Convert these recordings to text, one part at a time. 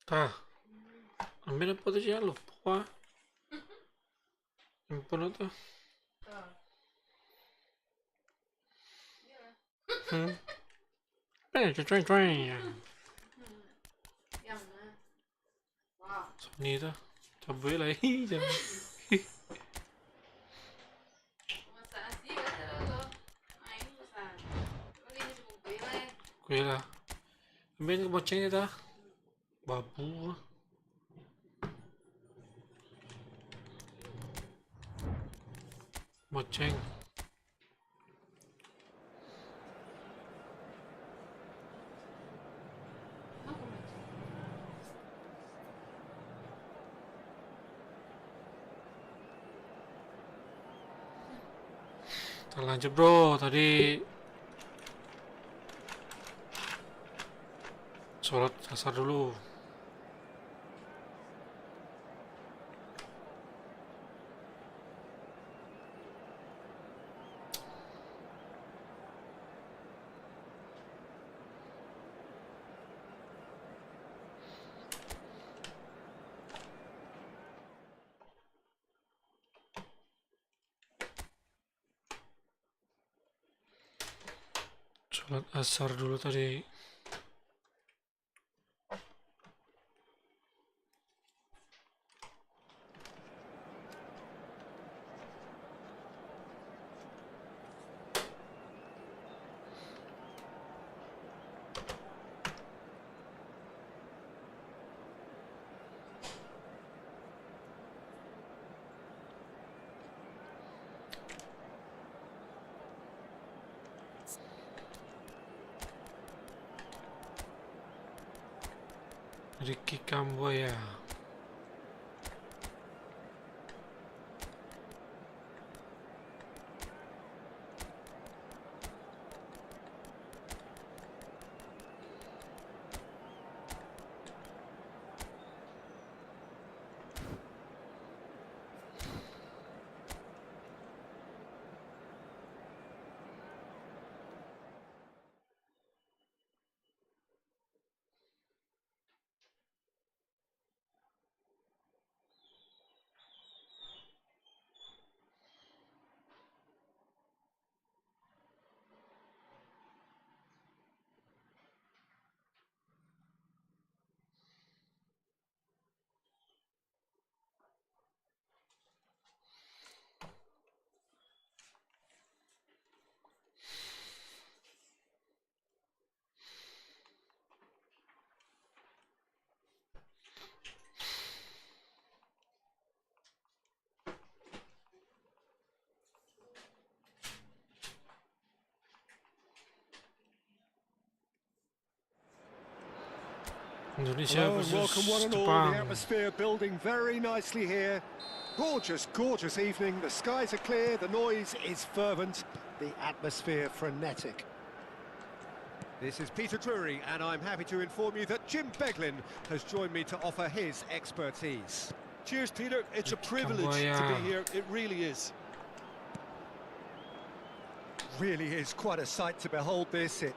Ta, almeno potete girarlo qua. Un po' noto. Sonido. Sabay lah. Kuya. Ambil ke boceng kita. Babu. Boceng. Lanjut bro, tadi sholat asar dulu. Sholat asar dulu tadi. Ricky Kamboya. Indonesia Hello and versus welcome one and all. Jepang. The atmosphere building very nicely here. Gorgeous, gorgeous evening. The skies are clear, the noise is fervent, the atmosphere frenetic. This is Peter Drury, and I'm happy to inform you that Jim Beglin has joined me to offer his expertise. Cheers, Peter. It's a privilege to be here. It really is. Really is quite a sight to behold this. It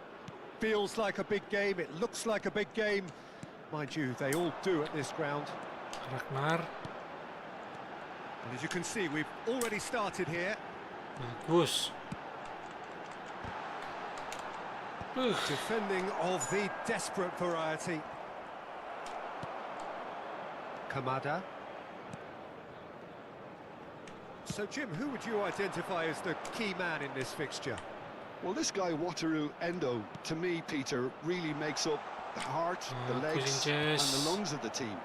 feels like a big game, it looks like a big game. Mind you, they all do at this ground. Ragnar. And as you can see, we've already started here. Bagus. Defending of the desperate variety. Kamada. So, Jim, who would you identify as the key man in this fixture? Well, this guy, Wataru Endo, to me, Peter, really makes up the heart, the legs and the lungs of the team.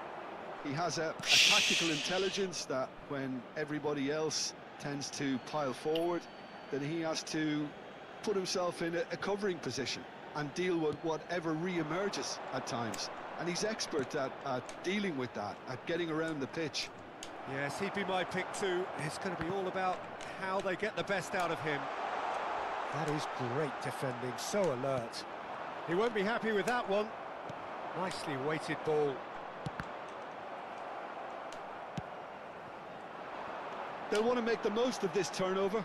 He has a tactical intelligence that when everybody else tends to pile forward, then he has to put himself in a covering position and deal with whatever re-emerges at times. And he's expert at dealing with that, at getting around the pitch. Yes, he'd be my pick too. It's going to be all about how they get the best out of him. That is great defending, so alert. He won't be happy with that one. Nicely weighted ball. They'll want to make the most of this turnover.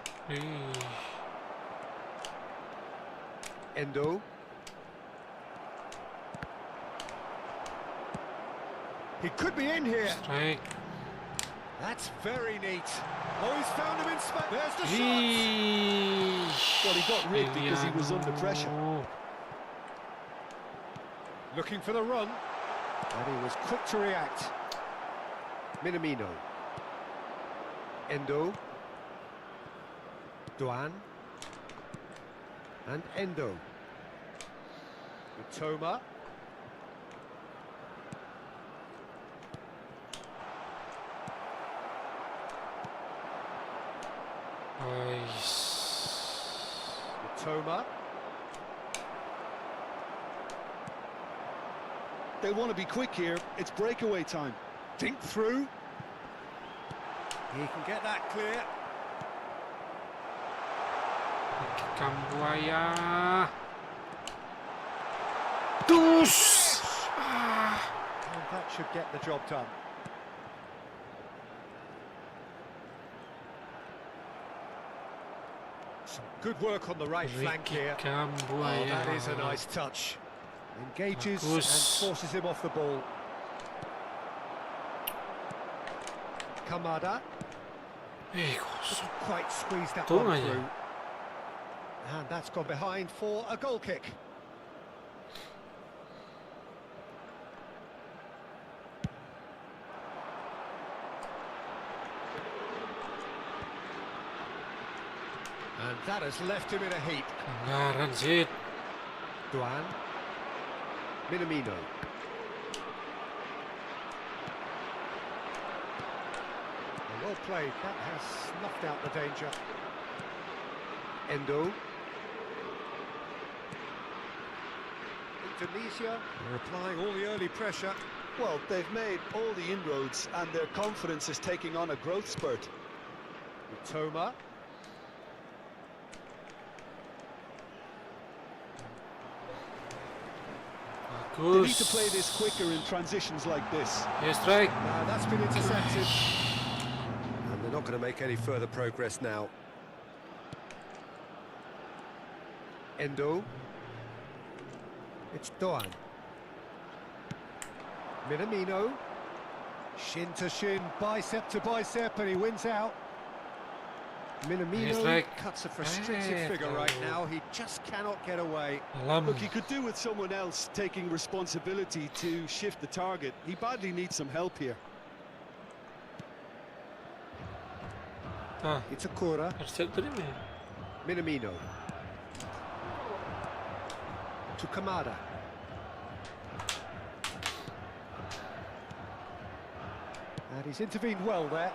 Endo. He could be in here. Strike. That's very neat. Oh, he's found him in space. There's the shot. Well, he got rigged because he was under pressure. Looking for the run. And he was quick to react. Minamino. Endo. Duan. And Endo. Toma. Nice. Toma. They want to be quick here. It's breakaway time. Dink through. He can get that clear. Kambuaya. Dus. And that should get the job done. Some good work on the right flank here. Oh, that is a nice touch. Engages and forces him off the ball. Kamada. Doesn't quite squeeze that one through. And that's gone behind for a goal kick. And that has left him in a heap. Duan. Minamino. Well played, that has snuffed out the danger. Endo. Indonesia are applying all the early pressure. Well, they've made all the inroads and their confidence is taking on a growth spurt. Toma. They need to play this quicker in transitions like this. Yes, strike. That's been intercepted. And they're not going to make any further progress now. Endo. It's Doan. Minamino. Shin to shin, bicep to bicep, and he wins out. Minamino cuts a frustrated figure right now. He just cannot get away. Look, he could do with someone else taking responsibility to shift the target. He badly needs some help here. It's a Kura. Minamino. To Kamada. And he's intervened well there.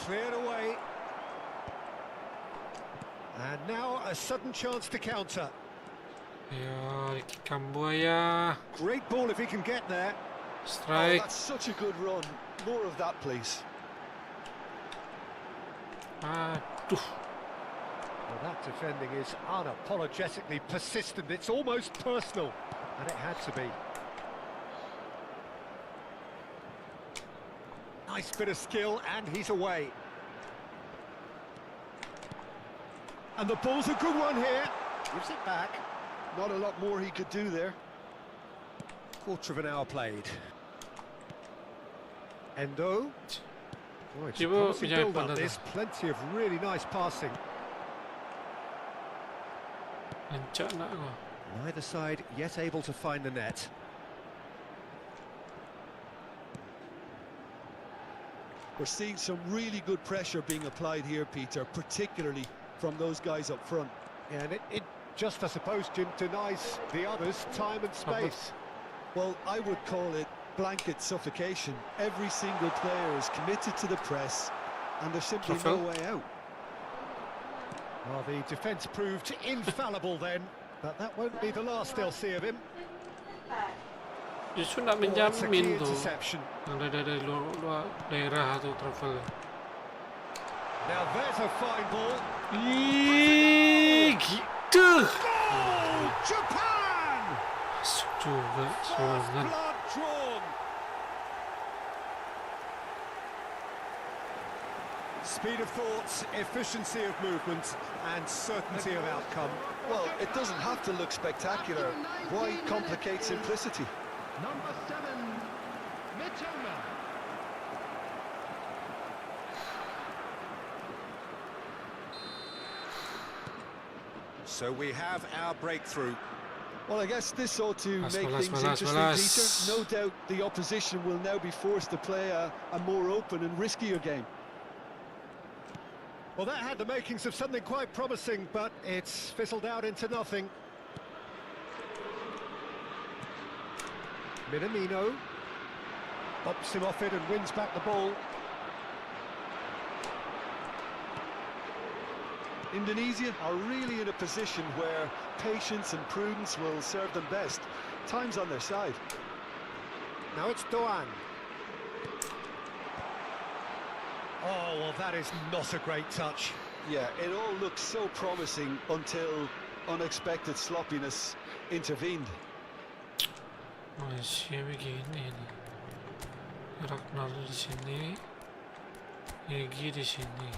Cleared away. And now a sudden chance to counter. Kambuaya. Great ball if he can get there. Strike. Oh, that's such a good run. More of that, please. Well, that defending is unapologetically persistent. It's almost personal, and it had to be. Nice bit of skill, and he's away. And the ball's a good one here. Gives it back. Not a lot more he could do there. Quarter of an hour played. Endo. Oh, it's a promising build up. There's plenty of really nice passing. Neither side yet able to find the net. We're seeing some really good pressure being applied here, Peter, particularly from those guys up front. Yeah, and it just, I suppose, Jim, denies the others time and space. Well, I would call it blanket suffocation. Every single player is committed to the press, and there's simply no way out. Well, the defence proved infallible then, but that won't be the last they'll see of him. Justru nak menjamin tuh. Yang dari luar daerah atau travel. Now there's a fine ball. Gitu. Goal! Japan! Masuk juga First serangan. blood drawn. Speed of thoughts, efficiency of movement, and certainty of outcome. Well, it doesn't have to look spectacular. Why complicate simplicity? Number 7, Mitoma. So we have our breakthrough. Well, I guess this ought to Malas, make malas, things malas, interesting, malas. Peter. No doubt the opposition will now be forced to play a more open and riskier game. Well, that had the makings of something quite promising, but it's fizzled out into nothing. Minamino bops him off it and wins back the ball. Indonesia are really in a position where patience and prudence will serve them best. Time's on their side. Now it's Doan. Oh, well, that is not a great touch. Yeah, it all looked so promising until unexpected sloppiness intervened. Masih begini nih. Ragnar di sini, Egi di sini.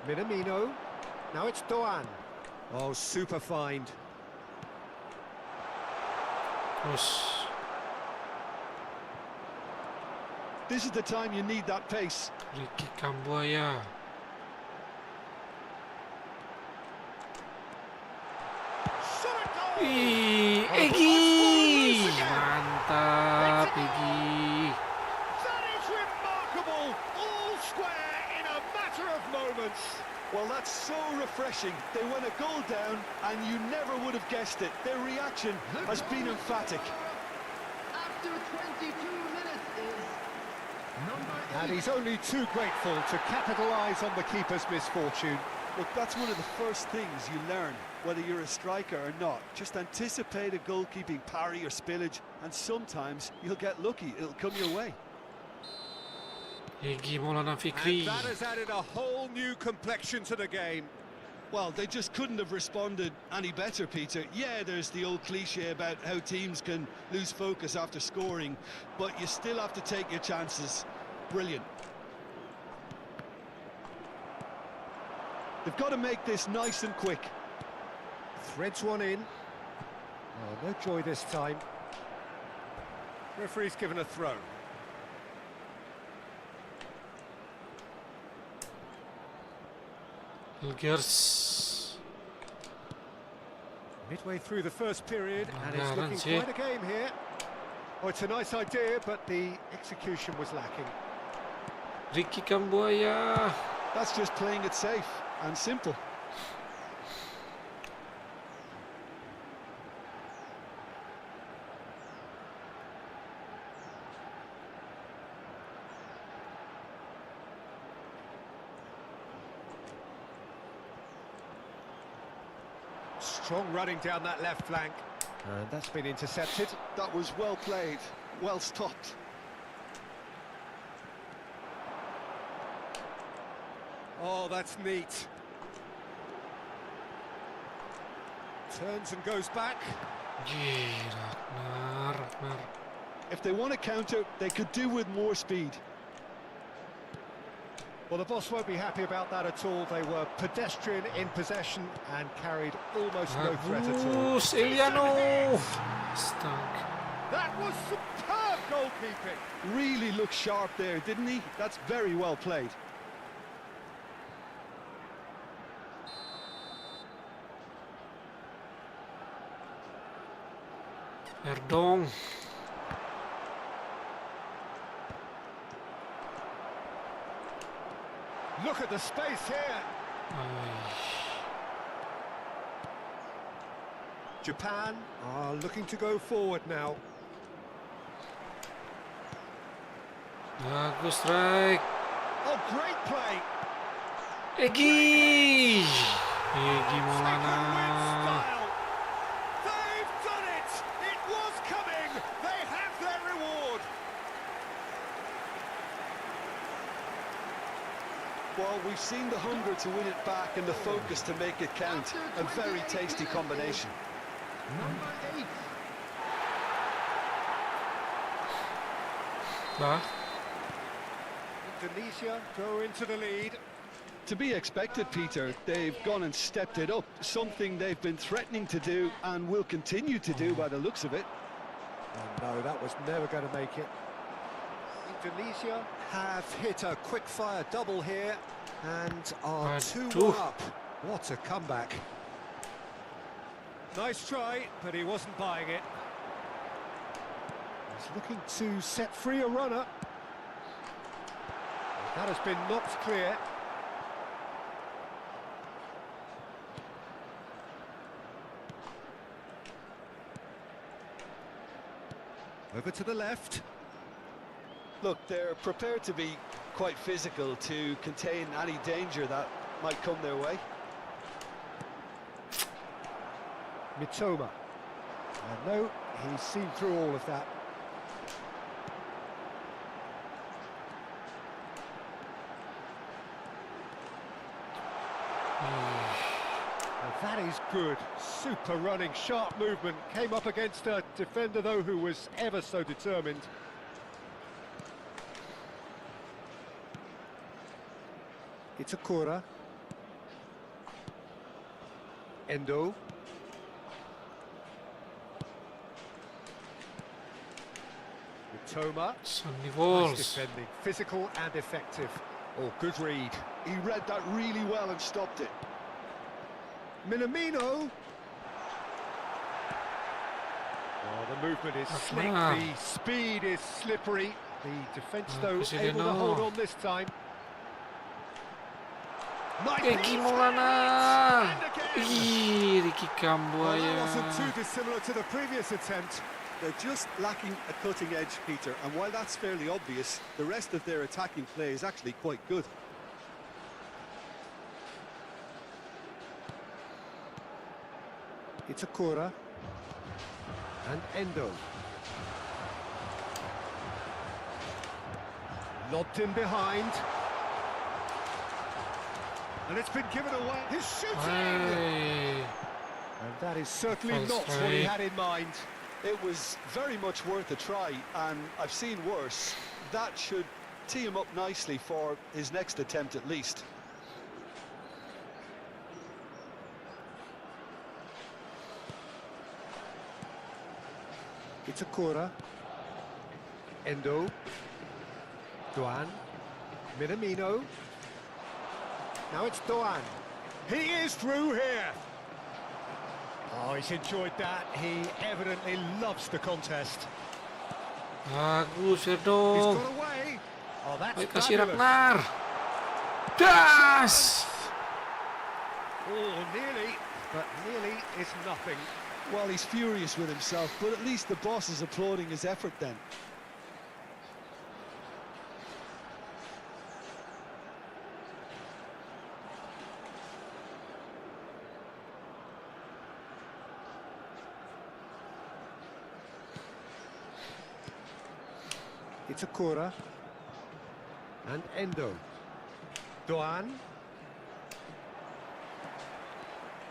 Minamino. Now it's Doan. Oh, super find. Terus This is the time you need that pace. Ricky Kambuaya. Wih, Egi, mantap Egi. That is remarkable. All square in a matter of moments. Well, that's so refreshing. They went a goal down, and you never would have guessed it. Their reaction has been emphatic. After 22 minutes is number 8. And he's only too grateful to capitalise on the keeper's misfortune. Look, that's one of the first things you learn, whether you're a striker or not. Just anticipate a goalkeeping parry or spillage, and sometimes you'll get lucky. It'll come your way. Egi Maulana And Fikri. that has added a whole new complexion to the game. Well, they just couldn't have responded any better, Peter. Yeah, there's the old cliche about how teams can lose focus after scoring, but you still have to take your chances. Brilliant. They've got to make this nice and quick. Threads one in. Oh, no joy this time. Referee's given a throw. Ilgers. Midway through the first period, and it's Pelanggaran looking sih. quite a game here. Oh, it's a nice idea, but the execution was lacking. Ricky Kambuaya. That's just playing it safe and simple. Strong running down that left flank. And that's been intercepted. That was well played, well stopped. Oh, that's neat. Turns and goes back. Ragnar. If they want to counter, they could do with more speed. Well, the boss won't be happy about that at all. They were pedestrian in possession and carried almost no threat at all. Bagus, Eliano. Stuck. That was superb goalkeeping. Really looked sharp there, didn't he? That's very well played. Erdong. Look at the space here. Japan are looking to go forward now. Bagus strike. Oh, great play. Egi Maulana. They've done it! It was coming! They have their reward! Well, we've seen the hunger to win it back and the focus to make it count. A very tasty combination. Number 8. Bah, Indonesia go into the lead. To be expected, Peter. They've gone and stepped it up, something they've been threatening to do and will continue to do by the looks of it. Oh, no, that was never going to make it. Indonesia have hit a quick-fire double here and are 2-1 up. What a comeback. Nice try, but he wasn't buying it. He's looking to set free a runner. That has been knocked clear. Over to the left. Look, they're prepared to be quite physical to contain any danger that might come their way. Mitoma. And no, he's seen through all of that. And that is good. Super running, sharp movement. Came up against a defender, though, who was ever so determined. It's a Kura. Endo. Mitoma. Sonny Nice Walls. defending, physical and effective. Oh, good read. He read that really well and stopped it. Minamino. Oh, the movement is slick, Ah. the speed is slippery. The defence, Ah, though, kasi able to ano. hold on this time. Nice Egi pass. Maulana. And again. Ih, Ricky Well, that wasn't too Kambuaya. dissimilar to the previous attempt. They're just lacking a cutting edge, Peter, and while that's fairly obvious, the rest of their attacking play is actually quite good. It's a Kura. And Endo. Lobbed in behind. And it's been given away. He's shooting! Hey. And that is certainly False not what he play. had in mind. It was very much worth a try, and I've seen worse. That should tee him up nicely for his next attempt at least. It's a Kura. Endo. Duan. Minamino. Now it's Duan. He is through here. Oh, he's enjoyed that. He evidently loves the contest. Bagus He's Erdong. got away. Oh, that's Ayo kasih fabulous. Ragnar. Das. Oh, nearly, but nearly is nothing. Well, he's furious with himself, but at least the boss is applauding his effort then. It's a Kura. And Endo. Duan.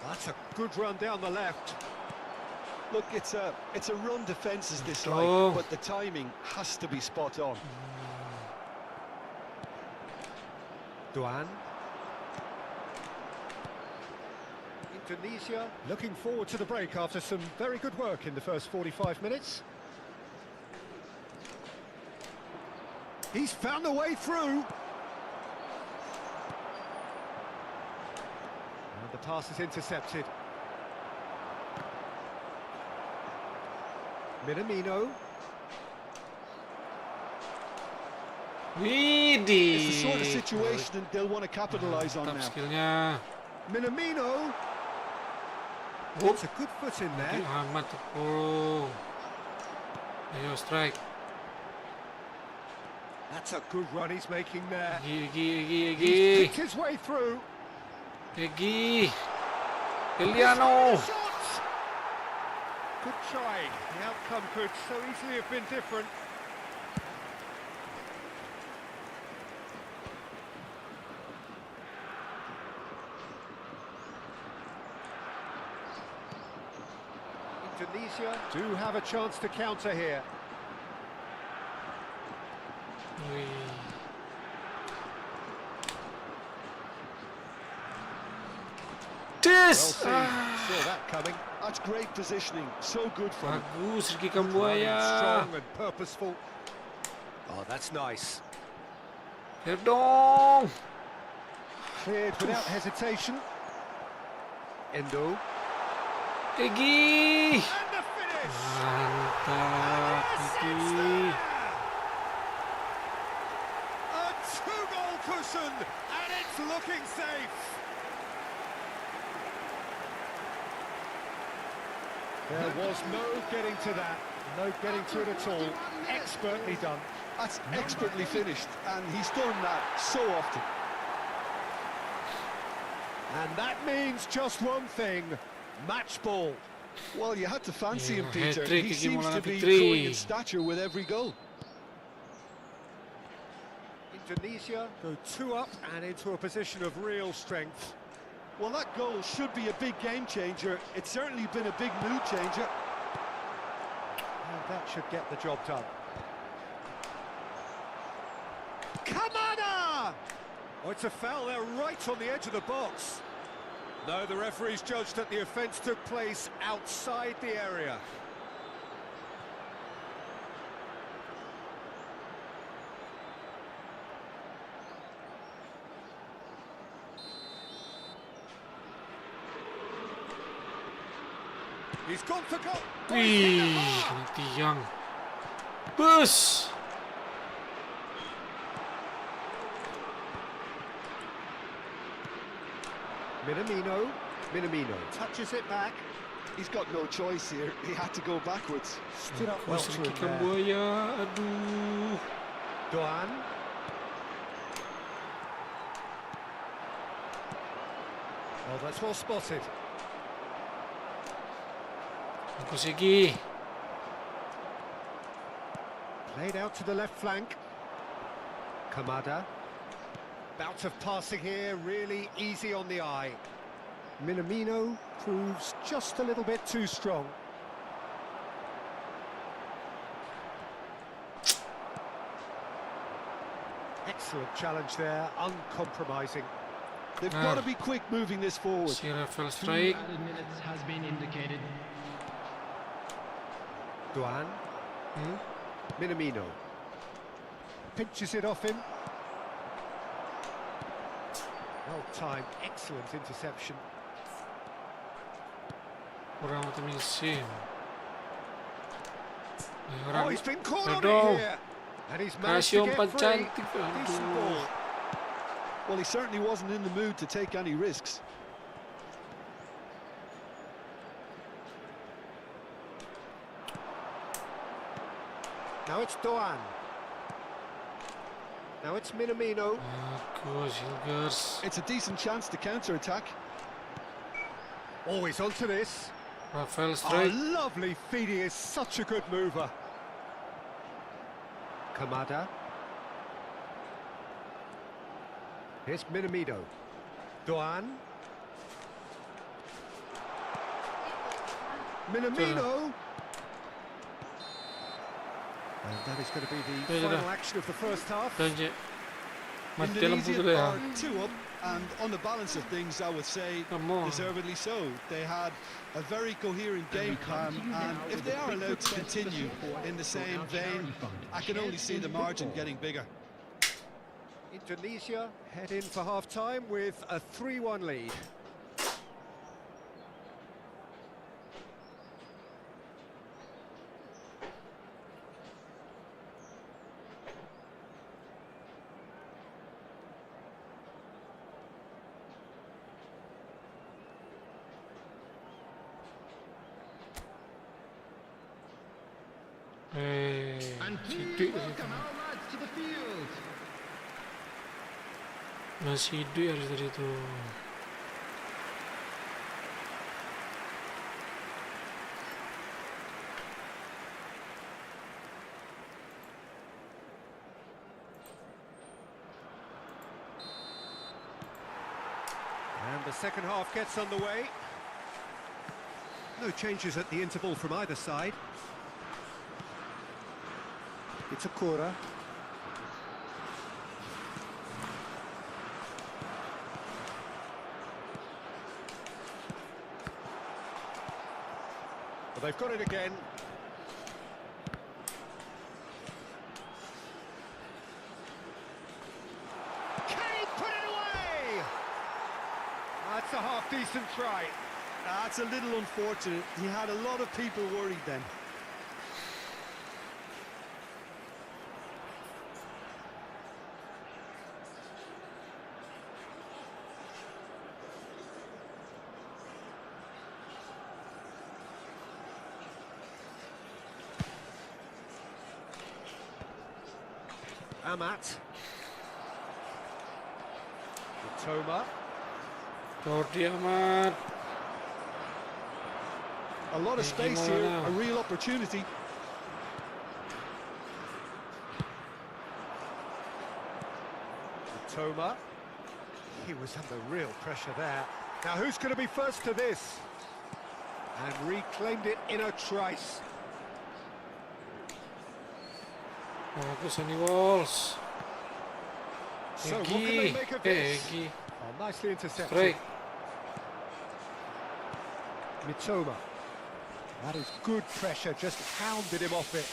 That's a good run down the left. Look, it's a run defence is this Oh. like, but the timing has to be spot on. Duan. Indonesia looking forward to the break after some very good work in the first 45 minutes. He's found a way through. And the pass is intercepted. Minamino. Widih. It's the sort of situation that they'll want to capitalise on Mantap now. skillnya. Minamino. Oh. It's a good foot in there. Amat tuh. Ayo strike. That's a good run he's making there. Egi. He's picked his way through. Egi. Eliano. Shot! Good try. The outcome could so easily have been different. Indonesia do have a chance to counter here. Wih. Well Des. seen. Saw that coming. That's great positioning. So good from him. Bagus Ricky Running Kambuaya. strong and purposeful. Oh, that's nice. Biar dong. Cleared without hesitation. Endo. Egi. And the finish! Mantap Egi. A two-goal cushion, and it's looking safe. There was no getting to that, no getting to it at all. Expertly done. That's expertly finished, and he's done that so often. And that means just one thing, match ball. Well, you had to fancy him, Yeah, Peter. hat-trick, He Egi seems to be Maulana growing in Fitri. stature with every goal. Indonesia go 2 up and into a position of real strength. Well, that goal should be a big game changer. It's certainly been a big mood changer. And that should get the job done. Kamada! Oh, it's a foul there right on the edge of the box. No, the referee's judged that the offence took place outside the area. He's gone for goal. Oh, he's hit the Wih, bar. kena tiang. Bus. Minamino touches it back. He's got no choice here. He had to go backwards. Stood up well Bagus to Ricky him there. Kambuaya. Aduh. Doan. Well, that's well spotted. Bagus Egi. Played out to the left flank. Kamada. Bout of passing here, really easy on the eye. Minamino proves just a little bit too strong. Excellent challenge there, uncompromising. They've got to be quick moving this forward. Si Rafael 2 strike. added minutes has been indicated. Duan. Minamino. Pinches it off him. Well timed, excellent interception. Kurang optimism. Oh, he's been caught on Aduh. it here. And he's managed Kasih to get umpan free. cantik. Decent Aduh. ball. Well, he certainly wasn't in the mood to take any risks. Now it's Doan. Now it's Minamino. Bagus Hilgers. It's a decent chance to counter-attack. Always onto this. Rafael Oh, strike. lovely feed, he is such a good mover. Kamada. Here's Minamino. Doan. Minamino. And that is going to be the Yeah, final action of the first half. Dan je. Mati dalam Indonesia putera ya. are 2 up, and on the balance of things, I would say Come on. deservedly so. They had a very coherent game plan, and if they are allowed to continue in the same vein, I can only see the margin getting bigger. Indonesia head in for half-time with a 3-1 lead. And Si please Dwi welcome our lads to the field. Masih Dwi harus dari itu. And the second half gets underway. No changes at the interval from either side. It's a Kura. Well, they've got it again. Can he put it away? That's a half-decent try. That's a little unfortunate. He had a lot of people worried then. Amat. Toma. Jordi Amat. A lot of space here, a real opportunity. Toma. He was under real pressure there. Now who's going to be first to this? And reclaimed it in a trice. Bagus ini Wolves. So what can they make of this? Egi. Oh, nicely intercepted. Strike. Mitoma. That is good pressure, just hounded him off it.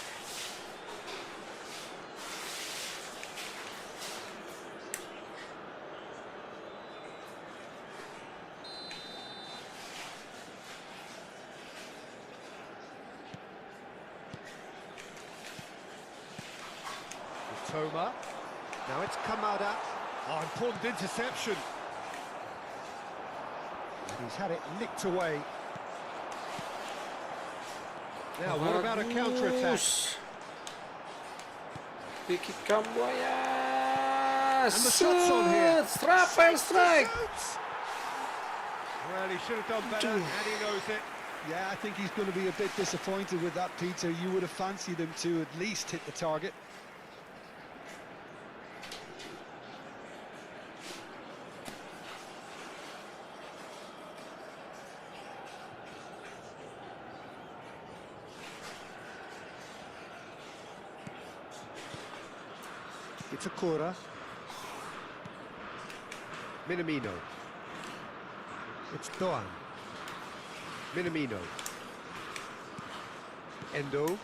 Mitoma. Now it's Kamada. Oh, important interception. And he's had it nicked away. Now, what about a counter-attack? Vicky Kambuaya. And the shot's on here. Strap and strike. Well, he should have done better, and he knows it. Yeah, I think he's going to be a bit disappointed with that, Peter. You would have fancied him to at least hit the target. It's a Kura. Minamino. It's Doan. Minamino. Endo.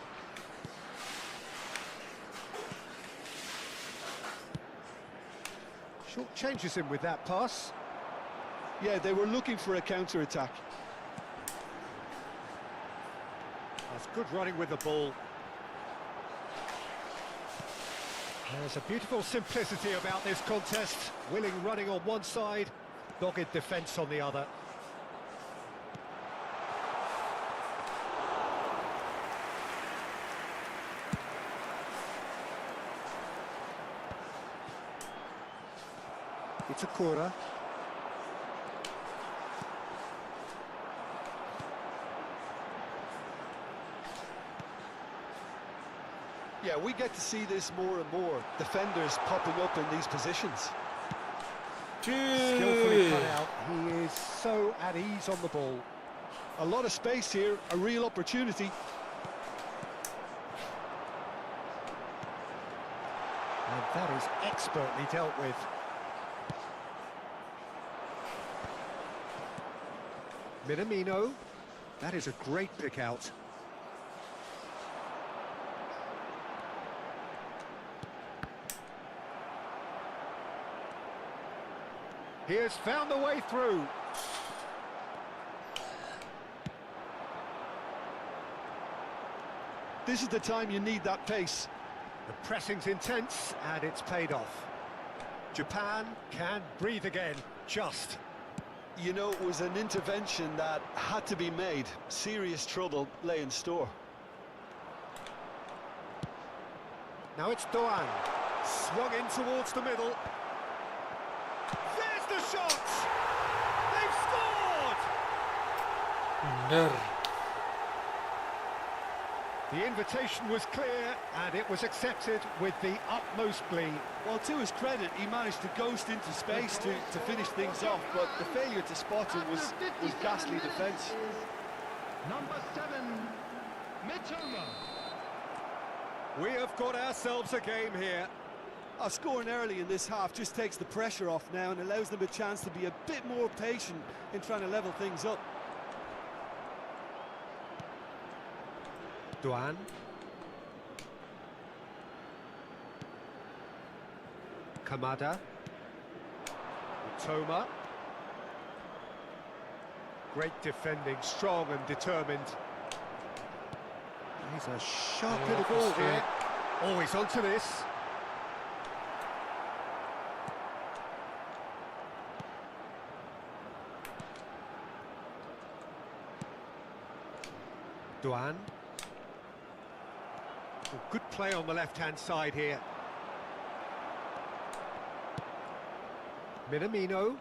Short changes him with that pass. Yeah, they were looking for a counter-attack. That's good running with the ball. There's a beautiful simplicity about this contest. Willing running on one side, dogged defence on the other. It's a Kura. Yeah, we get to see this more and more. Defenders popping up in these positions. Skillfully cut out. He is so at ease on the ball. A lot of space here, a real opportunity. And that is expertly dealt with. Minamino. That is a great pick out. He has found the way through. This is the time you need that pace. The pressing's intense, and it's paid off. Japan can breathe again, just. You know, it was an intervention that had to be made. Serious trouble lay in store. Now it's Doan. Swung in towards the middle. There's the shot! They've scored! Bener. The invitation was clear, and it was accepted with the utmost glee. Well, to his credit, he managed to ghost into space to finish things off, but the failure to spot him was ghastly defence. Number 7, Mitoma. We have got ourselves a game here. Scoring early in this half just takes the pressure off now and allows them a chance to be a bit more patient in trying to level things up. Duan. Kamada. Mitoma. Great defending, strong and determined. He's a sharp bit of ball here. Always onto this. Duan. Oh, good play on the left-hand side here. Minamino.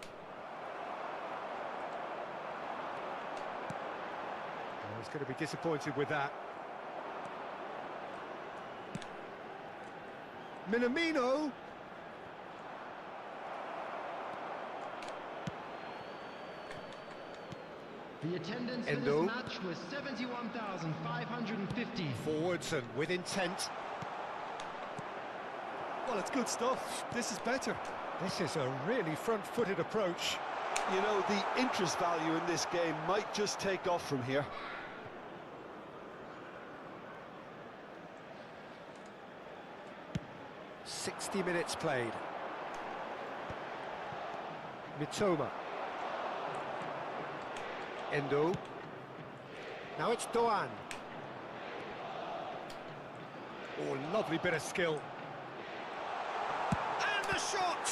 Oh, he's going to be disappointed with that. Minamino. The attendance for Endo. this match was 71,550. Forwards and with intent. Well, it's good stuff. This is better. This is a really front-footed approach. You know, the interest value in this game might just take off from here. "60 minutes played. Mitoma. Endo. Now it's Doan. Oh, lovely bit of skill. And the shot!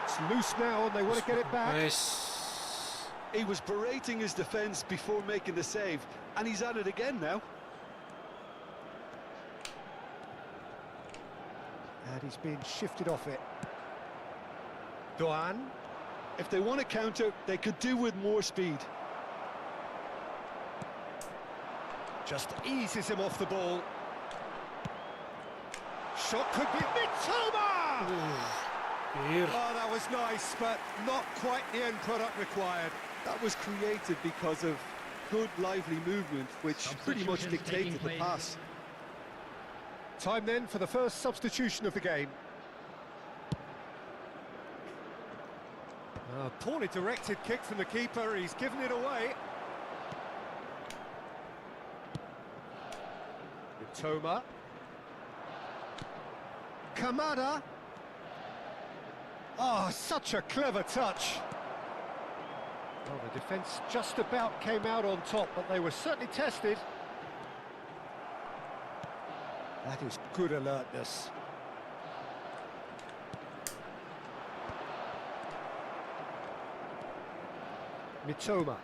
It's loose now and they want to get it back. Nice. He was berating his defence before making the save, and he's at it again now. And he's being shifted off it. Doan. If they want to counter, they could do with more speed. Just eases him off the ball. Shot could be Mitoma! Here. Oh, that was nice, but not quite the end product required. That was created because of good, lively movement, which pretty much Substitutions taking dictated the place. pass. Time then for the first substitution of the game. Poorly directed kick from the keeper, he's given it away. Mitoma. Kamada. Oh, such a clever touch. Well, the defence just about came out on top, but they were certainly tested. That is good alertness. Mitoma.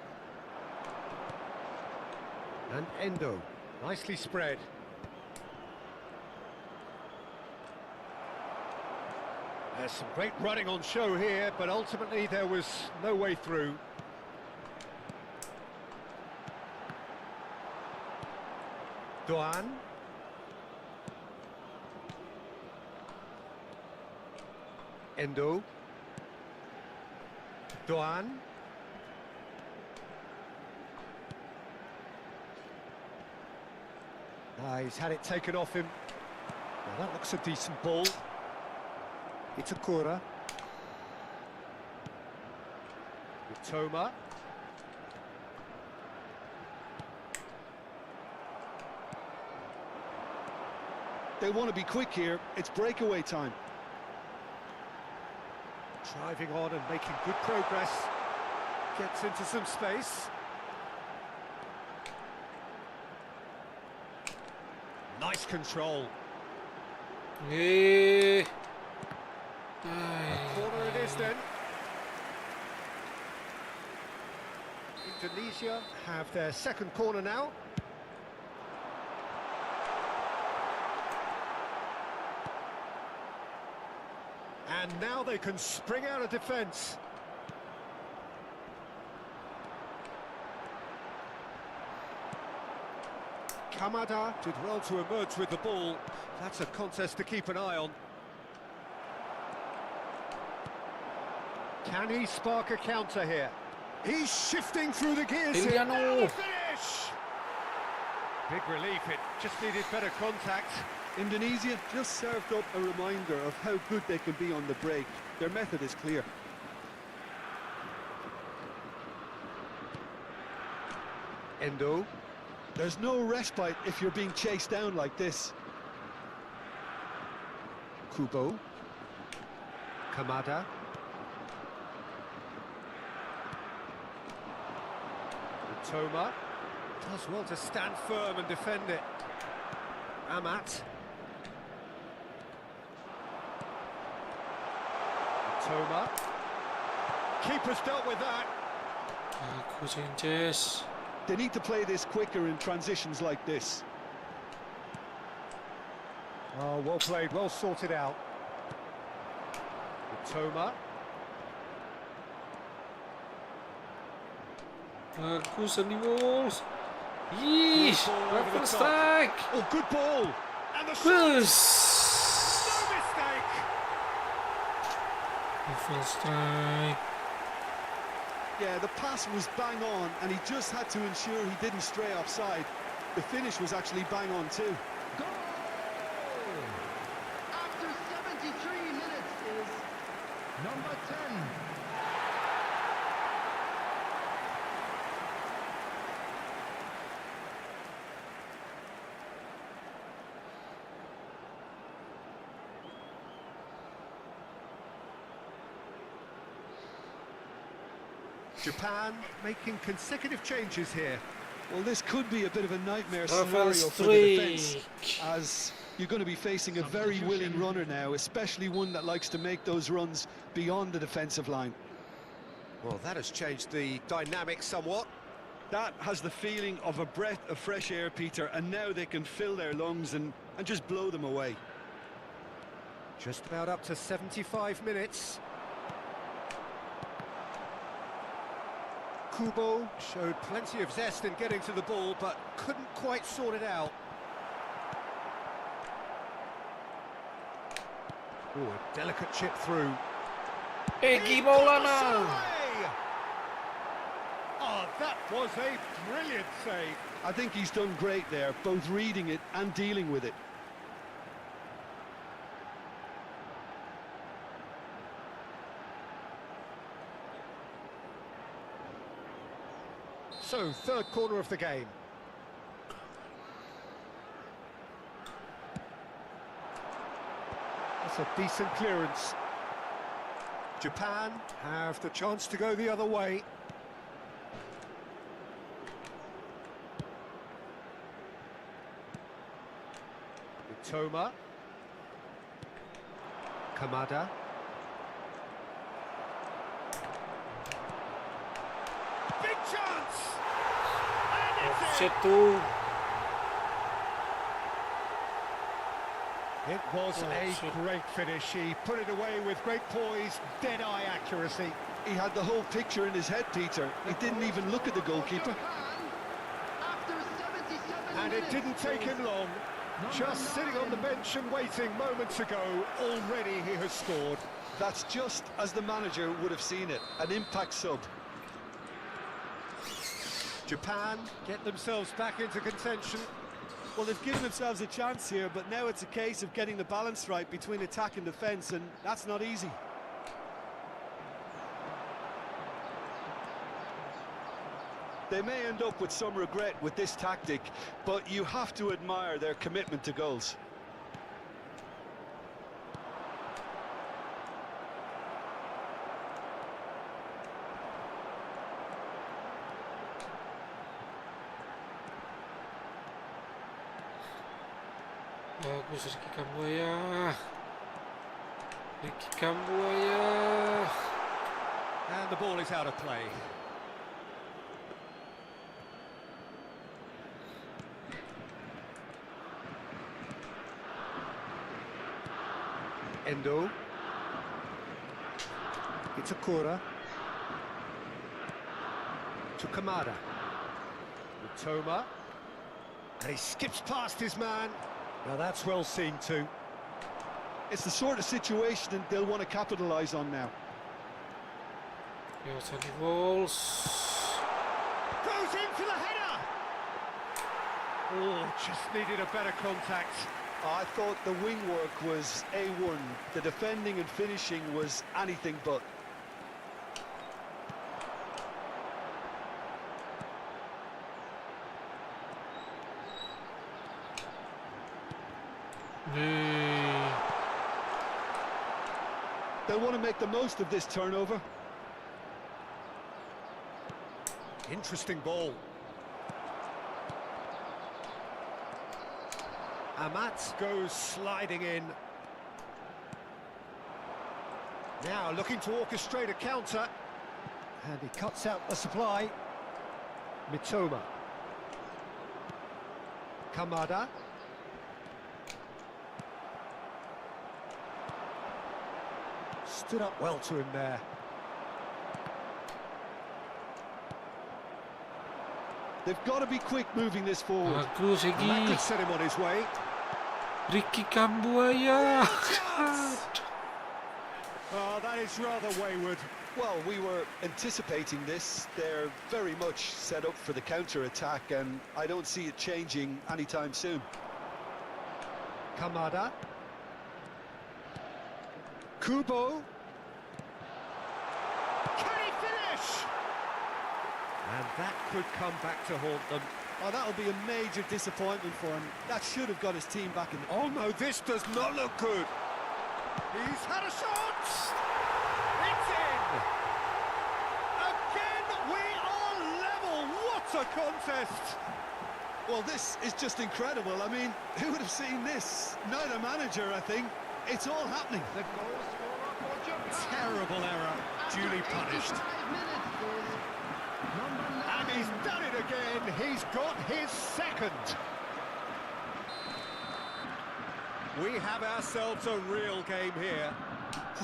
And Endo. Nicely spread. There's some great running on show here, but ultimately there was no way through. Doan. Endo. Doan. He's had it taken off him. Now that looks a decent ball. Itakura. Mitoma. They want to be quick here. It's breakaway time. Driving on and making good progress. Gets into some space. Nice control. Yeah. Corner it is then. Indonesia have their second corner now. And now they can spring out of defence. Kamada did well to emerge with the ball. That's a contest to keep an eye on. Can he spark a counter here? He's shifting through the gears here. Emiliano. Now the finish! Big relief, it just needed better contact. Indonesia just served up a reminder of how good they can be on the break. Their method is clear. Endo. There's no respite if you're being chased down like this. Kubo. Kamada. Toma does well to stand firm and defend it. Amat. Toma. Keeper's dealt with that. They need to play this quicker in transitions like this. Oh, well played, well sorted out. Toma. Bagusan di Wolves. Yeesh, level strike. Oh, good ball. And the shot. Bus. No mistake. Level strike. Yeah, the pass was bang on, and he just had to ensure he didn't stray offside. The finish was actually bang on too. Goal! After 73 minutes is number 10. Japan making consecutive changes here. Well, this could be a bit of a nightmare Level scenario for the defence, strike. as you're going to be facing a very willing runner now, especially one that likes to make those runs beyond the defensive line. Well, that has changed the dynamic somewhat. That has the feeling of a breath of fresh air, Peter, and now they can fill their lungs and just blow them away. Just about up to 75 minutes. Kubo showed plenty of zest in getting to the ball, but couldn't quite sort it out. Oh, a delicate chip through. Egi Maulana. Oh, that was a brilliant save. I think he's done great there, both reading it and dealing with it. So, third corner of the game. That's a decent clearance. Japan have the chance to go the other way. Toma. Kamada. Big chance! And it's in! Offset tuh. It was Oh, a shit. great finish. He put it away with great poise, dead-eye accuracy. He had the whole picture in his head, Peter. He didn't even look at the goalkeeper. After 77 And it didn't take him long. Just sitting on the bench and waiting moments ago, already he has scored. That's just as the manager would have seen it, an impact sub. Japan get themselves back into contention. Well, they've given themselves a chance here, but now it's a case of getting the balance right between attack and defence, and that's not easy. They may end up with some regret with this tactic, but you have to admire their commitment to goals. Bagus Ricky Kambuaya. Ricky Kambuaya. And the ball is out of play. Endo. Itakura. To Kamada. Toma. And he skips past his man. Now that's well seen too. It's the sort of situation they'll want to capitalise on now. Biasa di Wolves. Goes in for the header! Oh, just needed a better contact. I thought the wing work was A1. The defending and finishing was anything but. They'll want to make the most of this turnover. Interesting ball. Amat goes sliding in. Now looking to orchestrate a counter. And he cuts out the supply. Mitoma. Kamada. Stood up well to him there. They've got to be quick moving this forward. Bagus And that lagi. could set him on his way. Ricky Kambuaya. Oh, that is rather wayward. Well, we were anticipating this. They're very much set up for the counter-attack, and I don't see it changing anytime soon. Kamada. Kubo. Can he finish? And that could come back to haunt them. Oh, that'll be a major disappointment for him. That should have got his team back in the... Oh no, this does not look good. He's had a shot. It's in. Again, we are level. What a contest. Well, this is just incredible. I mean, who would have seen this? Neither manager, I think. It's all happening. The goal scorer for Japan. Terrible error. Duly punished. 85 minutes is number 9. And he's done it again. He's got his second. We have ourselves a real game here.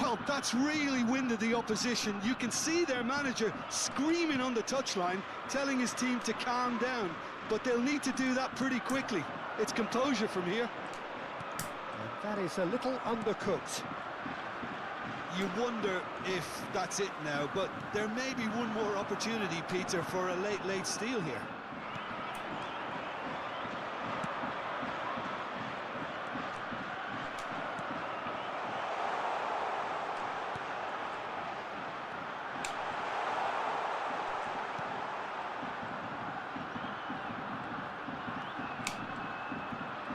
Well, that's really winded the opposition. You can see their manager screaming on the touchline, telling his team to calm down. But they'll need to do that pretty quickly. It's composure from here. And that is a little undercooked. You wonder if that's it now, but there may be one more opportunity, Peter, for a late steal here.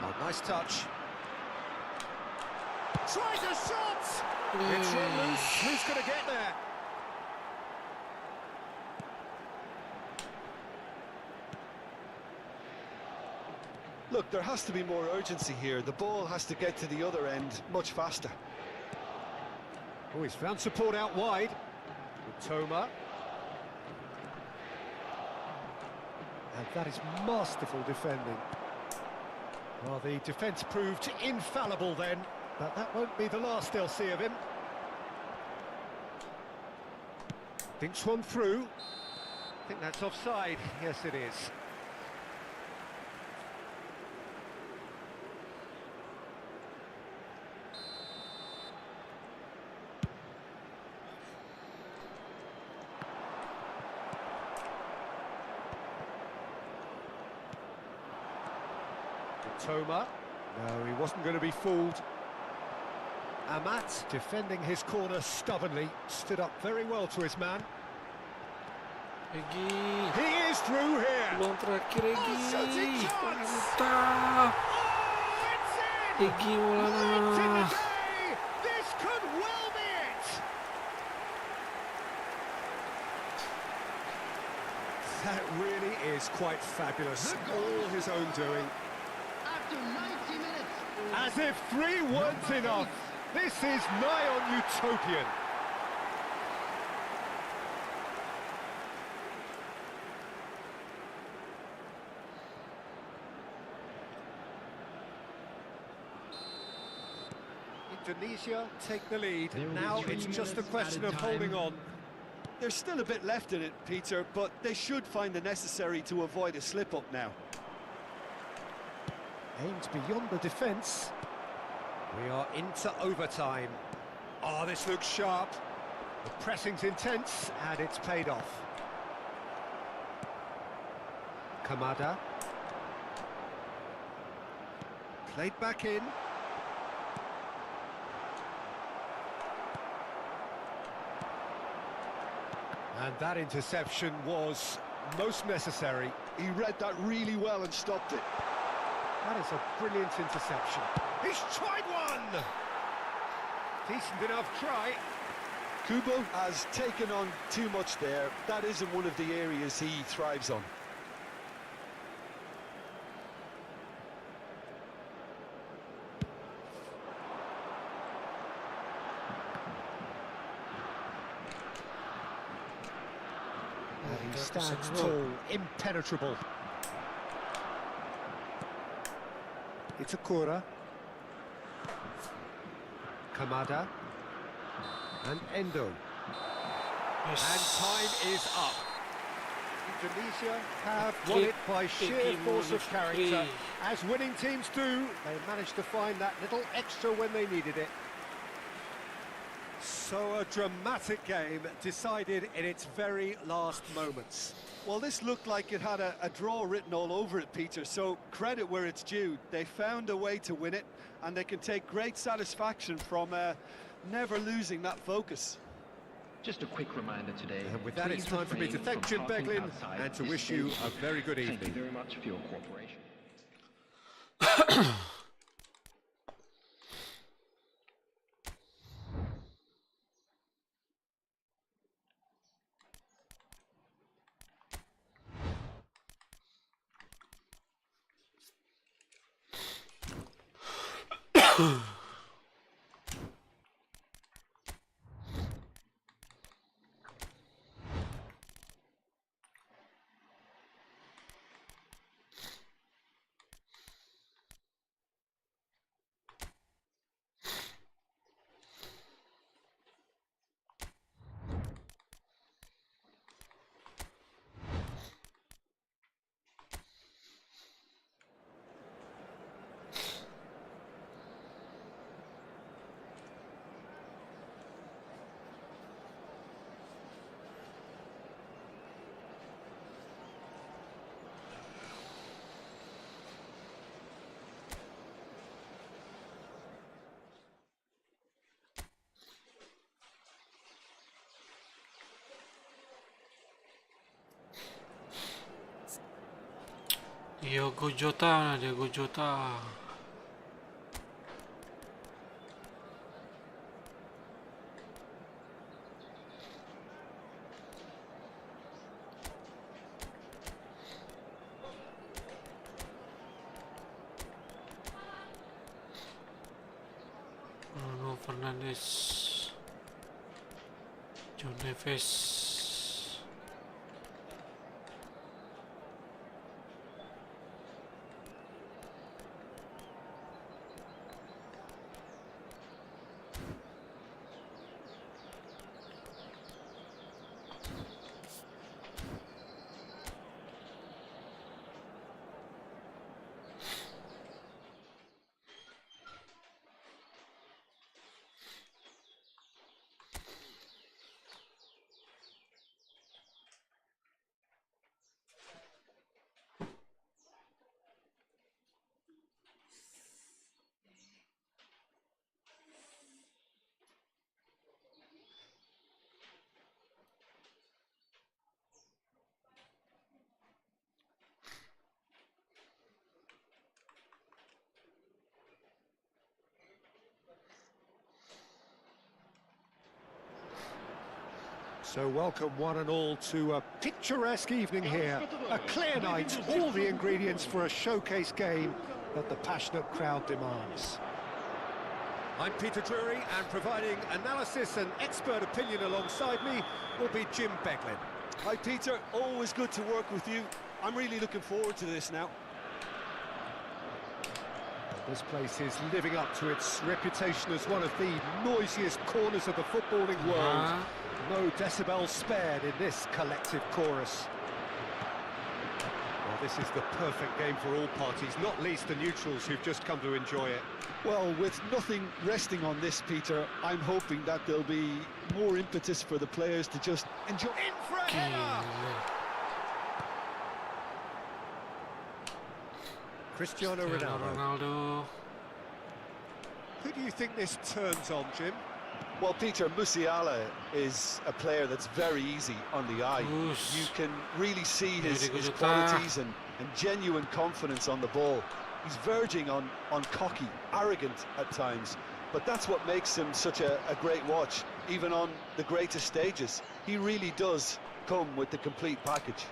Oh, nice touch. Tries a shot! It's run loose. Who's going to get there? Look, there has to be more urgency here. The ball has to get to the other end much faster. Oh, he's found support out wide. Toma. And that is masterful defending. Well, the defence proved infallible then, but that won't be the last they'll see of him. Thinks one through. I think that's offside. Yes, it is. Toma. No, he wasn't going to be fooled. Amat, defending his corner stubbornly, stood up very well to his man. Egi. He is through here. Peluang terakhir shooting Egi. chance. Mantap. Oh, it's in! Egi Late in the Maulana. day! This could well be it! That really is quite fabulous. All his own doing. After 90 minutes is As if 3 weren't enough. This is nigh on utopian. Indonesia take the lead. There will be Now 3 it's just a minutes question of added holding time. on. There's still a bit left in it, Peter, but they should find the necessary to avoid a slip-up now. Aimed beyond the defence. We are into overtime. Oh, this looks sharp. The pressing's intense, and it's paid off. Kamada. Played back in. And that interception was most necessary. He read that really well and stopped it. That is a brilliant interception. He's tried one! Decent enough try. Kubo has taken on too much there. That isn't one of the areas he thrives on. And he stands tall, impenetrable. It's a Kura. Kamada. And Endo. Yes. And time is up. Indonesia have won it by sheer force of character. As winning teams do, they managed to find that little extra when they needed it. So a dramatic game decided in its very last moments. Well, this looked like it had a draw written all over it, Peter, so credit where it's due. They found a way to win it, and they can take great satisfaction from never losing that focus. Just a quick reminder today. And with that, it's time for me to thank Jim Beglin and to wish you a very good evening. Thank you very much for your cooperation. Diogo Jota, Diogo Jota. Bruno Fernandes, John Neves. So welcome one and all to a picturesque evening here. A clear night, all the ingredients for a showcase game that the passionate crowd demands. I'm Peter Drury, and providing analysis and expert opinion alongside me will be Jim Beglin. Hi, Peter. Always good to work with you. I'm really looking forward to this now. This place is living up to its reputation as one of the noisiest corners of the footballing world. No decibels spared in this collective chorus. Well, this is the perfect game for all parties, not least the neutrals who've just come to enjoy it. Well, with nothing resting on this, Peter, I'm hoping that there'll be more impetus for the players to just enjoy. In for a header! Cristiano Ronaldo. Ronaldo. Who do you think this turns on, Jim? Well, Peter, Musiala is a player that's very easy on the eye. Oes. You can really see his Very good. qualities and genuine confidence on the ball. He's verging on cocky, arrogant at times, but that's what makes him such a great watch, even on the greatest stages. He really does come with the complete package.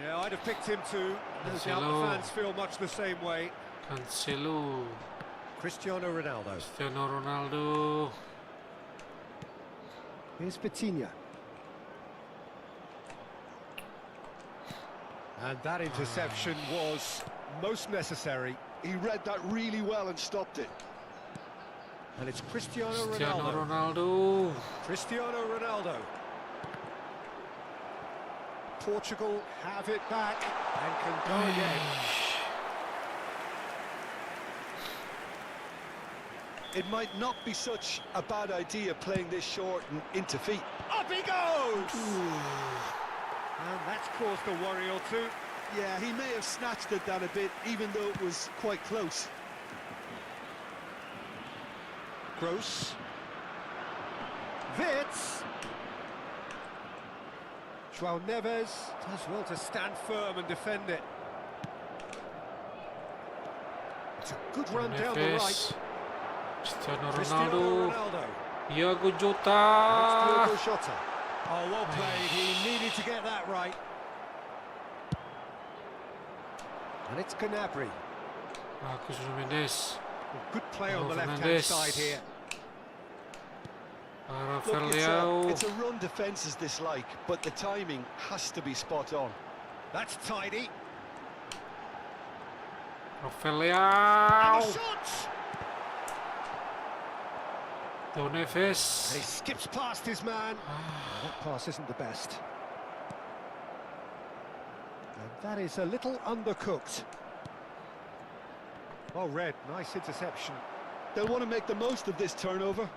Yeah, I'd have picked him too. No doubt Cancelo. the fans feel much the same way. Cancelo. Cristiano Ronaldo. Cristiano Ronaldo. Here's Vitinha. And that interception was most necessary. He read that really well and stopped it. And it's Cristiano Cristiano Ronaldo. Ronaldo. Cristiano Ronaldo. Portugal have it back and can go again. It might not be such a bad idea playing this short and into feet. Up he goes! And that's caused a worry or two. Yeah, he may have snatched at that a bit, even though it was quite close. Gross. Wits. João Neves does well to stand firm and defend it. It's a good run down the right. Neves. Cristiano Cristiano Ronaldo. Ronaldo. Diogo That's Jota. Diogo Jota. Oh, well played. He needed to get that right. And it's Gnabry. Marcos Mendes. Good play on the Bruno left-hand Fernandes. side here. Look, Rafael. it's a run defence is dislike, but the timing has to be spot on. That's tidy. And Rafael. a shot! João And he Neves. skips past his man. That pass isn't the best. And that is a little undercooked. Well read, nice interception. They'll want to make the most of this turnover.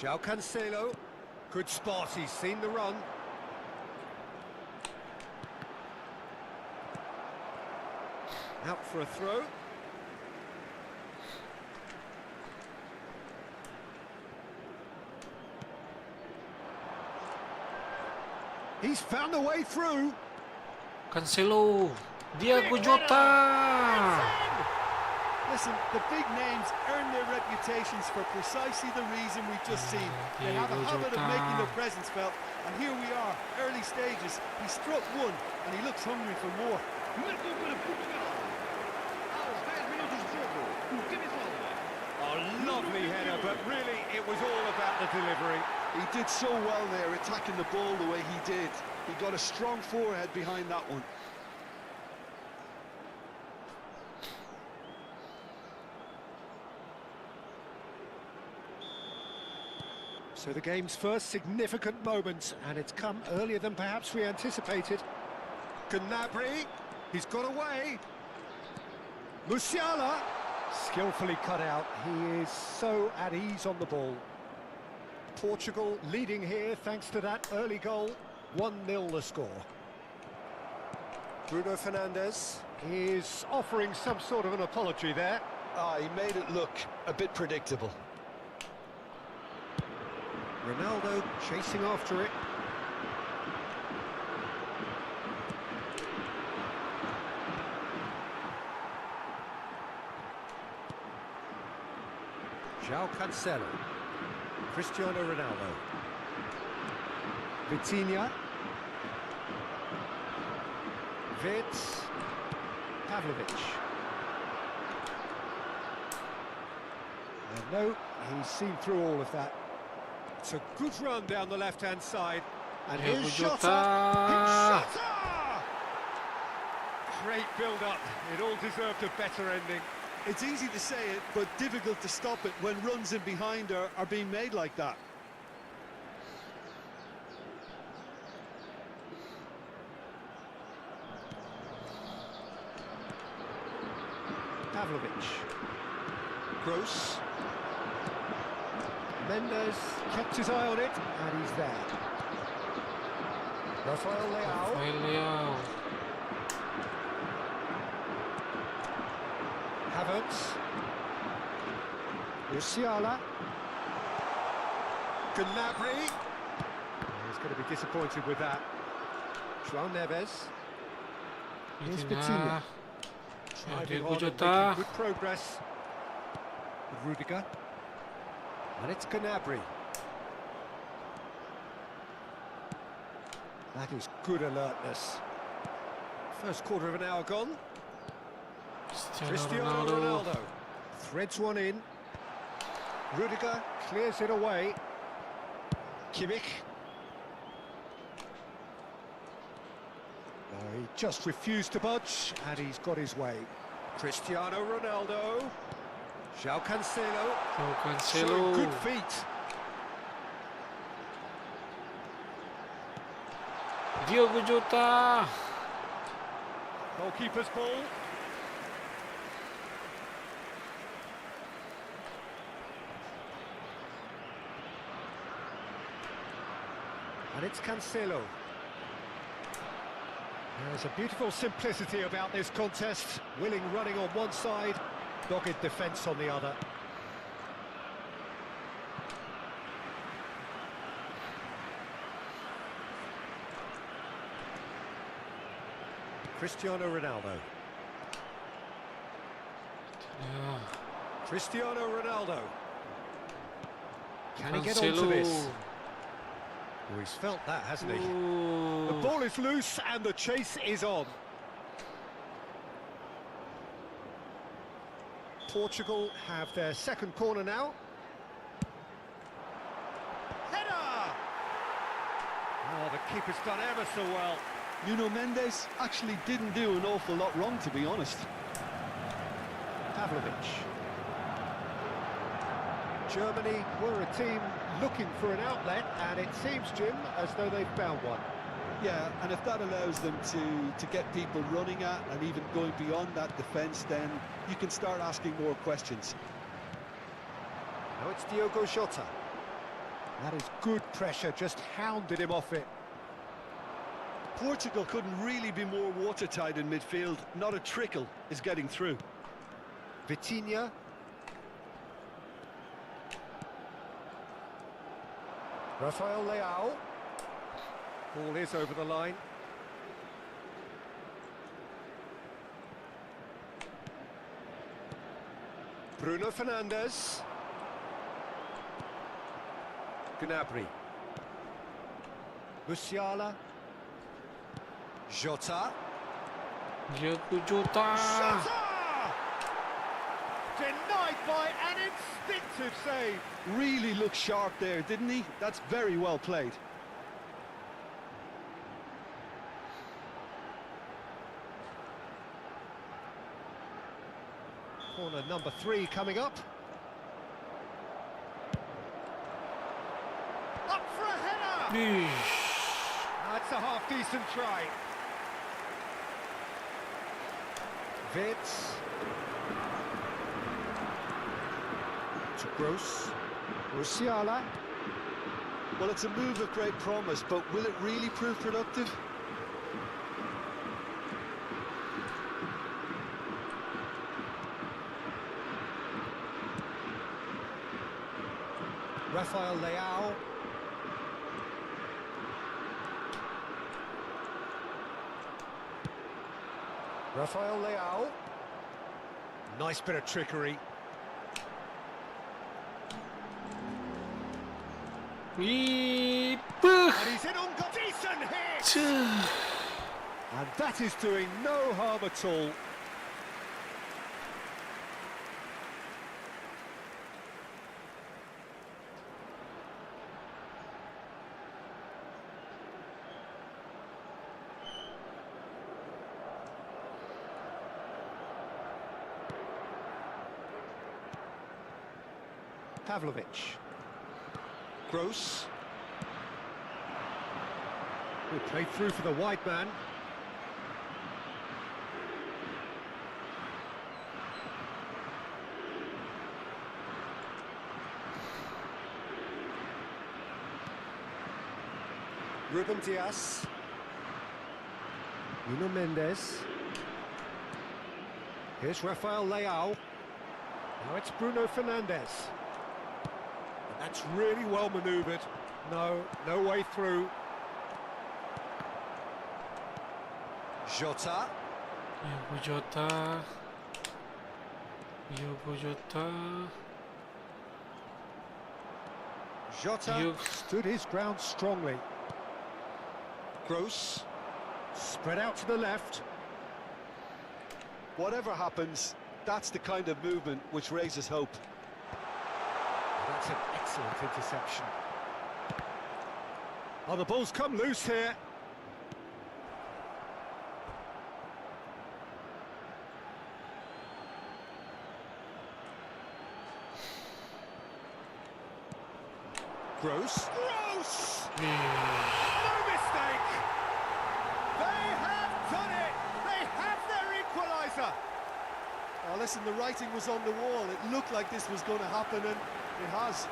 João Cancelo. Good spot, he's seen the run. Out for a throw. He's found a way through. Cancelo. Diogo Jota. Listen, the big names earn their reputations for precisely the reason we've just seen. They have a Diogo habit of Jota. making their presence felt, and here we are, early stages. He struck one, and he looks hungry for more. A lovely header, but really it was all about the delivery. He did so well there, attacking the ball the way he did. He got a strong forehead behind that one. So the game's first significant moment, and it's come earlier than perhaps we anticipated. Gnabry, he's got away. Musiala, skillfully cut out. He is so at ease on the ball. Portugal leading here thanks to that early goal. 1-0 the score. Bruno Fernandes is offering some sort of an apology there. He made it look a bit predictable. Ronaldo chasing after it. João Cancelo. Cristiano Ronaldo. Vitinha. Wits. Pavlovic. And no, he's seen through all of that. It's a good run down the left-hand side. And Diogo here's Jota. Jota! Great build-up. It all deserved a better ending. It's easy to say it, but difficult to stop it when runs in behind are being made like that. Pavlovic. Gross. Mendes kept his eye on it, and he's there. Rafael Leao. Rafael Leao. Havertz. Musiala. Gnabry. He's going to be disappointed with that. João Neves. Here's Vitinha. Driving on and making good progress. Rudiger. And it's Gnabry. That is good alertness. First quarter of an hour gone. Cristiano Ronaldo threads one in. Rudiger clears it away. Kimmich. He just refused to budge, and he's got his way. Cristiano Ronaldo. João Cancelo. Showing good feet. Diogo Jota. Goalkeeper's ball. And it's Cancelo. There's a beautiful simplicity about this contest. Willing running on one side, dogged defence on the other. Cristiano Ronaldo. Yeah. Cristiano Ronaldo. Can he get Cancelo. onto this? Oh, he's felt that, hasn't he? The ball is loose and the chase is on. Portugal have their second corner now. Header! Oh, the keeper's done ever so well. Nuno Mendes actually didn't do an awful lot wrong, to be honest. Pavlovic. Germany were a team looking for an outlet, and it seems, Jim, as though they've found one. Yeah, and if that allows them to get people running at and even going beyond that defence, then you can start asking more questions. Now it's Diogo Jota. That is good pressure, just hounded him off it. Portugal couldn't really be more watertight in midfield. Not a trickle is getting through. Vitinha. Rafael Leao. Ball is over the line. Bruno Fernandes. Gnabry. Musiala. Jota. Diogo Jota. Jota! Denied by an instinctive save. Really looked sharp there, didn't he? That's very well played. Corner number 3 coming up. Up for a header! That's a half-decent try. Vitz. To Gross. Musiala. Well, it's a move of great promise, but will it really prove productive? Rafael Leao. Rafael Leao. Nice bit of trickery. And he's in on decent hit! And that is doing no harm at all. Pavlovic. Gross. Good play through for the wide man. Ruben Dias. Nuno Mendes. Here's Rafael Leao. Now it's Bruno Fernandes. And that's really well manoeuvred. No way through. Jota. Diogo Jota. Diogo Jota. Jota stood his ground strongly. Gross. Spread out to the left. Whatever happens, that's the kind of movement which raises hope. That's an excellent interception. Oh, the ball's come loose here. Gross. No mistake! They have done it! They have their equaliser! Oh, listen, the writing was on the wall. It looked like this was going to happen, and it has.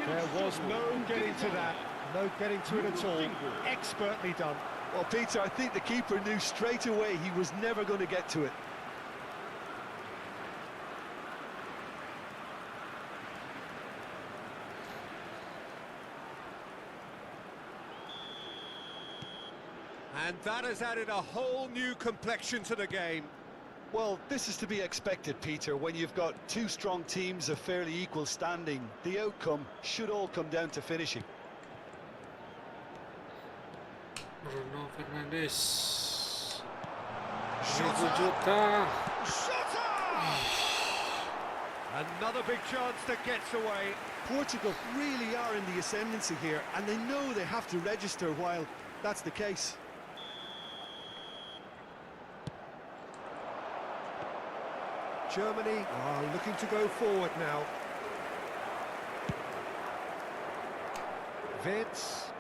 There was no getting to that. No getting to it at all. Expertly done. Well, Peter, I think the keeper knew straight away he was never going to get to it. And that has added a whole new complexion to the game. Well, this is to be expected, Peter. When you've got two strong teams of fairly equal standing, the outcome should all come down to finishing. Bruno Fernandes. Jota. Diogo Jota. Another big chance that gets away. Portugal really are in the ascendancy here, and they know they have to register while that's the case. Germany are looking to go forward now. Wirtz.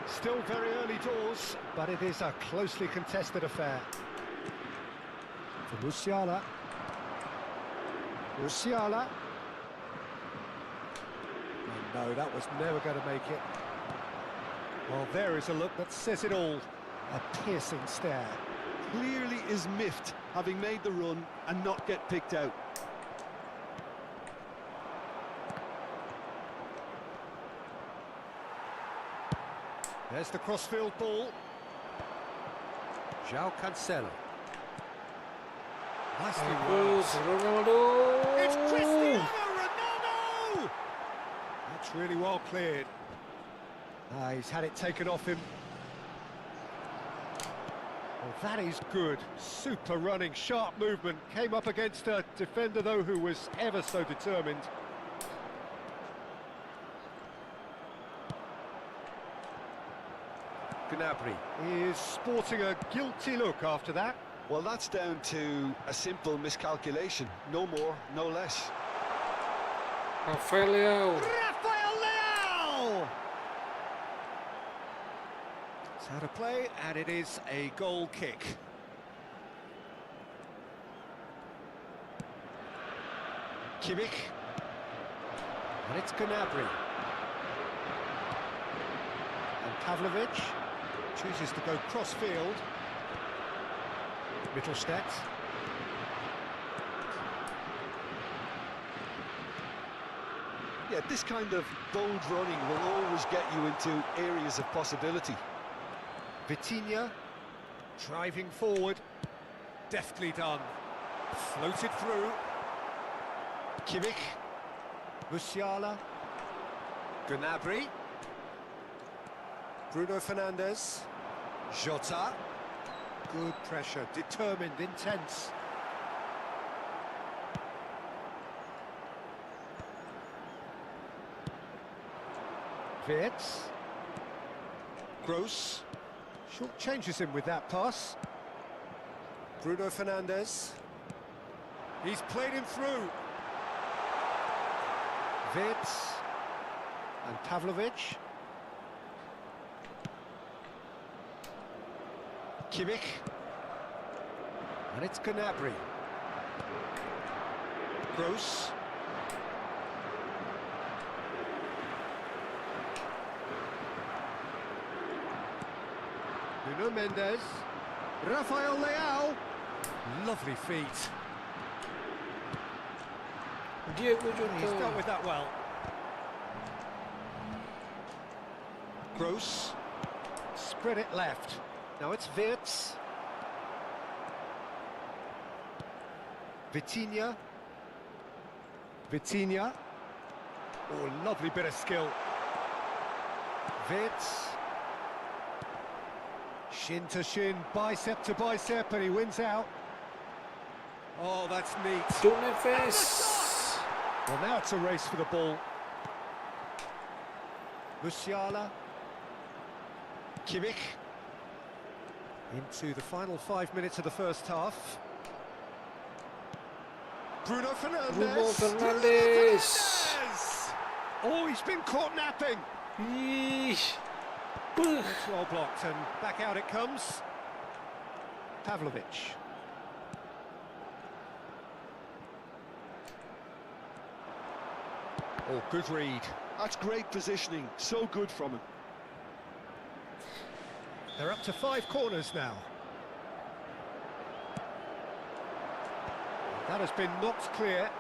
Still very early doors, but it is a closely contested affair. For Musiala. Musiala. Oh, no, that was never going to make it. Well, there is a look that says it all. A piercing stare. Clearly is miffed, having made the run and not get picked out. There's the crossfield ball. João Cancelo. Nicely worked. Ronaldo. It's Cristiano Ronaldo! That's really well cleared. He's had it taken off him. Well, that is good. Super running, sharp movement. Came up against a defender, though, who was ever so determined. Gnabry is sporting a guilty look after that. Well, that's down to a simple miscalculation. No more, no less. Rafael Leao. Rafael Leao! It's out of play, and it is a goal kick. Kimmich. And it's Gnabry. And Pavlovic chooses to go cross-field. Mittelstadt. Yeah, this kind of bold running will always get you into areas of possibility. Vitinha driving forward. Deftly done. Floated through. Kimmich. Musiala. Gnabry. Bruno Fernandes. Jota. Good pressure, determined, intense. Wirtz. Gross. Short changes him with that pass. Bruno Fernandes. He's played him through. Wirtz. And Pavlovic. Kimmich. And it's Gnabry. Gross. Nuno Mendes. Rafael Leao. Lovely feet. Diego He's dealt Jota. with that well. Gross. Spread it left. Now it's Wirtz. Vitinha. Vitinha. Oh, lovely bit of skill. Wirtz. Shin to shin, bicep to bicep, and he wins out. Oh, that's neat. Joe Neves. Well, now it's a race for the ball. Musiala. Kimmich. Into the final 5 minutes of the first half. Bruno Fernandes. Bruno Fernandes. Oh, he's been caught napping. Yeesh. It's well blocked, and back out it comes. Pavlovic. Oh, good read. That's great positioning, so good from him. They're up to 5 corners now. That has been knocked clear.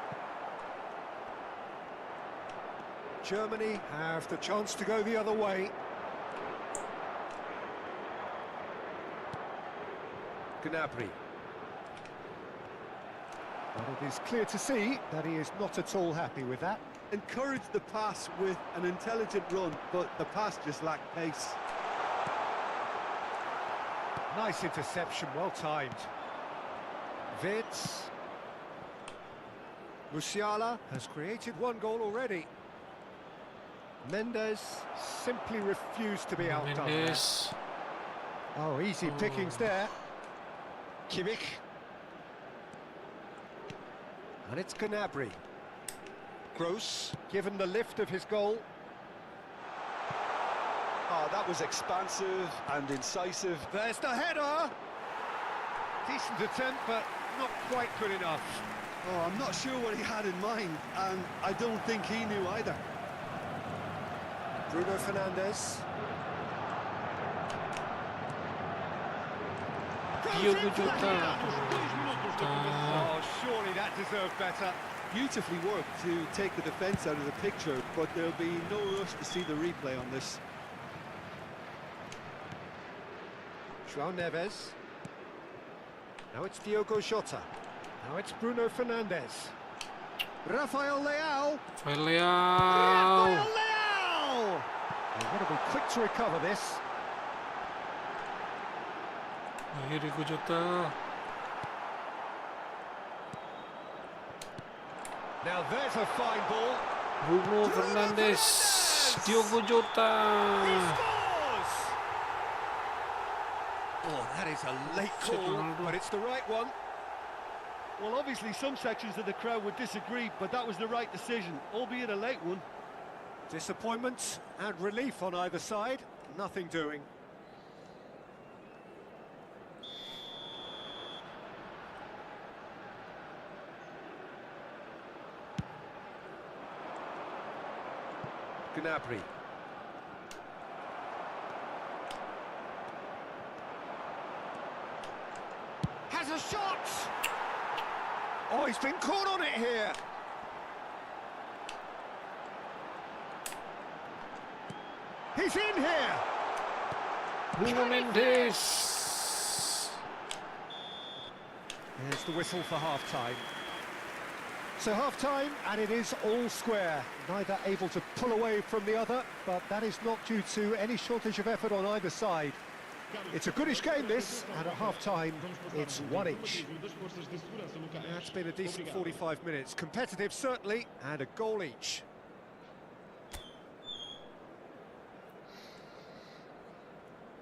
Germany have the chance to go the other way. Gnabry. But it is clear to see that he is not at all happy with that. Encouraged the pass with an intelligent run, but the pass just lacked pace. Nice interception, well timed. Wirtz. Musiala has created 1 goal already. Mendes simply refused to be outdone there. Mendes. Oh, easy pickings there. Kimmich. And it's Gnabry. Gross, given the lift of his goal. Oh, that was expansive and incisive. There's the header! Decent attempt, but not quite good enough. Oh, I'm not sure what he had in mind, and I don't think he knew either. Bruno Fernandes. Diego Jota. Oh, surely that deserved better. Beautifully worked to take the defence out of the picture, but there'll be no rush to see the replay on this. João Neves. Now it's Diogo Jota. Now it's Bruno Fernandes. Rafael Leao. Rafael Rafael Leao. Leao! They're going to be quick to recover this. Diego Jota. Now there's a fine ball. Bruno Fernandes. Diogo He Jota. scores! Oh, that is a late call, Ronaldo. but it's the right one. Well, obviously some sections of the crowd would disagree, but that was the right decision, albeit a late one. Disappointment and relief on either side. Nothing doing. Gnabry. Has a shot! Oh, he's been caught on it here. He's in here! Bruno Mendes. There's the whistle for half-time. So half-time, and it is all square. Neither able to pull away from the other, but that is not due to any shortage of effort on either side. It's a goodish game, this, and at half-time, it's 1 each. That's been a decent 45 minutes. Competitive, certainly, and a goal each.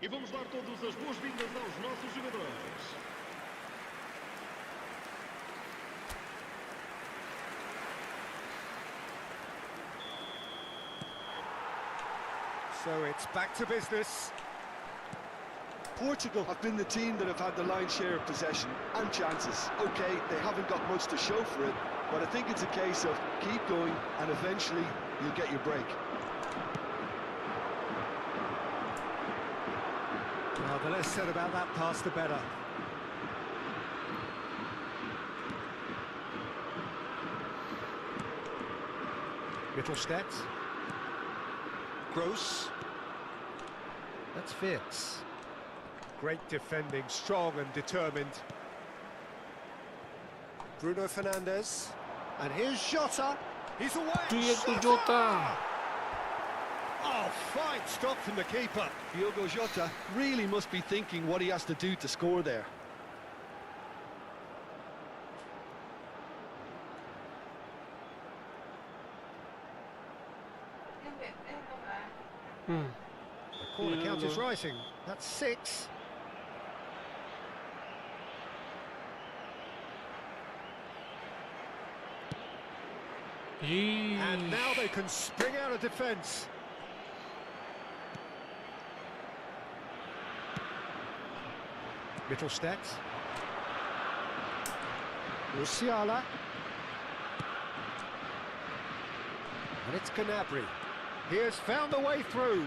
E vamos dar todas as boas-vindas aos nossos jogadores. So it's back to business. Portugal have been the team that have had the lion's share of possession and chances. Okay, they haven't got much to show for it, but I think it's a case of keep going and eventually you'll get your break. Well, the less said about that pass, the better. Mittelstädt. Gross. That's Wirtz. Great defending, strong and determined. Bruno Fernandes. And here's Jota. He's away. Diego Jota. Oh, fine stop from the keeper. Diogo Jota really must be thinking what he has to do to score there. The corner count is rising. That's 6. And now they can spring out of defence. Mittelstädt. Musiala. And it's Gnabry. He has found a way through.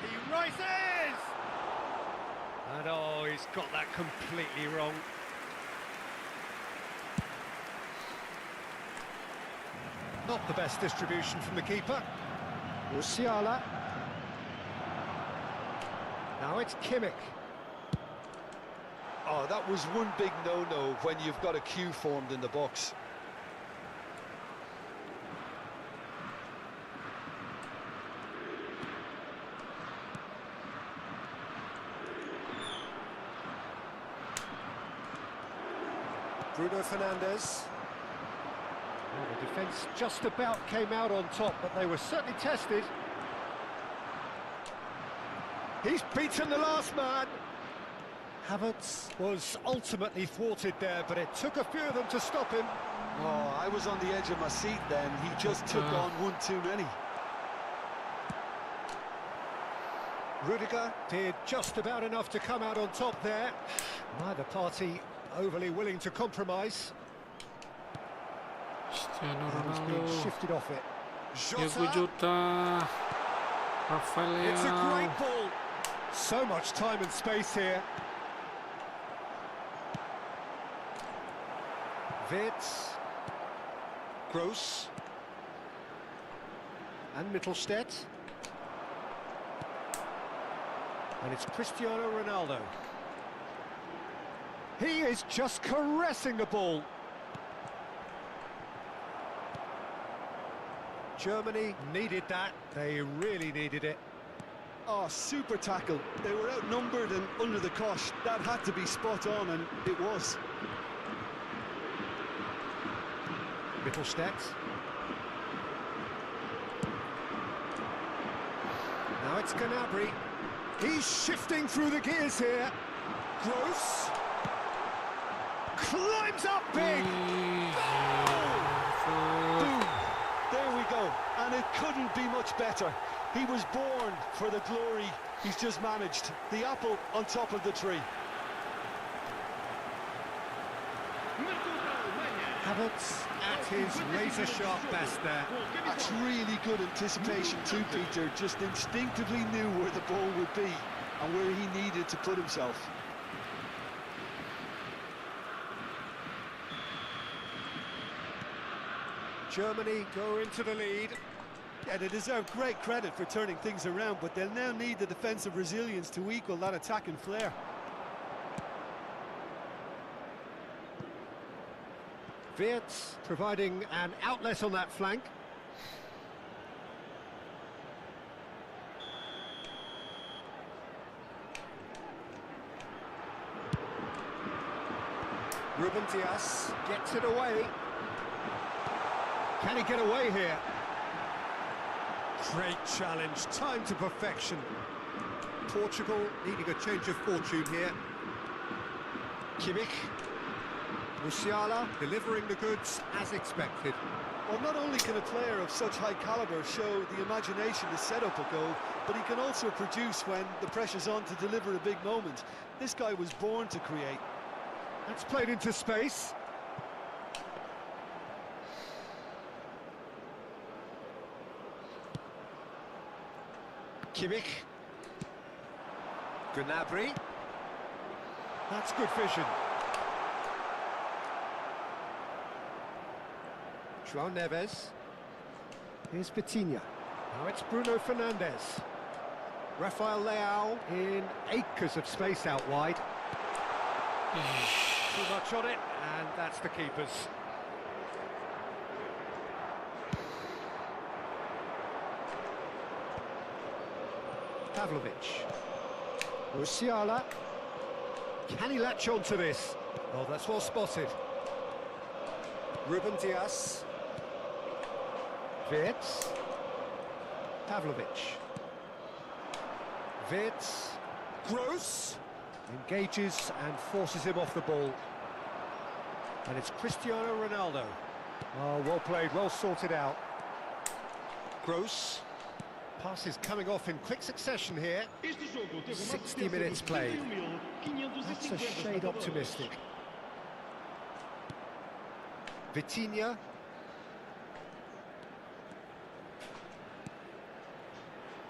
He rises! And oh, he's got that completely wrong. Not the best distribution from the keeper. Musiala. Now it's Kimmich. Oh, that was one big no-no when you've got a queue formed in the box. Bruno Fernandes. Well, the defence just about came out on top, but they were certainly tested. He's beaten the last man. Havertz was ultimately thwarted there, but it took a few of them to stop him. Oh, I was on the edge of my seat then. He just took on one too many. Rudiger did just about enough to come out on top there. Neither party overly willing to compromise. Cristiano He's being Ronaldo. shifted off it. Diego Jota. Rafael. It's a great ball. So much time and space here. Wirtz. Gross. And Mittelstädt. And it's Cristiano Ronaldo. He is just caressing the ball. Germany needed that. They really needed it. Oh, super tackle. They were outnumbered and under the cosh. That had to be spot on, and it was. Mittelstädt. Now it's Gnabry. He's shifting through the gears here. Gross. Climbs up big. Boom. There we go. And it couldn't be much better. He was born for the glory he's just managed. The apple on top of the tree. Havertz at his razor-sharp best there. That's really good anticipation too, Peter. Just instinctively knew where the ball would be and where he needed to put himself. Germany go into the lead. Yeah, they deserve great credit for turning things around, but they'll now need the defensive resilience to equal that attacking flair. Wirtz providing an outlet on that flank. Ruben Dias gets it away. Can he get away here? Great challenge, time to perfection. Portugal needing a change of fortune here. Kimmich. Musiala delivering the goods as expected. Well, not only can a player of such high caliber show the imagination to set up a goal, but he can also produce when the pressure's on to deliver a big moment. This guy was born to create. That's played into space. Kimmich. Gnabry. That's good vision. João Neves. Here's Vitinha. Now it's Bruno Fernandes. Rafael Leao in acres of space out wide. Too much on it, and that's the keeper's. Pavlovic. Musiala. Can he latch on to this? Oh, that's well spotted. Ruben Dias. Wirtz. Pavlovic. Wirtz. Gross. Engages and forces him off the ball. And it's Cristiano Ronaldo. Oh, well played, well sorted out. Gross. Passes coming off in quick succession here. 60 minutes played. That's a shade optimistic. Vitinha.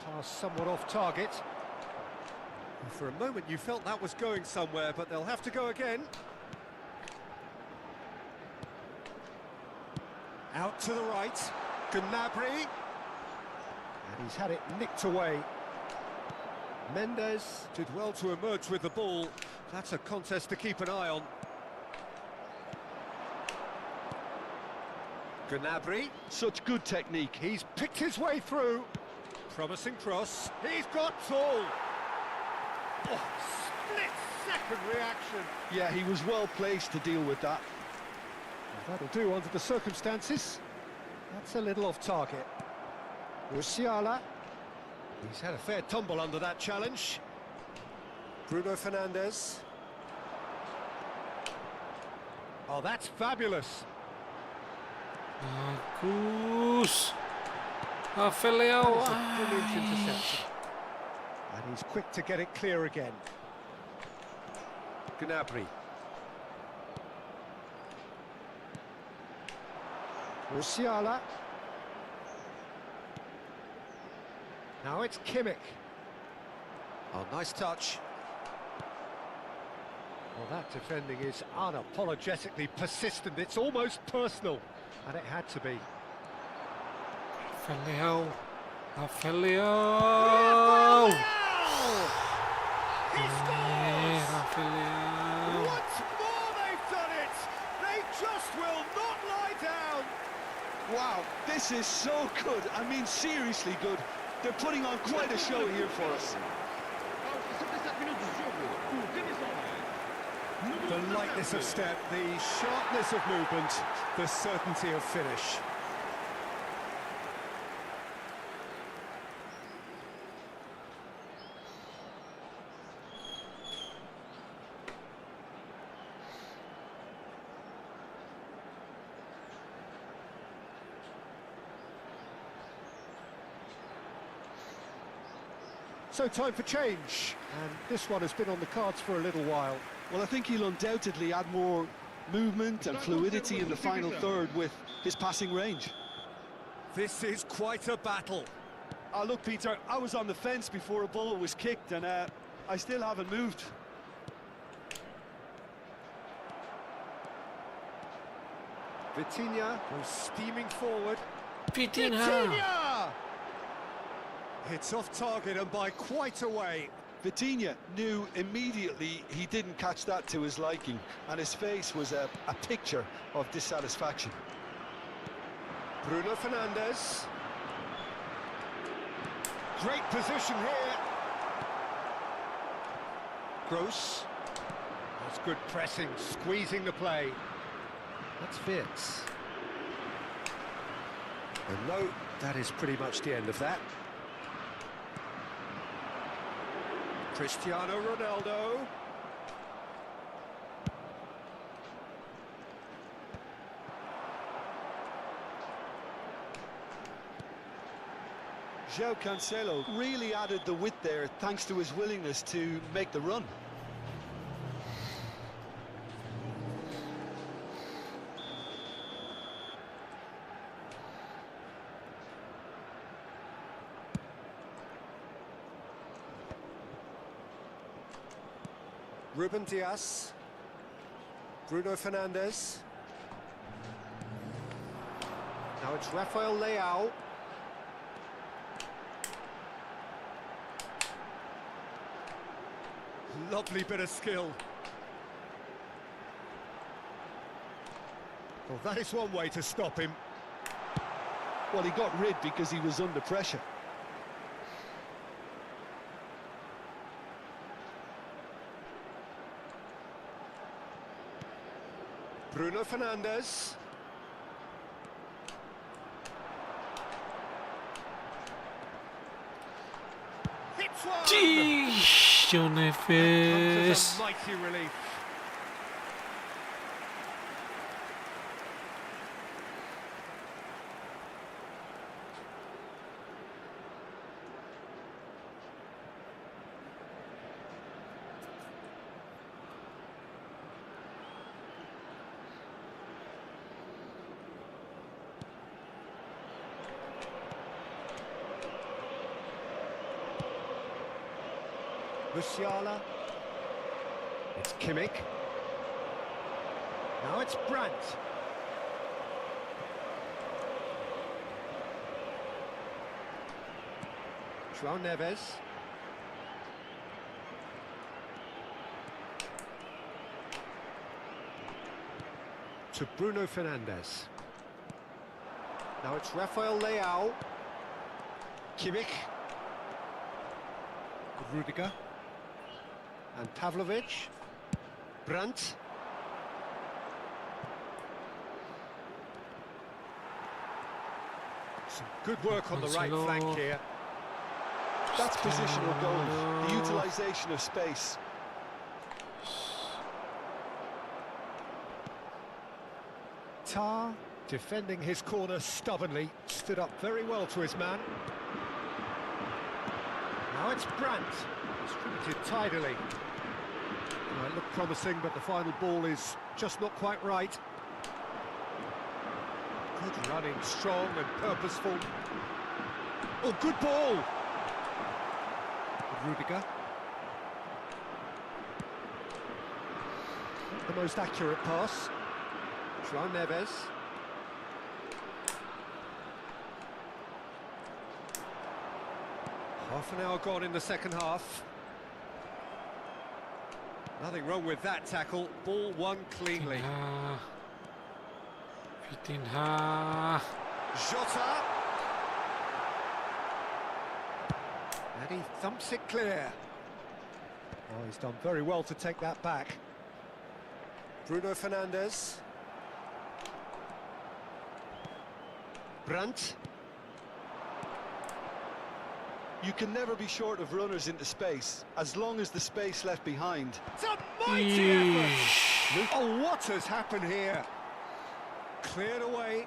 Pass somewhat off target. And for a moment you felt that was going somewhere, but they'll have to go again. Out to the right. Gnabry. And he's had it nicked away. Mendes did well to emerge with the ball. That's a contest to keep an eye on. Gnabry. Such good technique. He's picked his way through. Promising cross. He's got all. Oh, split-second reaction. Yeah, he was well placed to deal with that. Well, that'll do under the circumstances. That's a little off target. Musiala. He's had a fair tumble under that challenge. Bruno Fernandes. Oh, that's fabulous. Bagus. Rafael Leao. That's a brilliant interception. And he's quick to get it clear again. Gnabry. Musiala. Now it's Kimmich. Oh, nice touch. Well, that defending is unapologetically persistent. It's almost personal, and it had to be. Rafael Leao. Rafael Leao. He scores! Rafael Leao. Once more they've done it! They just will not lie down! Wow, this is so good. I mean, seriously good. They're putting on quite a show here for us. The lightness of step, the sharpness of movement, the certainty of finish. So time for change, and this one has been on the cards for a little while. Well, I think he'll undoubtedly add more movement and fluidity in the final third with his passing range. This is quite a battle. Look, Peter, I was on the fence before a ball was kicked, and I still haven't moved. Vitinha goes steaming forward. Vitinha. It's off target and by quite a way. Vitinha knew immediately he didn't catch that to his liking, and his face was a picture of dissatisfaction. Bruno Fernandes. Great position here. Gross. That's good pressing, squeezing the play. That's Wirtz. And no, that is pretty much the end of that. Cristiano Ronaldo. João Cancelo really added the width there thanks to his willingness to make the run. Ruben Dias, Bruno Fernandes. Now it's Rafael Leao. Lovely bit of skill. Well, that is one way to stop him. Well, he got rid because he was under pressure. Bruno Fernandes. Hits one! Jeez, John Comes Neves. as a mighty relief. Musiala. It's Kimmich. Now it's Brandt. João Neves. To Bruno Fernandes. Now it's Rafael Leao. Kimmich. Rudiger. And Pavlovic. Brandt. Some good work on the right flank here. That's positional goals, the utilisation of space. Tar, defending his corner stubbornly, stood up very well to his man. Now it's Brandt, distributed tidily. It looked promising, but the final ball is just not quite right. Good running, strong and purposeful. Oh, good ball! Rudiger. The most accurate pass. João Neves. Half an hour gone in the second half. Nothing wrong with that tackle. Ball won cleanly. Vitinha. Jota. And he thumps it clear. Oh, he's done very well to take that back. Bruno Fernandes. Brandt. You can never be short of runners into space, as long as the space left behind. It's a mighty effort! Oh, what has happened here? Cleared away.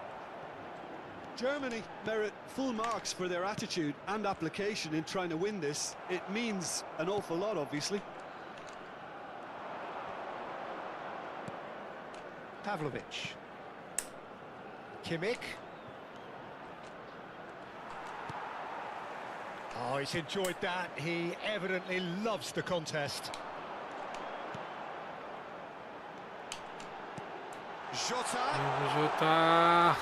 Germany merit full marks for their attitude and application in trying to win this. It means an awful lot, obviously. Pavlovic. Kimmich. Oh, he's enjoyed that. He evidently loves the contest. Jota.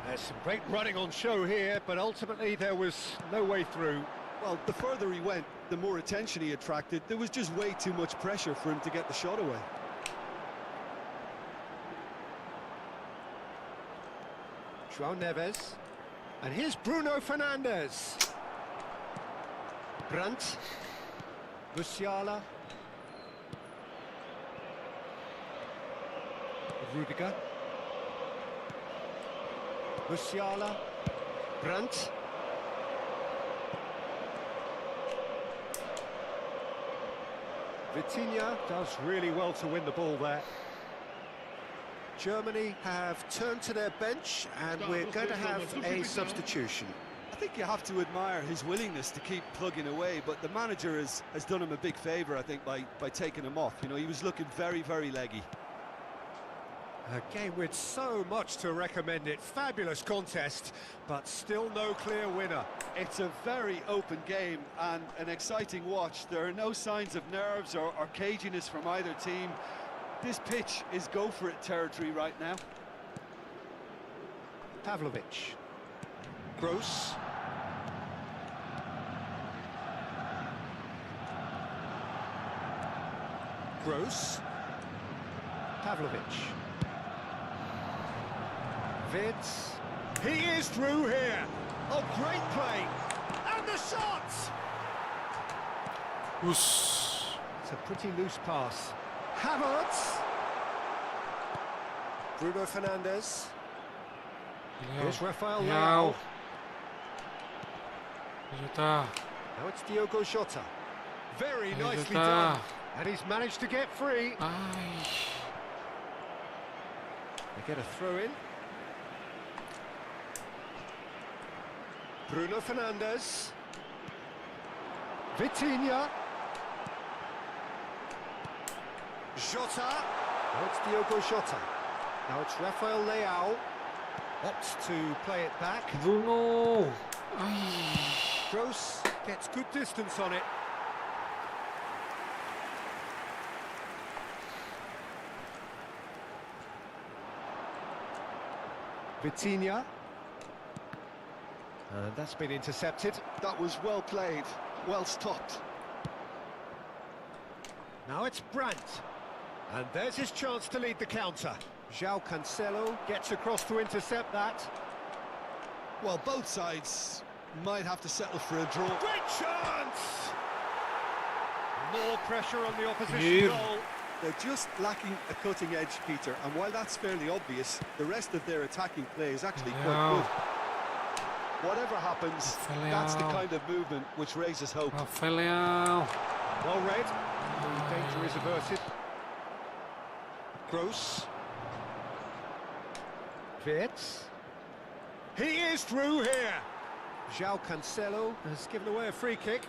There's some great running on show here, but ultimately there was no way through. Well, the further he went, the more attention he attracted. There was just way too much pressure for him to get the shot away. João Neves. And here's Bruno Fernandes. Brandt. Musiala. Rudiger. Musiala. Brandt. Vitinha does really well to win the ball there. Germany have turned to their bench, and we're going to have a substitution. I think you have to admire his willingness to keep plugging away, but the manager has done him a big favour, I think, by taking him off. You know, he was looking very, very leggy. A game with so much to recommend it. Fabulous contest, but still no clear winner. It's a very open game and an exciting watch. There are no signs of nerves or caginess from either team. This pitch is go-for-it territory right now. Pavlovic. Gross. Gross. Pavlovic. Vids. He is through here. Oh, great play. And the shot! Us. It's a pretty loose pass. Havertz. Bruno Fernandes. Here's Rafael Leao. Jota. Now it's Diogo Jota. Very nicely Jota. done. And he's managed to get free. Ay. They get a throw in. Bruno Fernandes. Vitinha. Jota. Now it's Diogo Jota. Now it's Rafael Leao. Opts to play it back. Bruno. Ay. Gross gets good distance on it. Vitinha. And that's been intercepted. That was well played, well stopped. Now it's Brandt. And there's his chance to lead the counter. João Cancelo gets across to intercept that. Well, both sides might have to settle for a draw. Great chance! More pressure on the opposition Here. goal. They're just lacking a cutting edge, Peter, and while that's fairly obvious, the rest of their attacking play is actually quite Leao. good. Whatever happens, that's the Leao. kind of movement which raises hope. Rafael. Well read. The danger is averted. Gross. Wirtz. He is through here. João Cancelo has given away a free kick.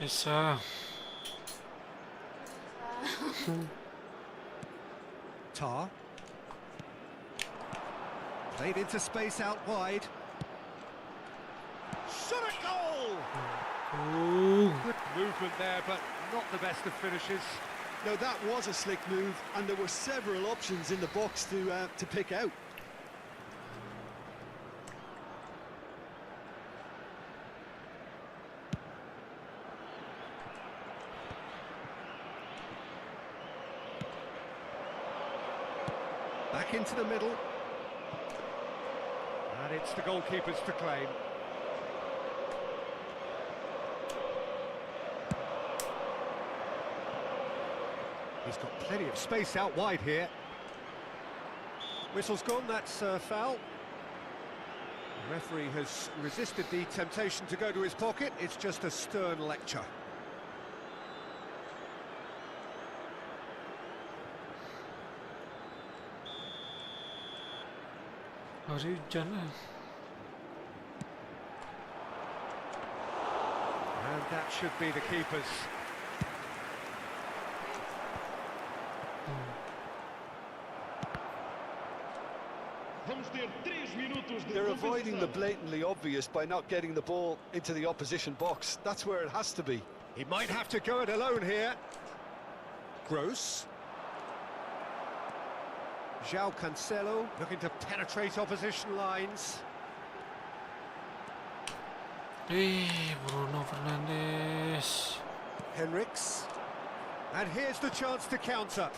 Esa. Tar. Played into space out wide. Shot at goal! Ooh. Good movement there, but not the best of finishes. Now that was a slick move, and there were several options in the box to pick out. Back into the middle. And it's the goalkeepers to claim. He's got plenty of space out wide here. Whistle's gone, that's a foul. The referee has resisted the temptation to go to his pocket. It's just a stern lecture. Hari hujan. And that should be the keepers. Vamos ter 3 minutos de They're avoiding the compensação. blatantly obvious by not getting the ball into the opposition box. That's where it has to be. He might have to go it alone here. Gross. João Cancelo looking to penetrate opposition lines. Hey, Bruno Fernandes. Henriks. And here's the chance to counter.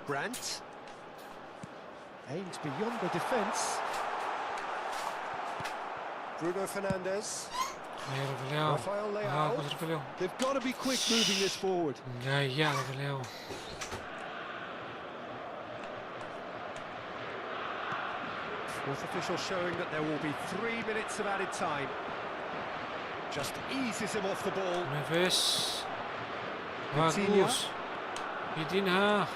Brandt. Aims beyond the defence. Bruno Fernandes. Ay, Rafael. Rafael Leao. Ah, pues Rafael. They've got to be quick moving this forward. Ya, Rafael. Fourth official showing that there will be 3 minutes of added time. Just eases him off the ball. Neves. Coutinho. Bagus. Vidinha.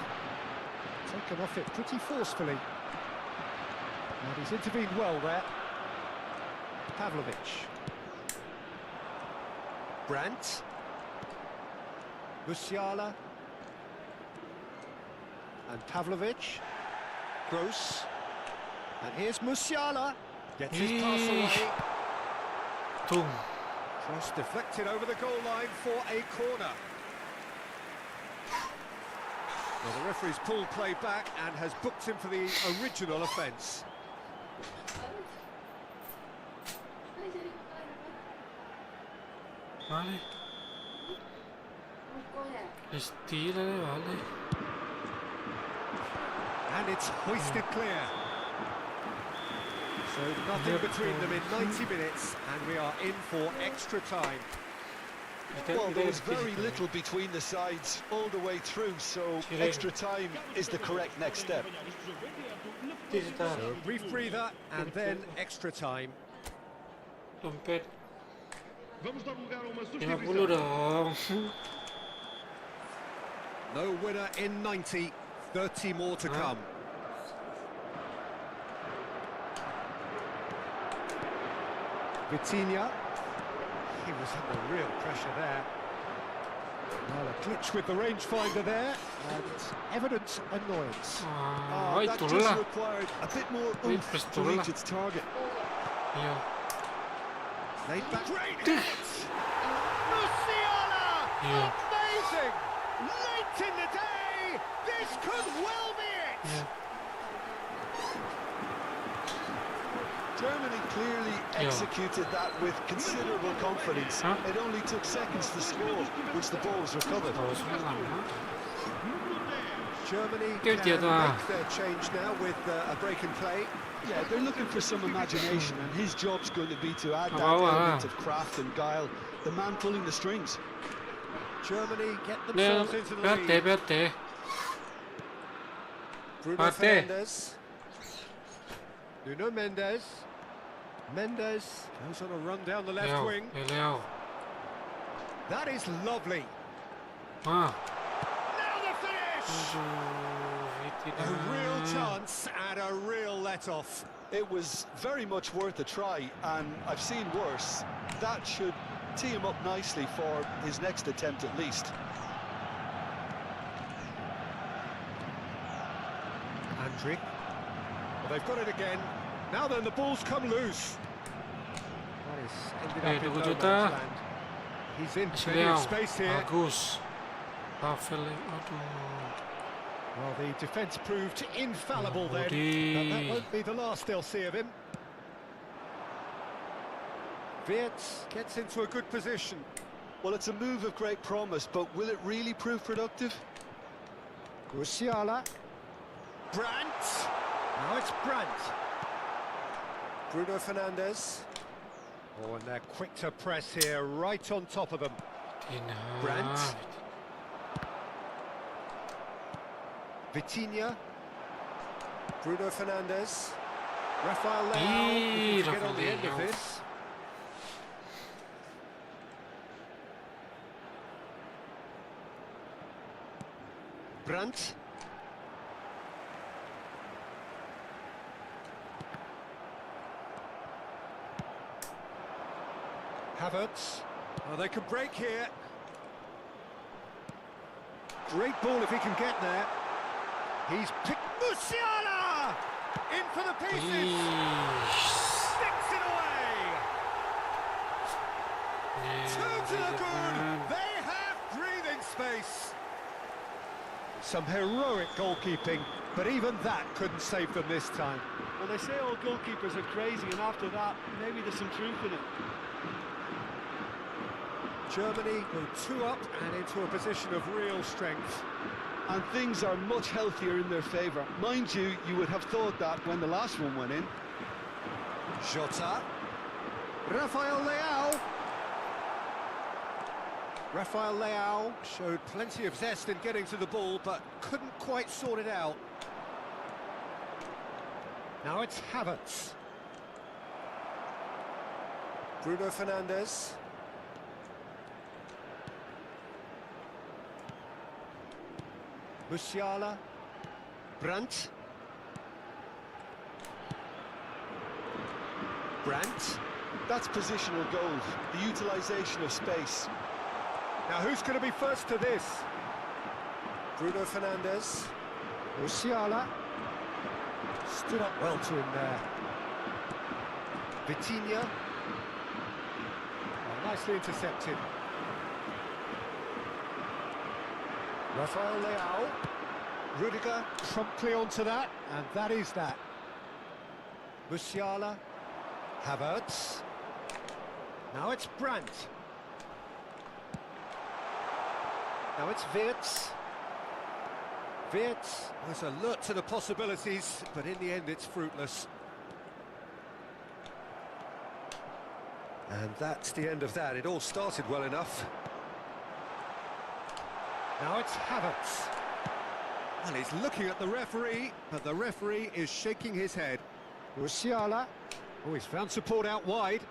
Taken off it pretty forcefully. And he's intervened well there. Pavlovic. Brandt. Musiala. And Pavlovic. Gross. And here's Musiala. Gets his pass away. Tung. Cross deflected over the goal line for a corner. Well, the referee's pulled play back and has booked him for the original offence. Vale. Estírale, vale. And it's hoisted clear. So nothing between them in 90 minutes, and we are in for extra time. Well, there was very little between the sides all the way through, so extra time is the correct next step. So a brief breather, and then extra time. Dompet. Vamos dar lugar a uma 50 substituição. dong. No winner in 90, 30 more to come. Vitinha. He was under real pressure there. Well, a glitch with the rangefinder there, and evident annoyance. That just required a bit more oomph to reach its target. Yeah. Laid back. Great hit! Musiala! Yeah. Amazing! Late in the day! This could well be it! Yeah. Germany clearly executed that with considerable confidence. Huh? It only took seconds to score, which the ball was recovered. Germany Good can idea. make their change now with a break in play. Yeah, they're looking for some imagination, and his job's going to be to add that Wow, element of craft and guile. The man pulling the strings. Germany get Yeah, themselves into the lead. Bate. Bruno Bate. Fernandes. Nuno Mendes. Mendes goes on a run down the left wing. Leo. That is lovely. Ah. Now the finish! A real chance and a real let-off. It was very much worth a try, and I've seen worse. That should tee him up nicely for his next attempt at least. Andriy. Well, they've got it again. Now then, the ball's come loose. That is ended up in no man's land. He's in plenty of space here. Bagus. Aduh. Well, the defence proved infallible then, but that won't be the last they'll see of him. Wirtz gets into a good position. Well, it's a move of great promise, but will it really prove productive? Musiala. Brandt. Now it's Brandt. Bruno Fernandes. Oh, and they're quick to press here, right on top of them. Brandt. Vitinha. Bruno Fernandes. Rafael Leao to get on the end of this. Brandt. Havertz. Oh, they could break here. Great ball if he can get there. He's picked Musiala! In for the pieces! Sticks it away! Two to the good! They have breathing space! Some heroic goalkeeping, but even that couldn't save them this time. Well, they say all goalkeepers are crazy, and after that, maybe there's some truth in it. Germany go 2 up and into a position of real strength. And things are much healthier in their favour. Mind you, you would have thought that when the last one went in. Jota. Rafael Leao. Rafael Leao showed plenty of zest in getting to the ball, but couldn't quite sort it out. Now it's Havertz. Bruno Fernandes. Musiala. Brandt. Brandt. That's positional gold, the utilisation of space. Now who's going to be first to this? Bruno Fernandes. Musiala. Stood up well to him there. Vitinha. Oh, nicely intercepted. Rafael Leao. Rudiger promptly onto that, and that is that. Musiala. Havertz. Now it's Brandt. Now it's Wirtz. Wirtz was alert to the possibilities, but in the end it's fruitless. And that's the end of that. It all started well enough. Now it's Havertz. And he's looking at the referee, but the referee is shaking his head. Musiala. Oh, he's found support out wide.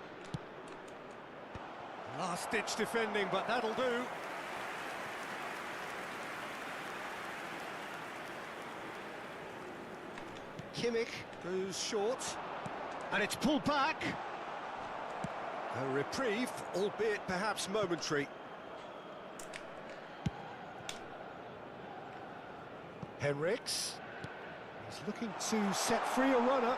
Last-ditch defending, but that'll do. Kimmich goes short, and it's pulled back. A reprieve, albeit perhaps momentary. Henriks. He's looking to set free a runner.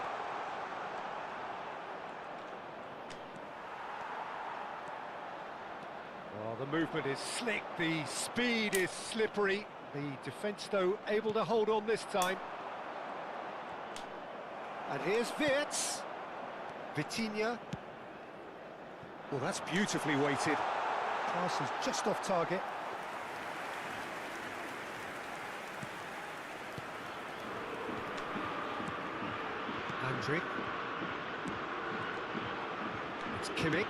Oh, the movement is slick, the speed is slippery. The defence, though, able to hold on this time. And here's Wirtz. Vitinha. Well, that's beautifully weighted. Pass is just off target. Andrić. It's Kimmich.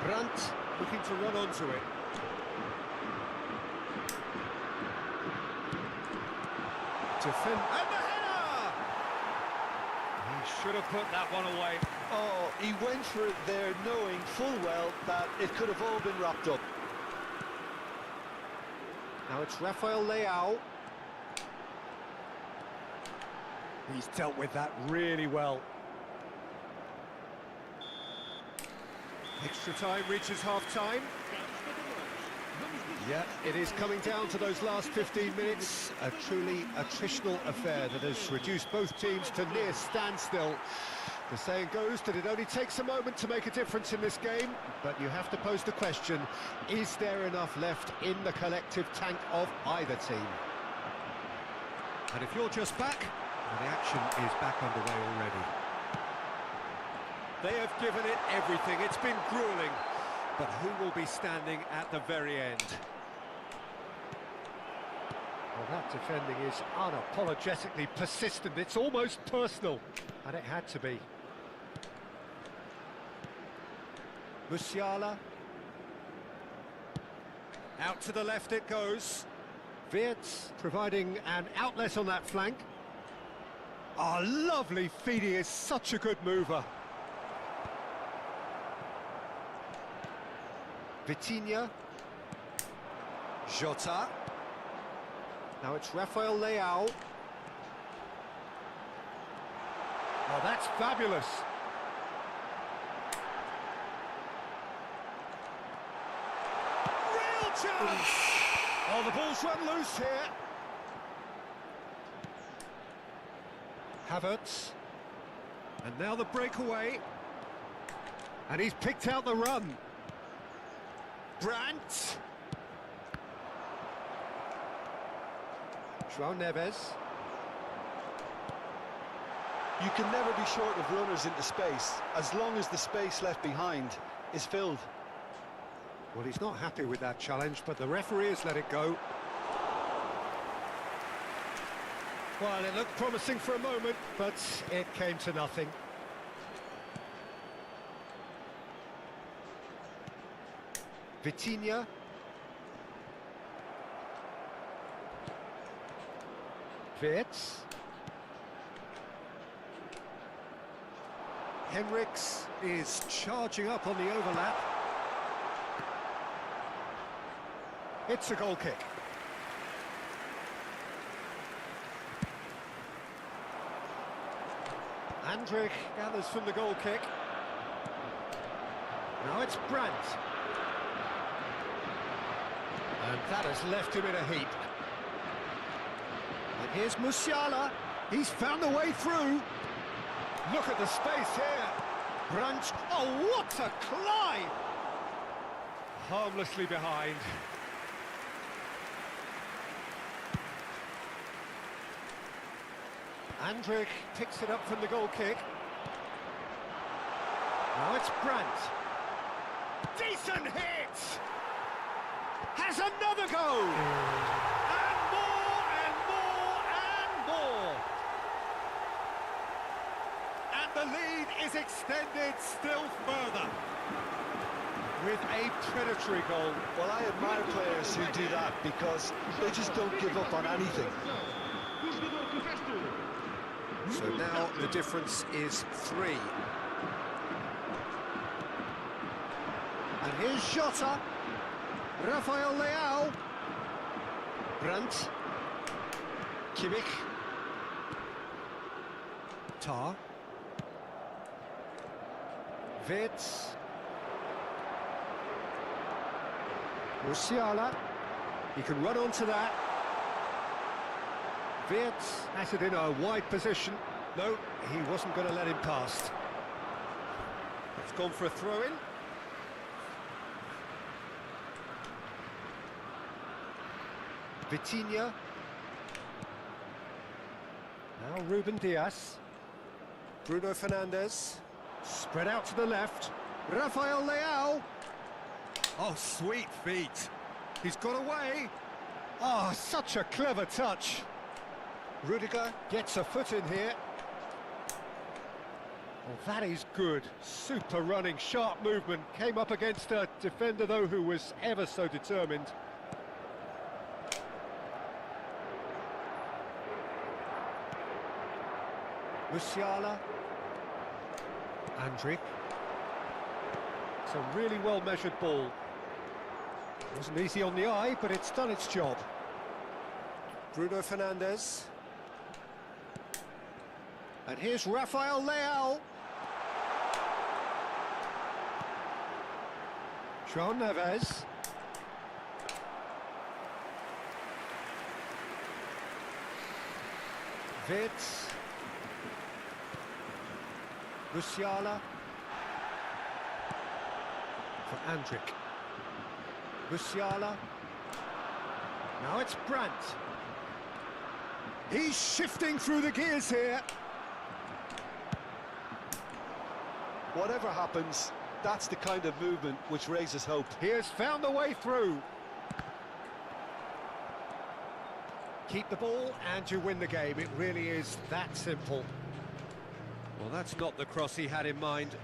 Brandt looking to run onto it. Defend. And the header! He should have put that one away. Oh, he went for it there, knowing full well that it could have all been wrapped up. Now it's Rafael Leao. He's dealt with that really well. Extra time reaches half-time. Yeah, it is coming down to those last 15 minutes. A truly attritional affair that has reduced both teams to near standstill. The saying goes that it only takes a moment to make a difference in this game, but you have to pose the question, is there enough left in the collective tank of either team? And if you're just back, well, the action is back underway already. They have given it everything. It's been grueling. But who will be standing at the very end? Well, that defending is unapologetically persistent. It's almost personal. And it had to be. Musiala. Out to the left it goes. Wirtz providing an outlet on that flank. Oh, lovely feed. He is such a good mover. Vitinha. Jota. Now it's Rafael Leao. Oh, that's fabulous. Real chance! Oh, the ball's run loose here. Havertz. And now the breakaway. And he's picked out the run. Brandt. João Neves. You can never be short of runners into space, as long as the space left behind is filled. Well, he's not happy with that challenge, but the referee has let it go. Well, it looked promising for a moment, but it came to nothing. Vitinha. Wirtz. Henriks is charging up on the overlap. It's a goal kick. Andrich gathers from the goal kick. Now it's Brandt. And that has left him in a heap. And here's Musiala. He's found the way through. Look at the space here. Brandt. Oh, what a climb! Harmlessly behind. Andrich picks it up from the goal kick. Now it's Brandt. Decent hit! Has another go! And more, and more, and more! And the lead is extended still further. With a predatory goal. Well, I admire players who do that because they just don't give up on anything. So now the difference is 3. And here's Jota. Rafael Leao. Brandt. Kimmich. Tar. Wirtz. Musiala. He can run onto that. Wirtz has it in a wide position. No, he wasn't going to let him past. It's gone for a throw-in. Vitinha. Now Ruben Diaz. Bruno Fernandes. Spread out to the left. Rafael Leao. Oh, sweet feet. He's got away. Oh, such a clever touch. Rudiger gets a foot in here. Oh, that is good. Super running, sharp movement. Came up against a defender, though, who was ever so determined. Musiala. Andrich. It's a really well-measured ball. Wasn't easy on the eye, but it's done its job. Bruno Fernandes. And here's Rafael Leao. João Neves. Wirtz. Musiala. For Andrich. Musiala. Now it's Brandt. He's shifting through the gears here. Whatever happens, that's the kind of movement which raises hope. He has found the way through. Keep the ball and you win the game. It really is that simple. Well, that's not the cross he had in mind.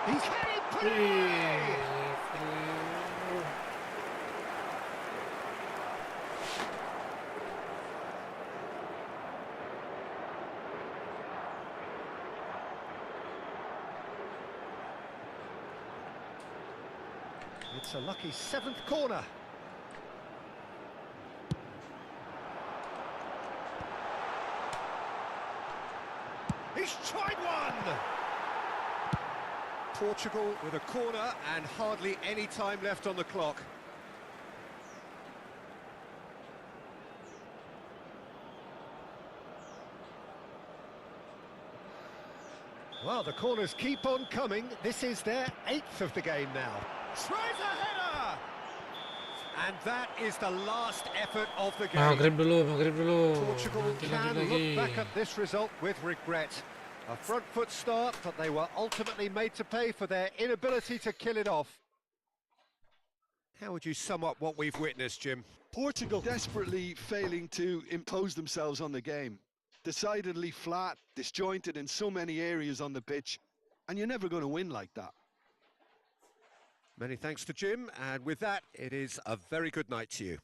He's headed play! It's a lucky 7th corner. He's tried one! Portugal with a corner and hardly any time left on the clock. Well, the corners keep on coming. This is their 8th of the game now. Tries a header! And that is the last effort of the game. Maghrib dulu. Portugal Nanti can lanjut look lagi. back at this result with regret. A front foot start, but they were ultimately made to pay for their inability to kill it off. How would you sum up what we've witnessed, Jim? Portugal desperately failing to impose themselves on the game. Decidedly flat, disjointed in so many areas on the pitch, and you're never going to win like that. Many thanks to Jim, and with that, it is a very good night to you.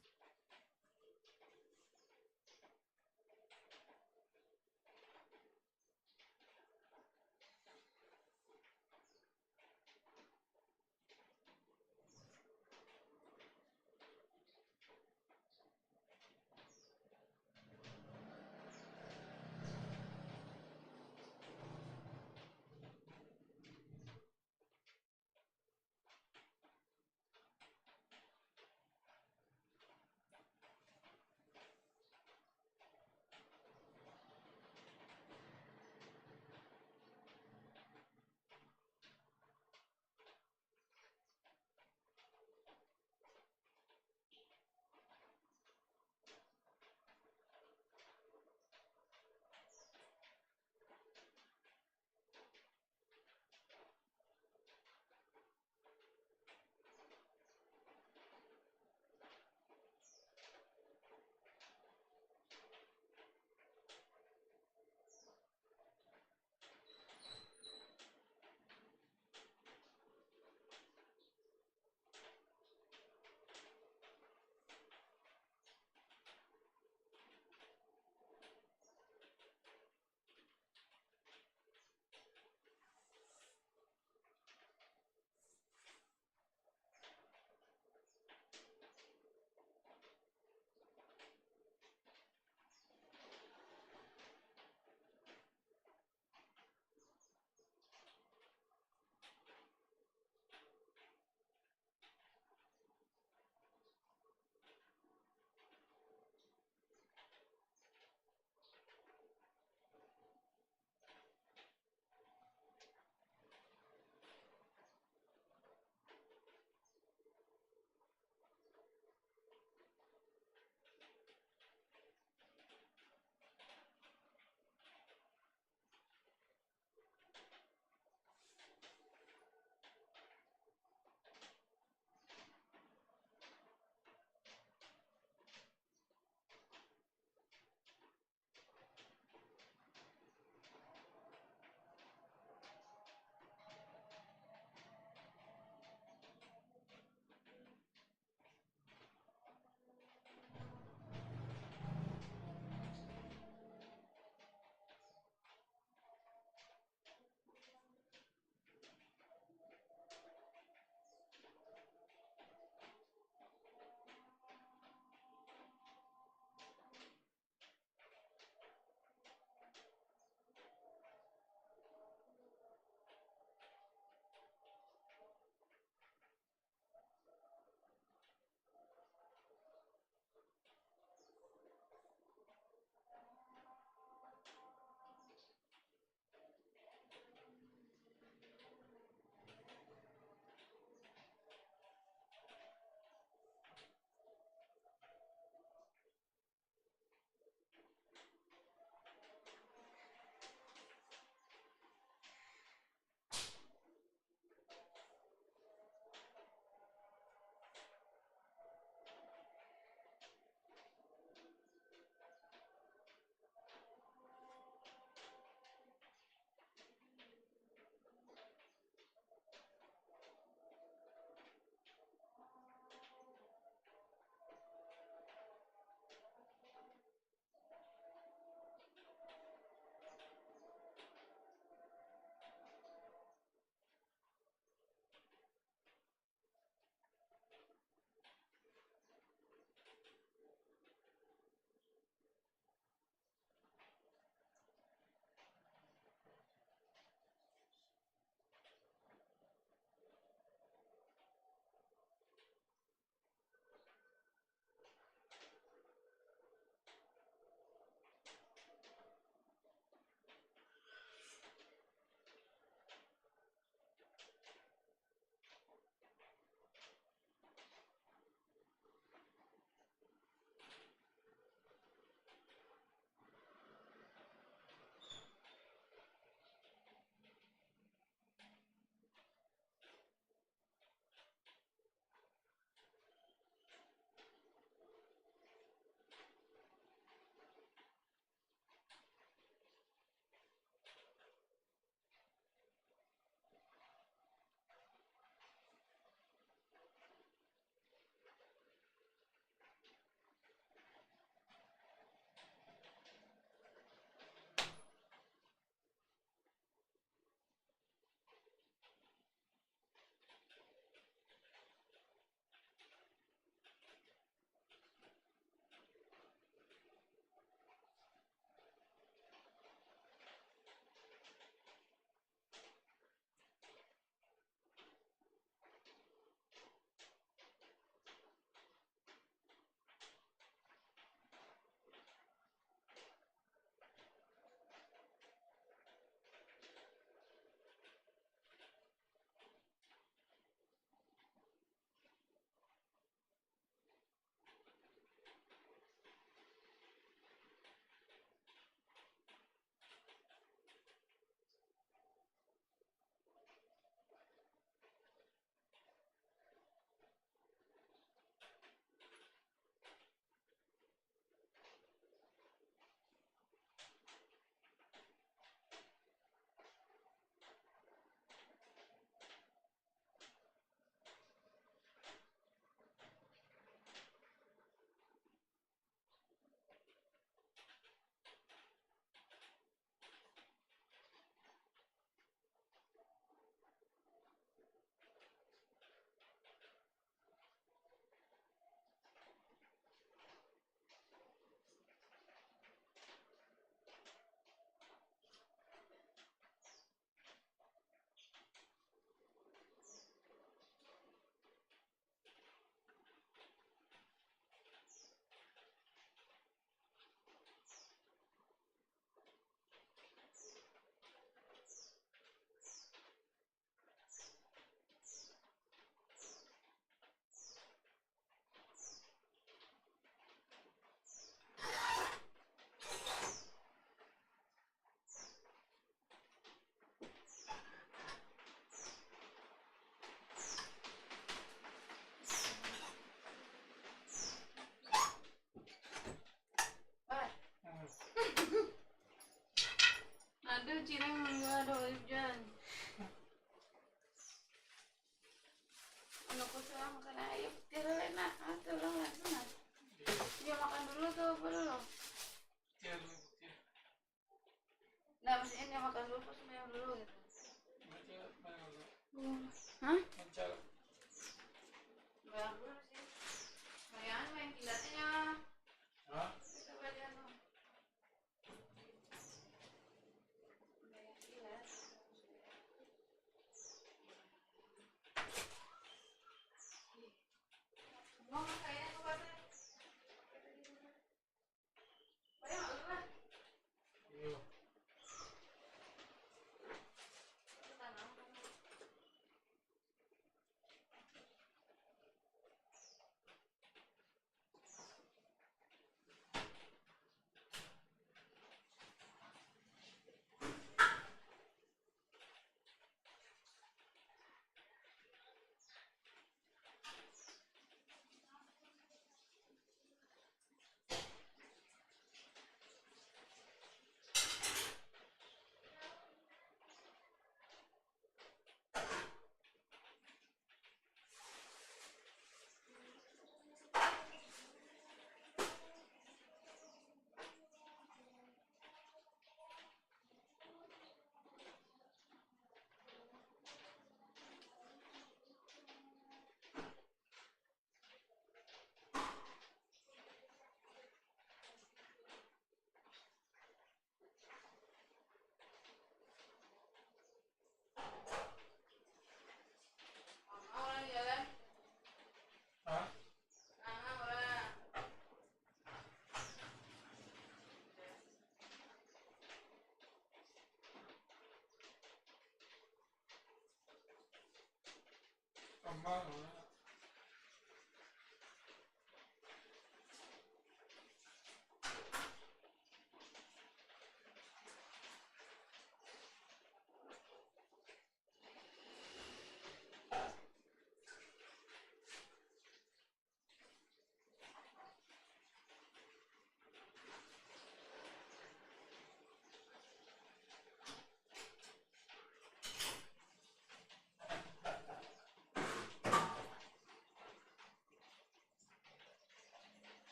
Cina nggak ada hujan. Anak usaha makan ayam, tiara enak, tolong enak. Dia makan dulu tuh, belum. Nah, maksudnya dia makan dulu, pas minum dulu gitu. Hah? Banyak dulu sih. Bayangin main kilatnya. Hah? Itu baca tuh. Banyak kilat. Mau kayaknya ke pasar. Bayang nggak lupa? Iya. Orang jalan. Hah? Orang.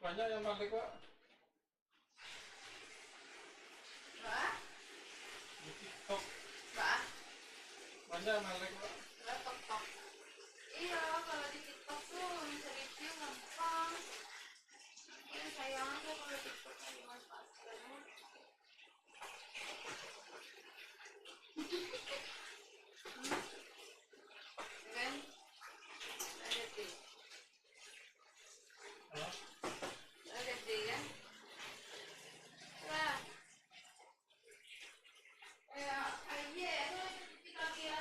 Banyak yang balik, Pak. Pak? Di TikTok. Pak? Banyak yang balik, Pak. TikTok. Iya, kalau di TikTok tuh bisa review gampang. Ini sayang aja kalau TikToknya dimanfaatkan. Kan? Ada sih. Ada sih kan? Nah. Ya, aja kita kira.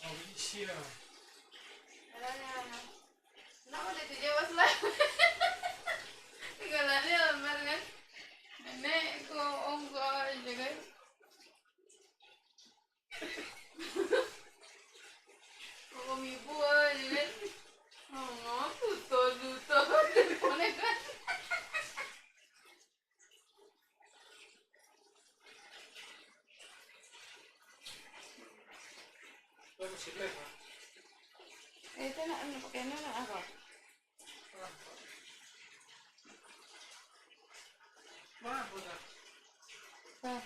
Indonesia. Kenapa dia tuh Jawa lah? Tinggalannya lembar kan? Nenek kok enggak aja kan? Kok ibu aja kan? Oh, duto teleponnya kan? Itu nak pakai ini nak apa? Mana punya? Nah,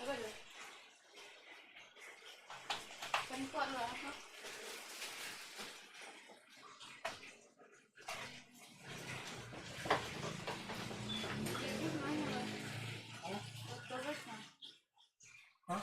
apa tu? Kan kuat lah. Hah?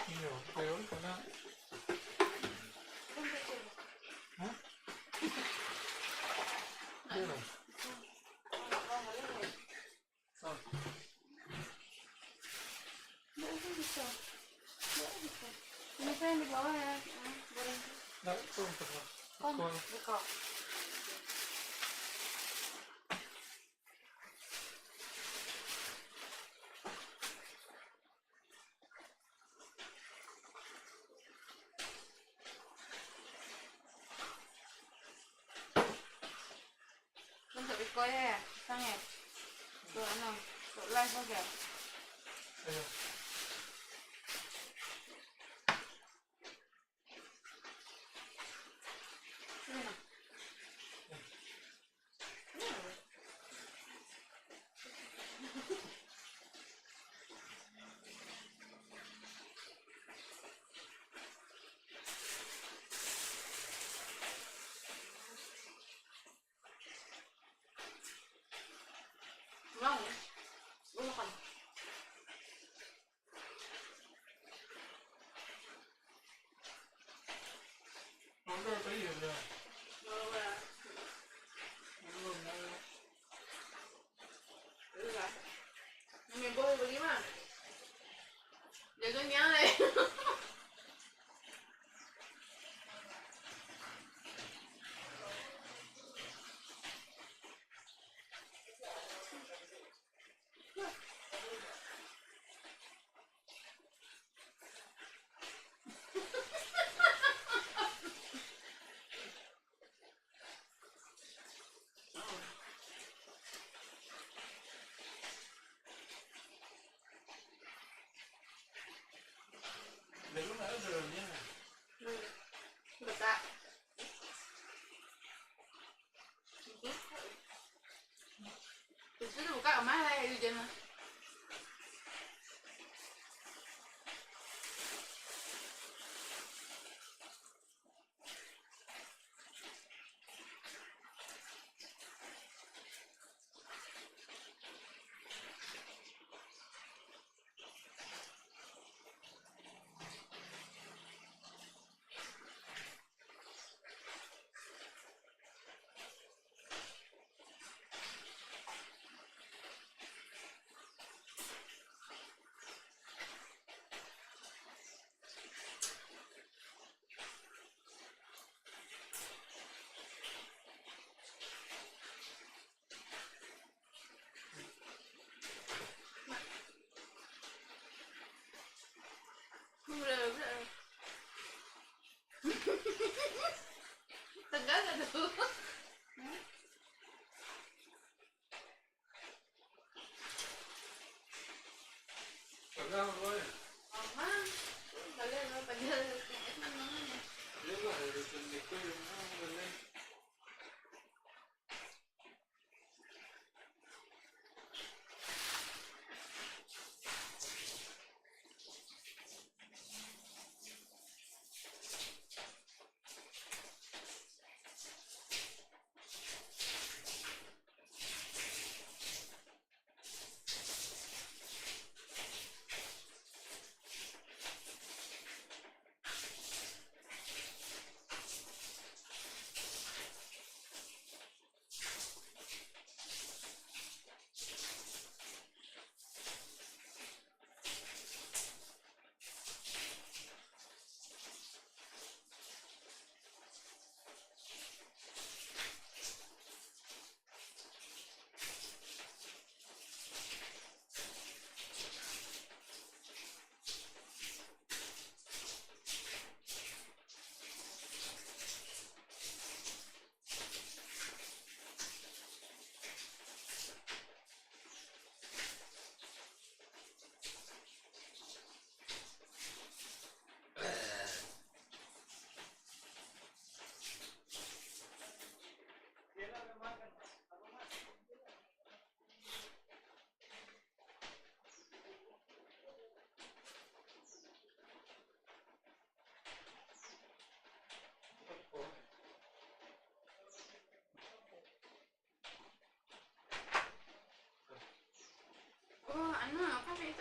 Iya, betul karena hah? Iya lah. Oh, Ini saya yang di bawah ya, goreng. nggak itu pernah. Buka. Untuk record ya, sangat. Untuk untuk live aja. Ayo. Mau? Belum kan? Ada apa iya udah? Belum ya. Belum ada. Udah. Ini boleh bagaimana? Jaga nyala. Belum ada dalamnya. Buka. Itu buka kemana ya hujan mah?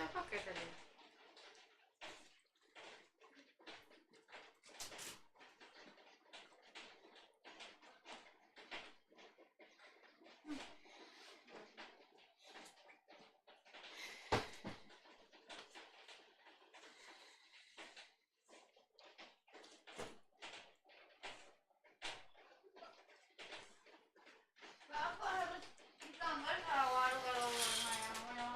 saya pakai tadi. Bapak harus ditambah kalau warna yang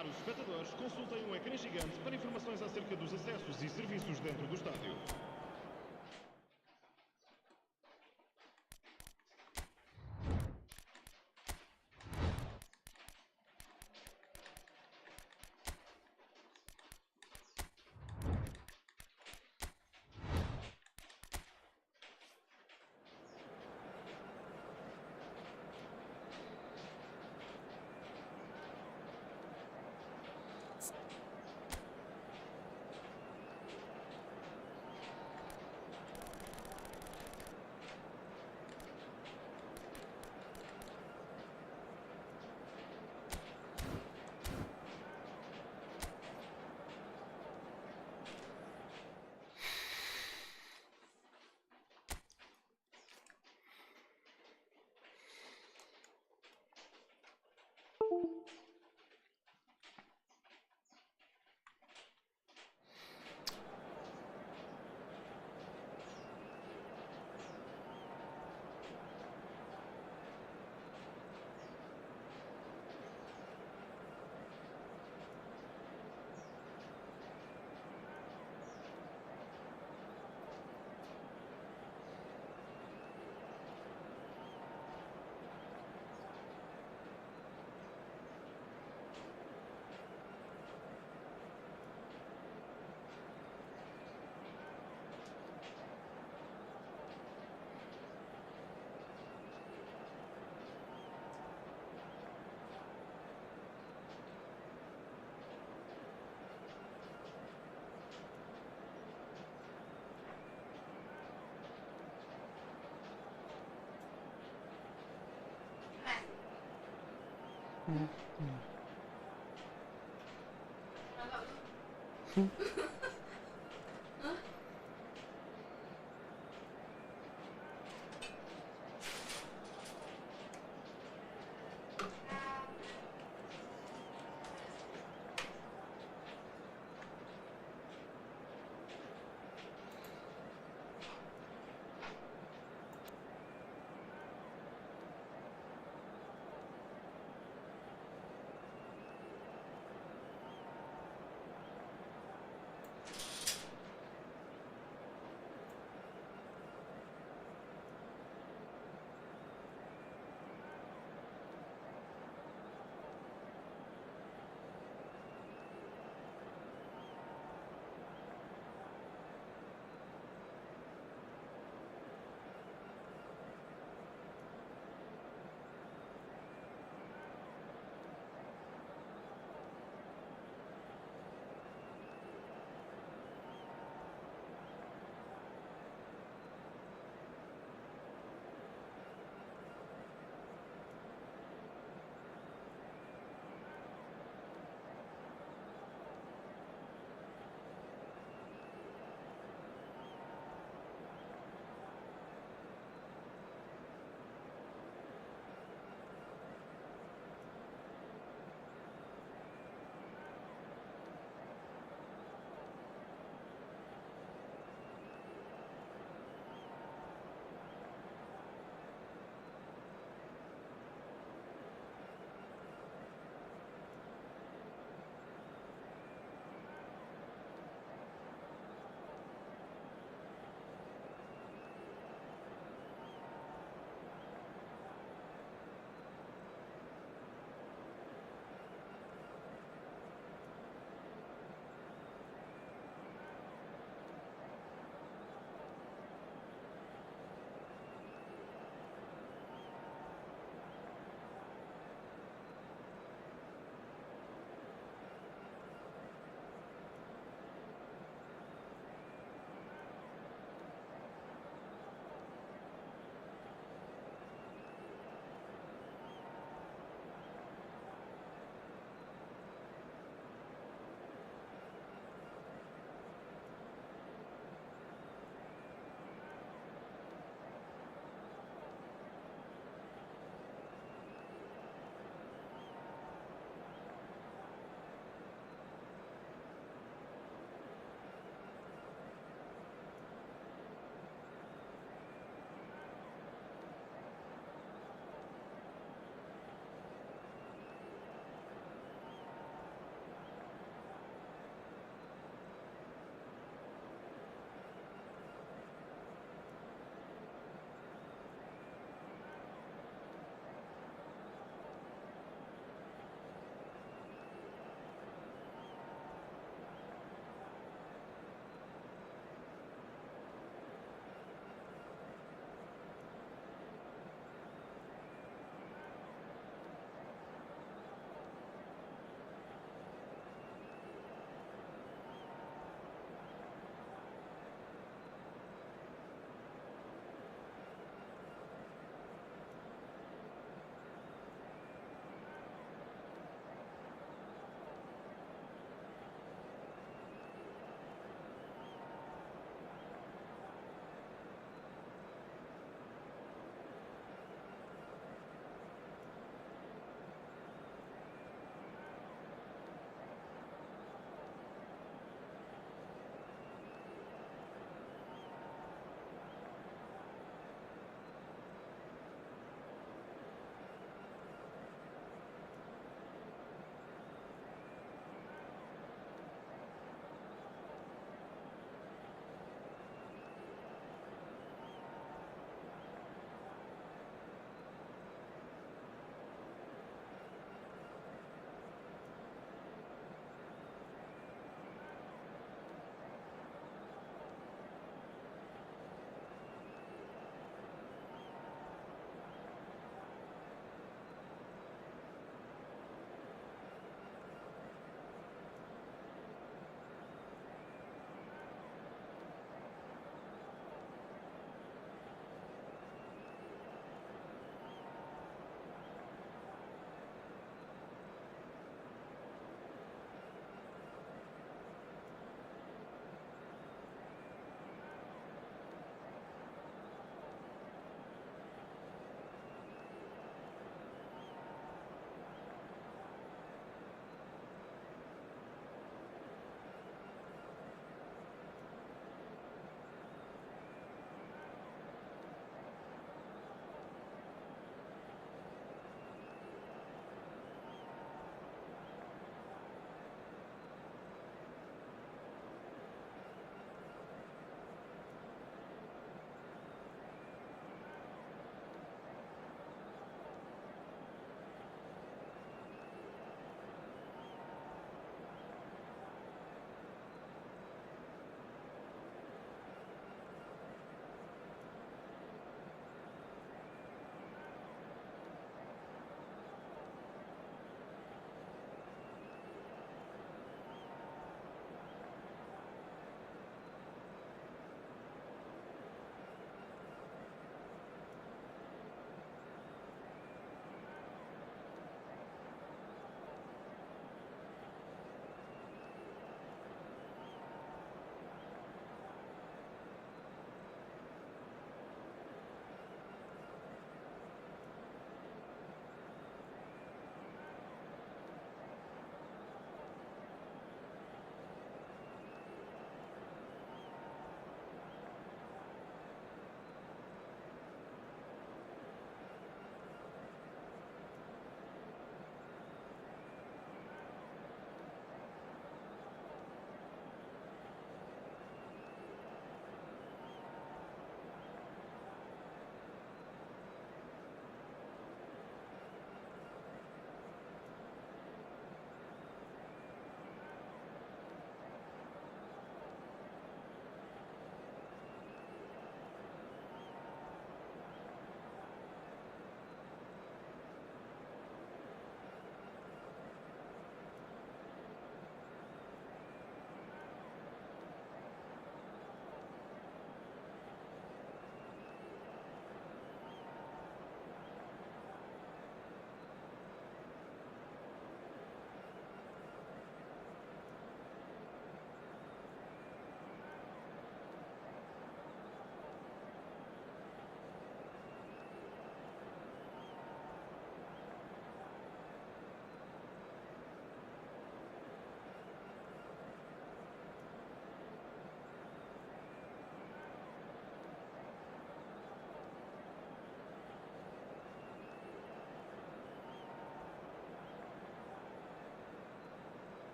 Caros espectadores, consultem um ecrã gigante para informações acerca dos acessos e serviços dentro do estádio.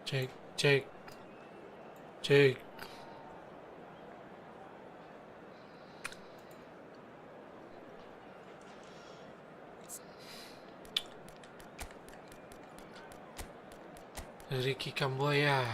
Cek, cek, cek. Ricky Kambuaya.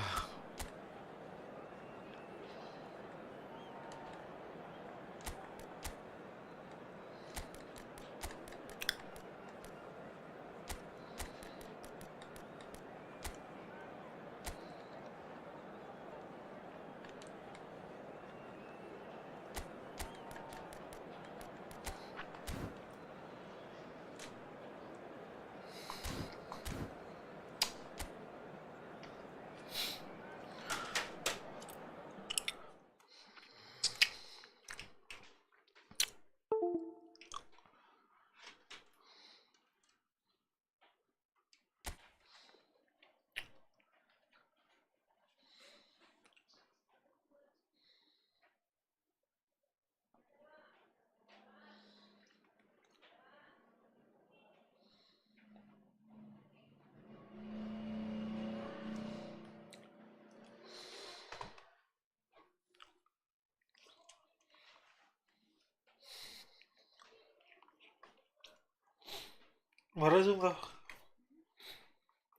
Bara zoom kah?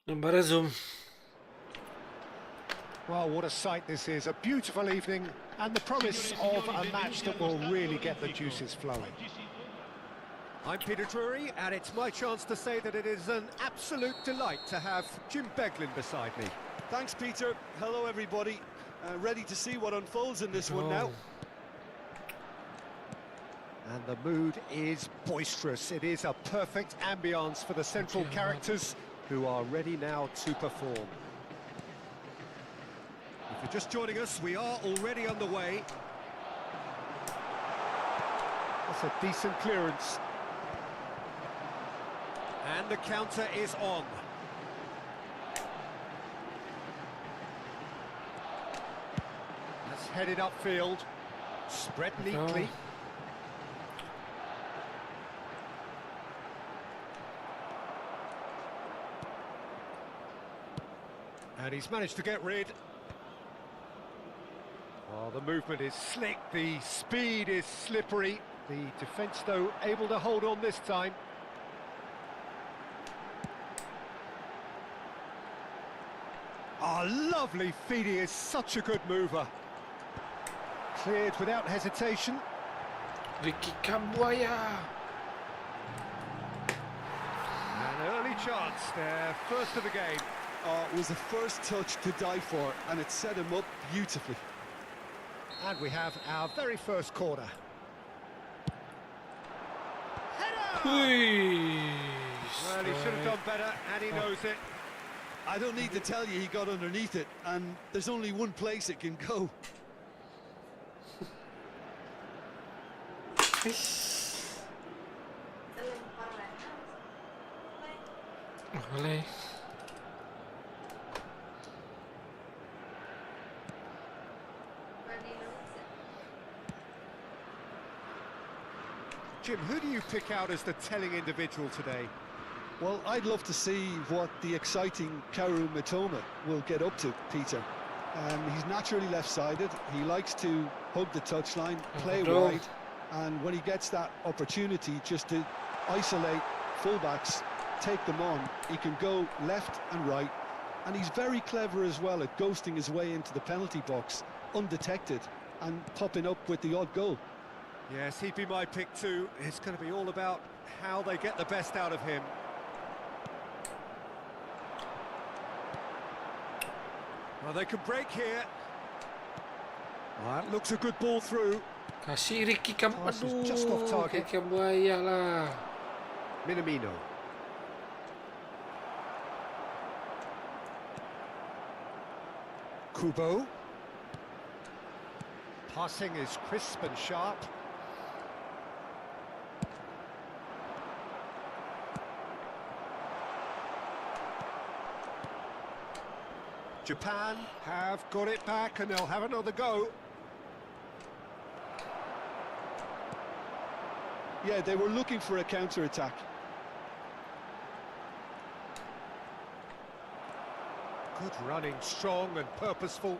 Bara zoom. Well, what a sight this is. A beautiful evening and the promise of a match that will really get the juices flowing. I'm Peter Drury, and it's my chance to say that it is an absolute delight to have Jim Beglin beside me. Thanks, Peter. Hello, everybody. Ready to see what unfolds in this one now. And the mood is boisterous. It is a perfect ambience for the central characters who are ready now to perform. If you're just joining us, we are already underway. That's a decent clearance. And the counter is on. That's headed upfield. Spread neatly. And he's managed to get rid. Well, the movement is slick, the speed is slippery. The defence, though, able to hold on this time. Oh, lovely feed. He is such a good mover. Cleared without hesitation. Ricky Kambuaya. An early chance, their first of the game. Oh, it was the first touch to die for, and it set him up beautifully. And we have our very first corner. Hui. Well, he should have done better, and he knows it. I don't need to tell you he got underneath it, and there's only one place it can go. Boleh. Jim, who do you pick out as the telling individual today? Well, I'd love to see what the exciting Kaoru Mitoma will get up to, Peter. He's naturally left-sided. He likes to hug the touchline, play wide, and when he gets that opportunity just to isolate fullbacks, take them on, he can go left and right, and he's very clever as well at ghosting his way into the penalty box, undetected, and popping up with the odd goal. Yes, he'd be my pick too. It's going to be all about how they get the best out of him. Well, they can break here. That looks a good ball through. Kasih Ricky Kambuaya. Pass was just off target. Ricky Kambuaya lah. Minamino. Kubo. Passing is crisp and sharp. Japan have got it back and they'll have another go. Yeah, they were looking for a counter-attack. Good running, strong and purposeful.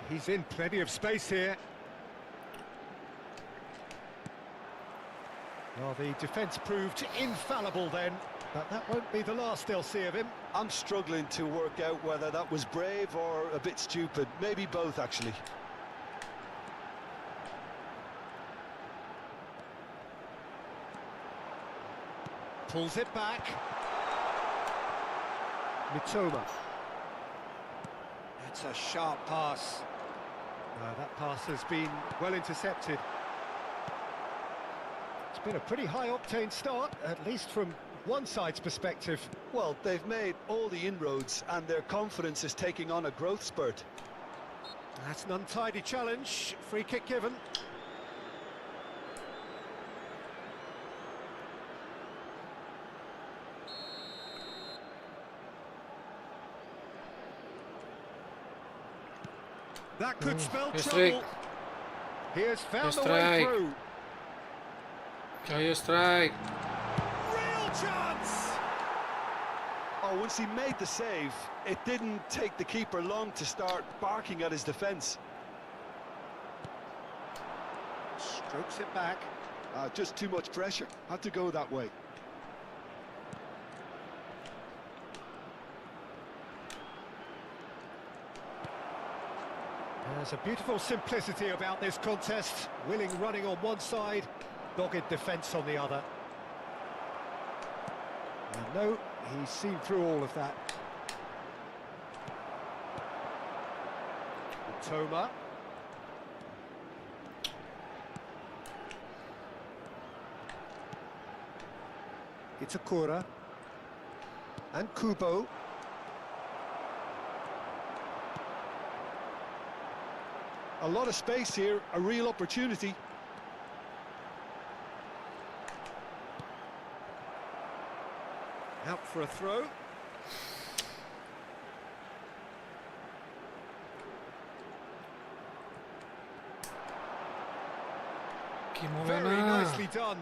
He's in plenty of space here. Well, the defence proved infallible then, but that won't be the last they'll see of him. I'm struggling to work out whether that was brave or a bit stupid. Maybe both, actually. Pulls it back. Mitoma. That's a sharp pass. That pass has been well intercepted. It's been a pretty high-octane start, at least from one side's perspective. Well, they've made all the inroads and their confidence is taking on a growth spurt. That's an untidy challenge. Free kick given. That could spell trouble. He has found the way through. Caio strike. Real chance! Oh, once he made the save, it didn't take the keeper long to start barking at his defence. Strokes it back. Just too much pressure. Had to go that way. There's a beautiful simplicity about this contest. Willing running on one side, dogged defence on the other. And no, he's seen through all of that. Toma. Itakura. And Kubo. A lot of space here, a real opportunity. Out for a throw. Very nicely done.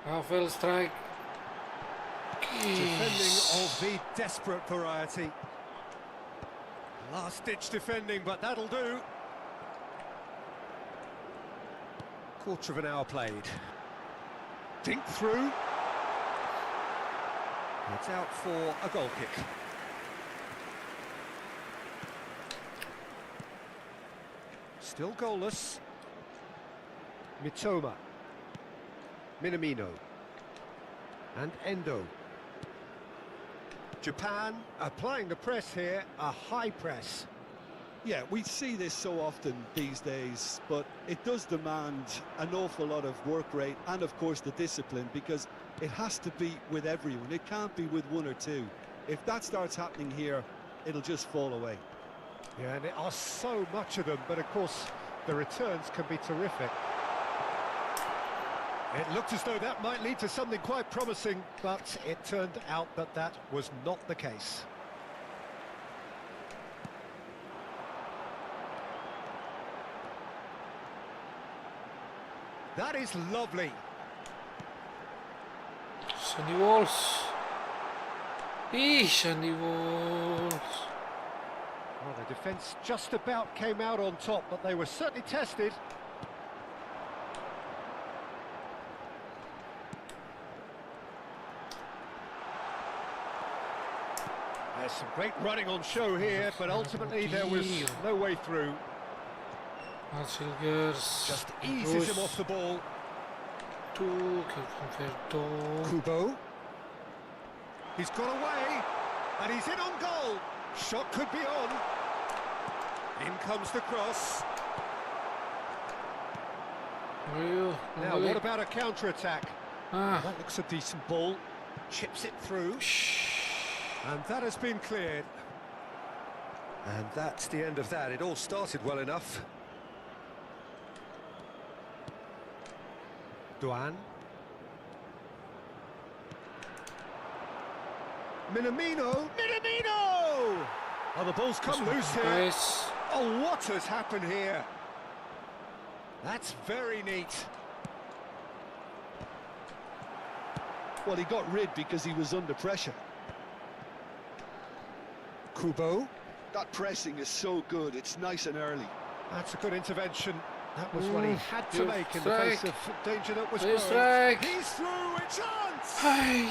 Half-well strike. Defending of the desperate variety. Last-ditch defending, but that'll do. Quarter of an hour played. Dink through. It's out for a goal kick. Still goalless. Mitoma. Minamino. And Endo. Japan applying the press here, a high press. Yeah, we see this so often these days, but it does demand an awful lot of work rate and, of course, the discipline, because it has to be with everyone. It can't be with one or two. If that starts happening here, it'll just fall away. Yeah, and there are so much of them, but of course, the returns can be terrific. It looked as though that might lead to something quite promising, but it turned out that that was not the case. That is lovely. Sunny Walls. Sunny Walls. Well, the defence just about came out on top, but they were certainly tested. There's some great running on show here, but ultimately there was no way through. Alsilgers. Just eases him off the ball. Kubo. He's got away, and he's in on goal. Shot could be on. In comes the cross. Now, what about a counter-attack? That looks a decent ball. Chips it through. And that has been cleared. And that's the end of that. It all started well enough. Duan. Minamino! Minamino! Oh, the ball's come loose here. Oh, what has happened here? That's very neat. Well, he got rid because he was under pressure. Kubo. That pressing is so good, it's nice and early. That's a good intervention. That was what he had to Good make in the strike. face of danger that was Good growing. strike. He's through, a chance! Ai.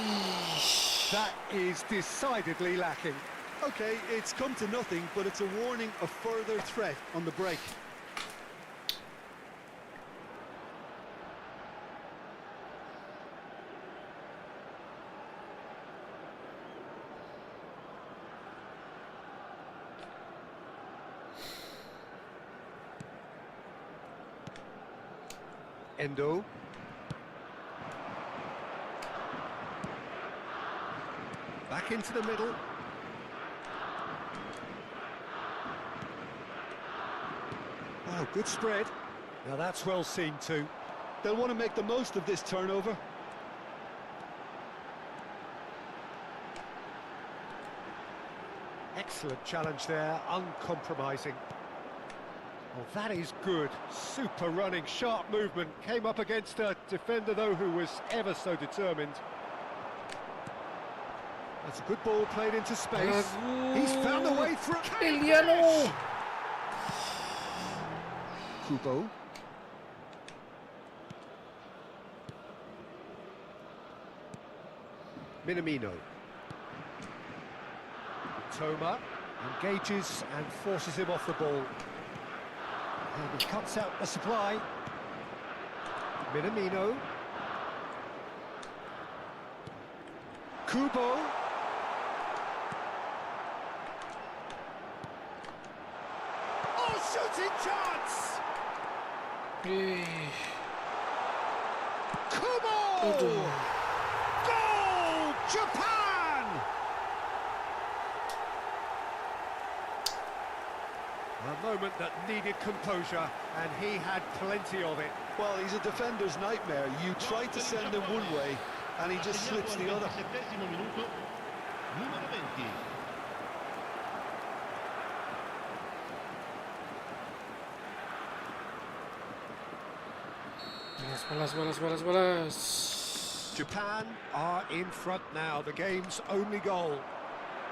That is decidedly lacking. Okay, it's come to nothing, but it's a warning of further threat on the break. Endo. Back into the middle. Oh, good spread. Now that's well seen too. They'll want to make the most of this turnover. Excellent challenge there, uncompromising. Well, that is good. Super running, sharp movement. Came up against a defender, though, who was ever so determined. That's a good ball played into space. He's found a way through. Eliano. Kubo. Minamino. Toma engages and forces him off the ball. And he cuts out the supply. Minamino. Kubo. Oh, shooting chance! Kubo! Goal! Japan! A moment that needed composure, and he had plenty of it. Well, he's a defender's nightmare. You try to send him one way, and he just slips the other. Minuto, numero 20. Balas. Japan are in front now, the game's only goal.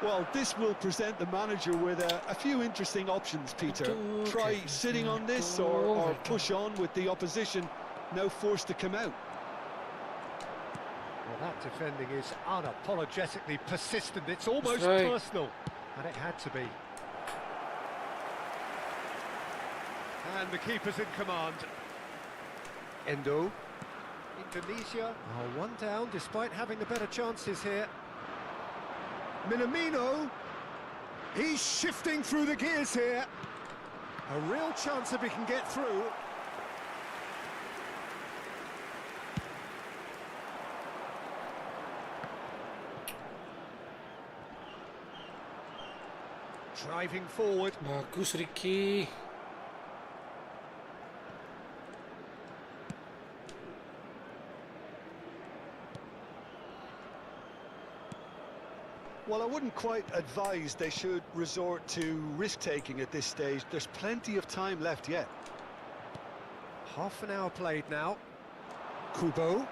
Well, this will present the manager with a few interesting options, Peter. Try sitting on this or push on with the opposition now forced to come out. Well, that defending is unapologetically persistent. It's almost right. personal, and it had to be. And the keeper's in command. Endo. Indonesia are one down despite having the better chances here. Minamino. He's shifting through the gears here. A real chance if he can get through. Driving forward. Bagus Ricky. Well, I wouldn't quite advise they should resort to risk-taking at this stage. There's plenty of time left yet. Half an hour played now. Kubo.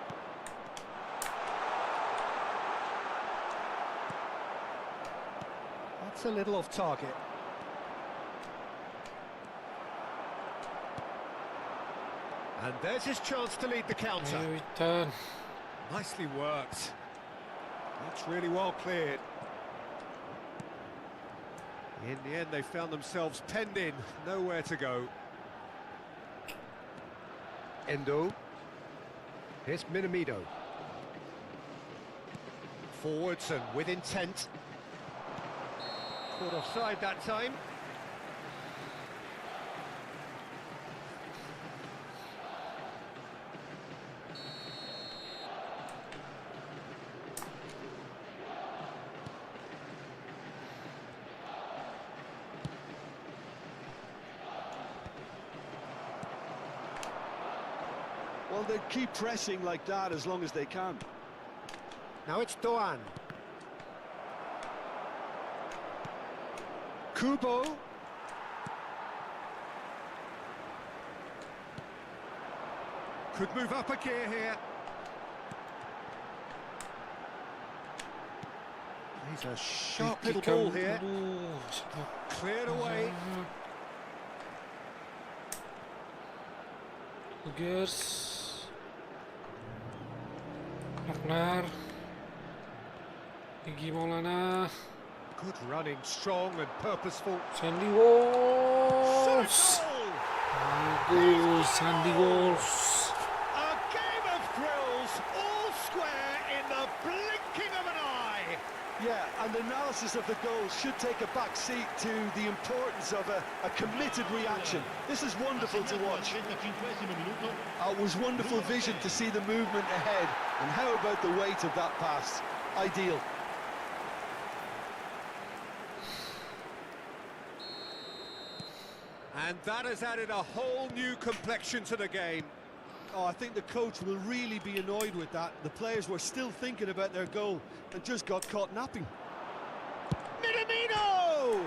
That's a little off target. And there's his chance to lead the counter. Ayo Witan. Nicely worked. That's really well cleared. In the end, they found themselves penned in, nowhere to go. Endo. Here's Minamino. Forwards and with intent. Caught offside that time. Well, they keep pressing like that as long as they can. Now it's Doan. Kubo. Could move up a gear here. He's a sharp little ball here. Cleared away. Gears. Ragnar. Iggy Maulana. Good running, strong and purposeful. Sandy Walls. Goal, Sandy Walls. A game of thrills, all square in the blinking of an eye. Yeah, and analysis of the goal should take a back seat to the importance of a committed reaction. This is wonderful to watch. It was wonderful vision to see the movement ahead, and how about the weight of that pass? Ideal. And that has added a whole new complexion to the game. Oh, I think the coach will really be annoyed with that. The players were still thinking about their goal and just got caught napping. Minamino!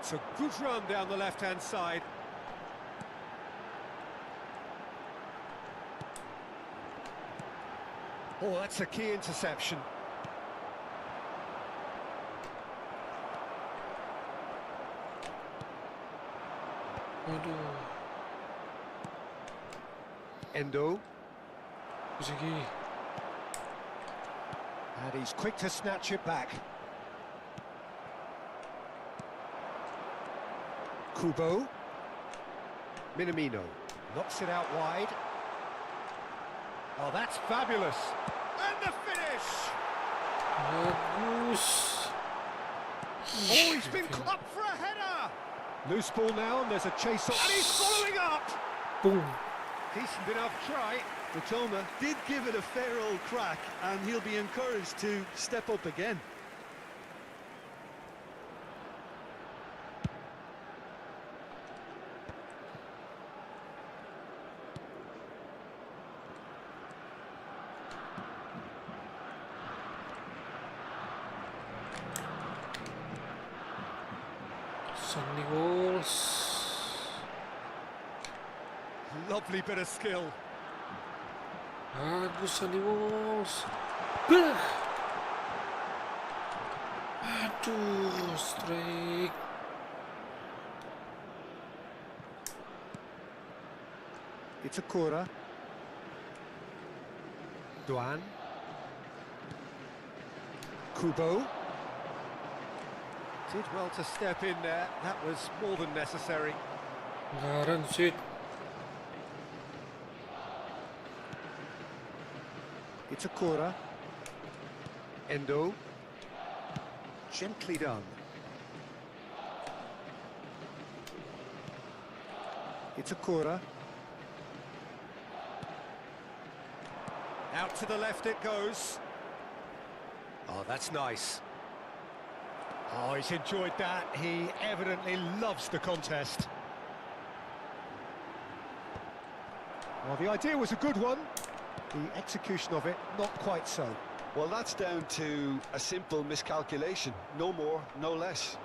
It's a good run down the left-hand side. Oh, that's a key interception. Aduh. Endo. Ziggy. And he's quick to snatch it back. Kubo. Minamino. Knocks it out wide. Oh, that's fabulous. And the finish! Bagus. Oh, he's been up for a header! Loose ball now, and there's a chase on. And he's following up! Boom. Decent enough try. Matoma did give it a fair old crack, and he'll be encouraged to step up again. Sandy Walls. Lovely bit of skill. Bagus Sandy Walls. Beuh. Aduh, strike. It's a Cora. Duan. Kubo. Did well to step in there. That was more than necessary. Garen shit. It's a Cora. Endo. Gently done. It's a Cora. Out to the left it goes. Oh, that's nice. Oh, he's enjoyed that. He evidently loves the contest. Well, the idea was a good one. The execution of it, not quite so. Well, that's down to a simple miscalculation. No more, no less.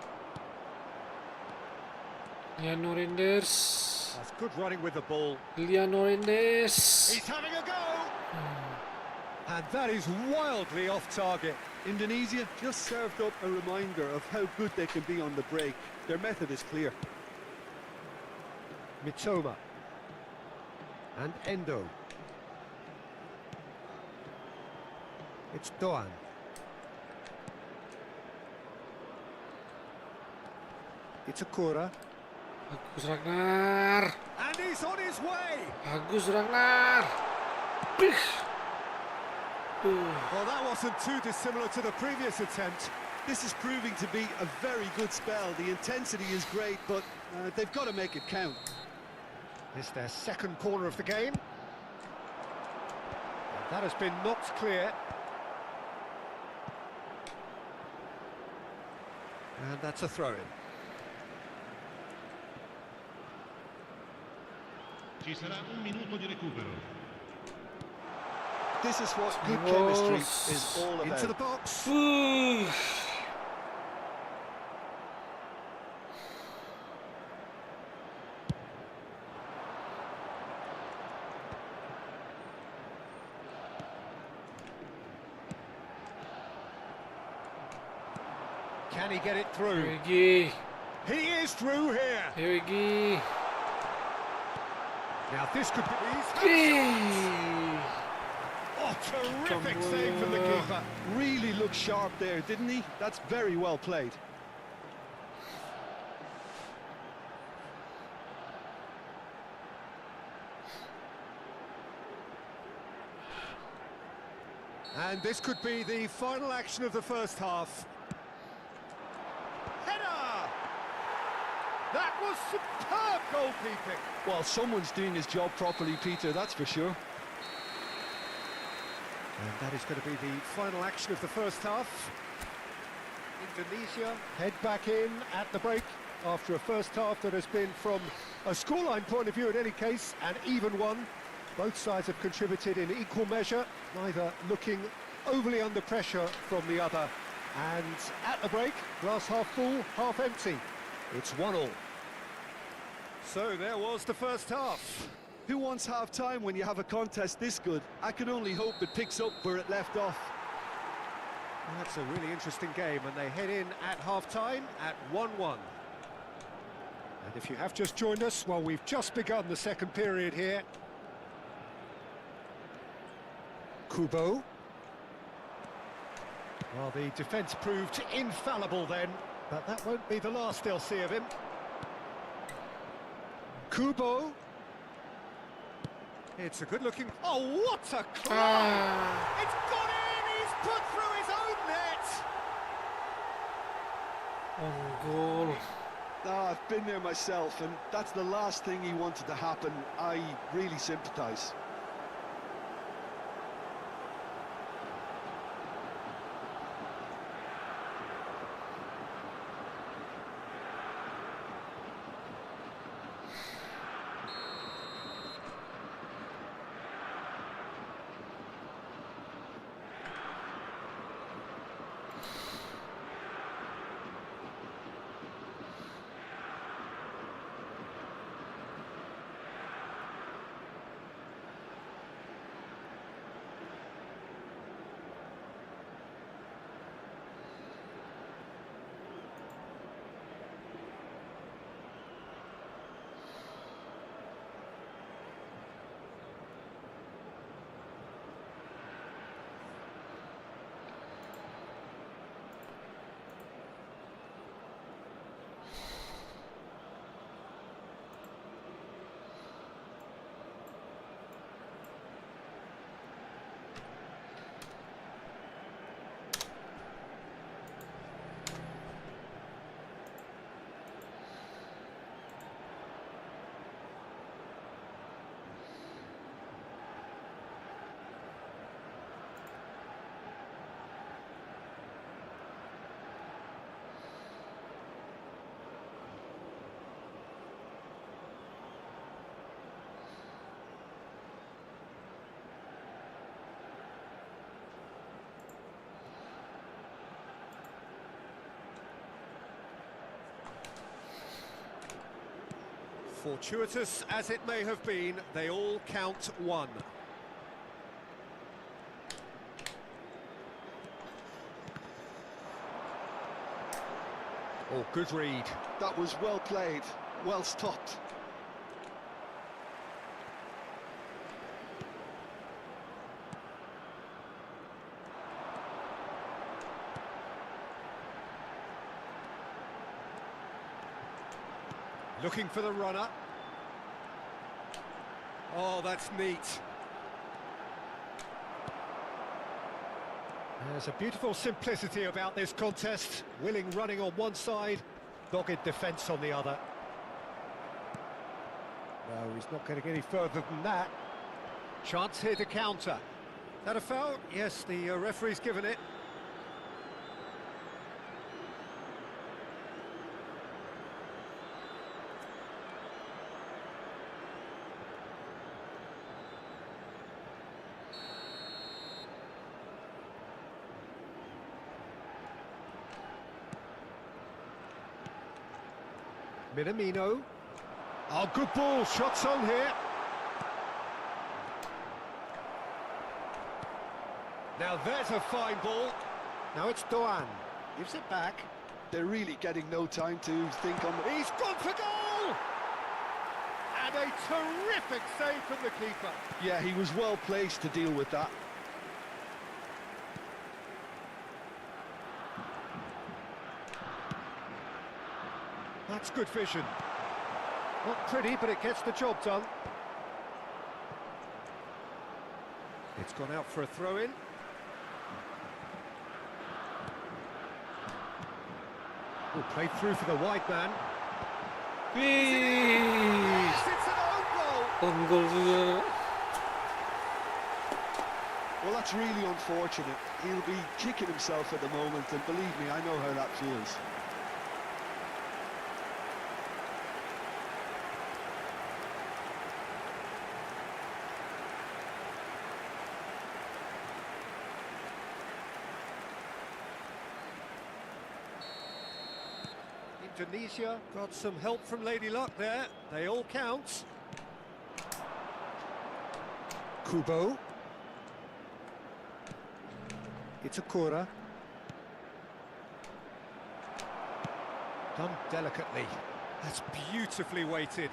Liano Renders. That's good running with the ball. Liano Renders. He's having a go! And that is wildly off target. Indonesia just served up a reminder of how good they can be on the break. Their method is clear. Mitoma. And Endo. It's Doan. It's a Cora. Bagus Ragnar. And he's on his way! Bagus Ragnar. Beuh. Well, that wasn't too dissimilar to the previous attempt. This is proving to be a very good spell. The intensity is great, but they've got to make it count. It's their second corner of the game. And that has been knocked clear. And that's a throw-in. Ci sarà un minuto di recupero. This is what good chemistry is all about. Into the box. Beuh. Can he get it through? Lagi. He is through here. Lagi. Now this could be... Oh, terrific save from the keeper. Really looked sharp there, didn't he? That's very well played. And this could be the final action of the first half. Header! That was superb goalkeeping. Well, someone's doing his job properly, Peter, that's for sure. And that is going to be the final action of the first half. Indonesia head back in at the break after a first half that has been, from a scoreline point of view in any case, an even one. Both sides have contributed in equal measure, neither looking overly under pressure from the other. And at the break, glass half full, half empty. It's 1-1. So there was the first half. Who wants half-time when you have a contest this good? I can only hope it picks up where it left off. Well, that's a really interesting game, and they head in at half-time at 1-1. And if you have just joined us, well, we've just begun the second period here. Kubo. Well, the defence proved infallible then, but that won't be the last they'll see of him. Kubo. It's a good-looking... Oh, what a claw! It's gone in! He's put through his own net! On goal. I've been there myself, and that's the last thing he wanted to happen. I really sympathise. Fortuitous as it may have been, they all count one. Oh, good read. That was well played, well stopped. Looking for the runner. Oh, that's neat. There's a beautiful simplicity about this contest. Willing running on one side, dogged defence on the other. No, he's not going to get any further than that. Chance here to counter. Is that a foul? Yes, the referee's given it. Minamino. Oh, good ball, shots on here. Now there's a fine ball. Now it's Doan, gives it back. They're really getting no time to think on. He's gone for goal! And a terrific save from the keeper. Yeah, he was well placed to deal with that. That's good vision. Not pretty, but it gets the job done. It's gone out for a throw-in. Oh, played through for the wide man. Yes, it's an own goal! On goal juga. Well, that's really unfortunate. He'll be kicking himself at the moment, and believe me, I know how that feels. Indonesia got some help from Lady Luck there. They all count. Kubo. It's a Kura. Done delicately. That's beautifully weighted.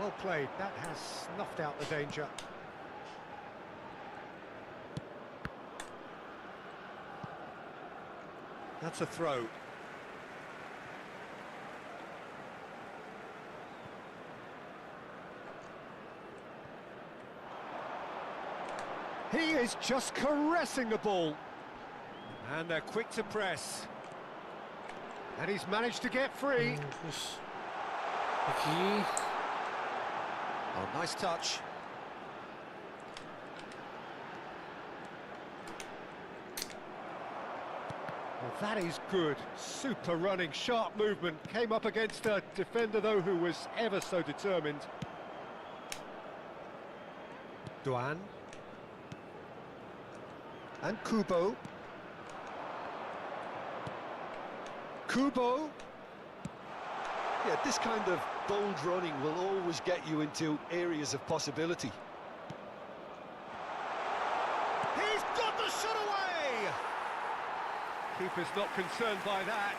Well played. That has snuffed out the danger. That's a throw. He is just caressing the ball. And they're quick to press. And he's managed to get free. Lagi. Oh, nice touch. Well, that is good. Super running, sharp movement. Came up against a defender, though, who was ever so determined. Duan. And Kubo. Kubo. Yeah, this kind of bold running will always get you into areas of possibility. He's got the shot away! Keeper's not concerned by that.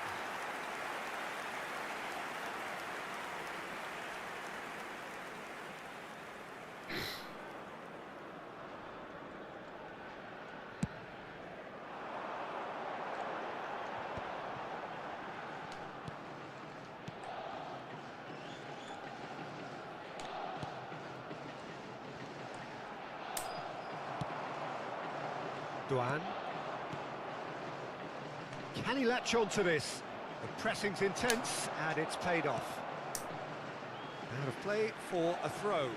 Duan. Can he latch on to this? The pressing's intense and it's paid off. Out of play for a throw.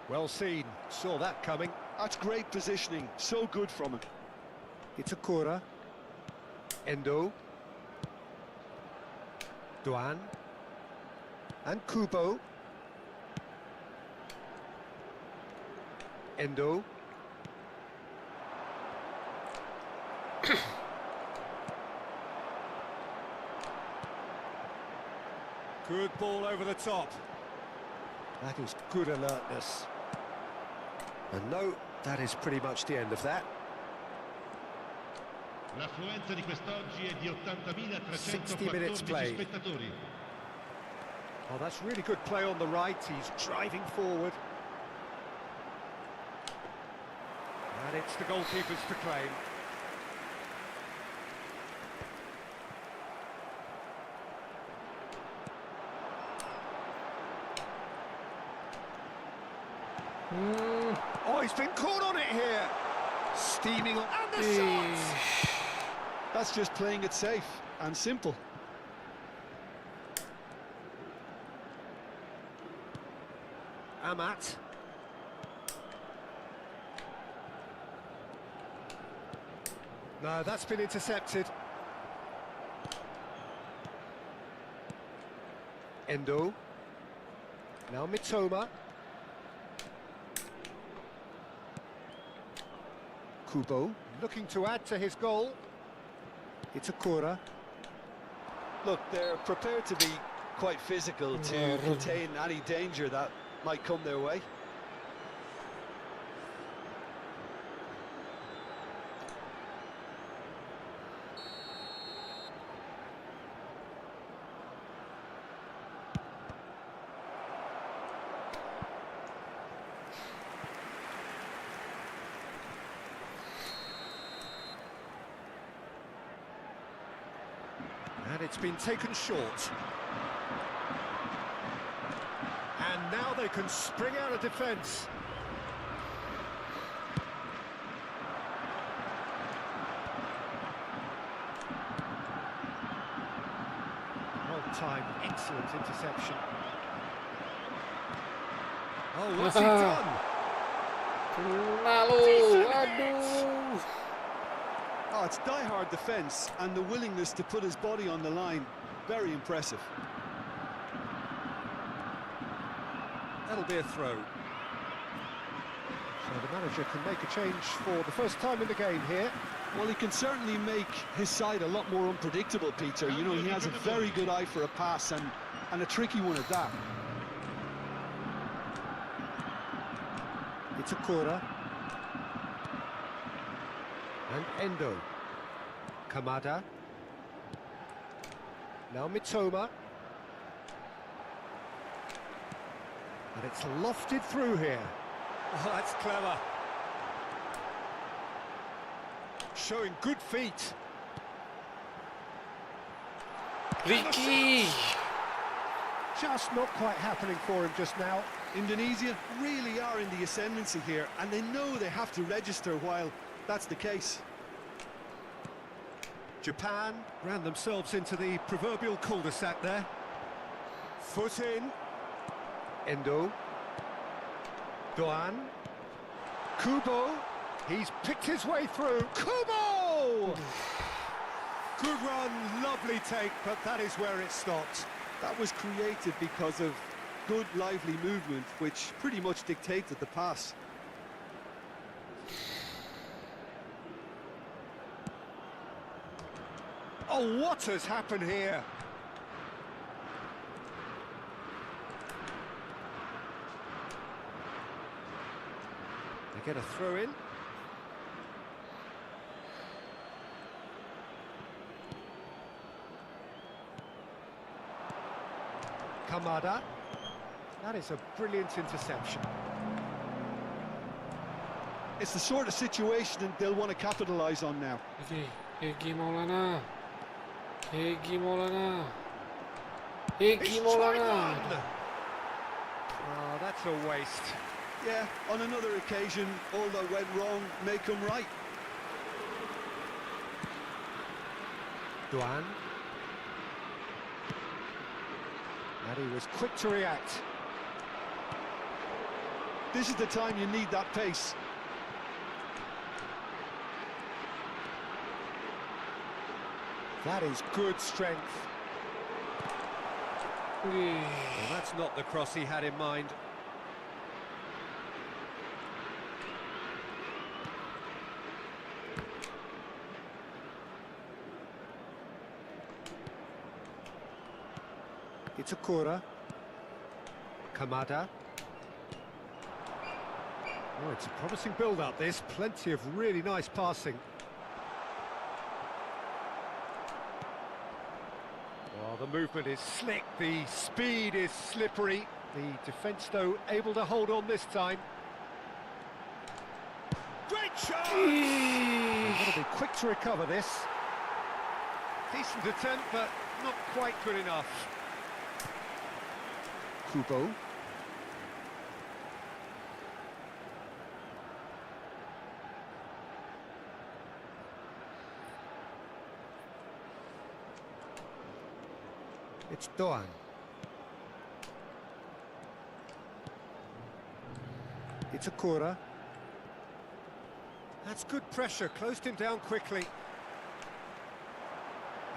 Well seen, saw that coming. That's great positioning, so good from him. It's a Kura. Endo. Duan. And Kubo. Endo. Good ball over the top. That is good alertness. And no, that is pretty much the end of that. L'affluenza di quest'oggi è di 60 minutes 80.314 played. spettatori. Oh, that's really good play on the right. He's driving forward. And it's the goalkeepers to claim. Oh, he's been caught on it here. Steaming on. And the shot! That's just playing it safe and simple. Amat. No, that's been intercepted. Endo. Now Mitoma. Kubo looking to add to his goal. It's Akura. Look, they're prepared to be quite physical to contain any danger that might come their way. And it's been taken short. And now they can spring out of defence. Well-timed, excellent interception. Oh, what's he done? Lalu, aduh. Oh, it's die-hard defence and the willingness to put his body on the line. Very impressive. That'll be a throw. So the manager can make a change for the first time in the game here. Well, he can certainly make his side a lot more unpredictable, Peter. You know, he has a very good eye for a pass and a tricky one at that. It's Akura. And Endo. Kamada. Now Mitoma. And it's lofted through here. Oh, that's clever. Showing good feet. Ricky. Just not quite happening for him just now. Indonesia really are in the ascendancy here, and they know they have to register while that's the case. Japan ran themselves into the proverbial cul-de-sac there. Foot in. Endo. Doan. Kubo. He's picked his way through. Kubo! Good run, lovely take, but that is where it stopped. That was created because of good, lively movement, which pretty much dictated the pass. Oh, what has happened here? They get a throw in. Kamada. That is a brilliant interception. It's the sort of situation that they'll want to capitalise on now. Okay, Egi Maulana. Egi Maulana. Egi Maulana. Oh, that's a waste. Yeah, on another occasion, all that went wrong may come right. Doan. And he was quick to react. This is the time you need that pace. That is good strength. Well, that's not the cross he had in mind. It's Akura. Kamada. Oh, it's a promising build-up, this. Plenty of really nice passing. Oh, the movement is slick, the speed is slippery. The defence, though, able to hold on this time. Great shot! They've got to be quick to recover this. Decent attempt, but not quite good enough. Kubo. It's Doan. It's Akura. That's good pressure, closed him down quickly.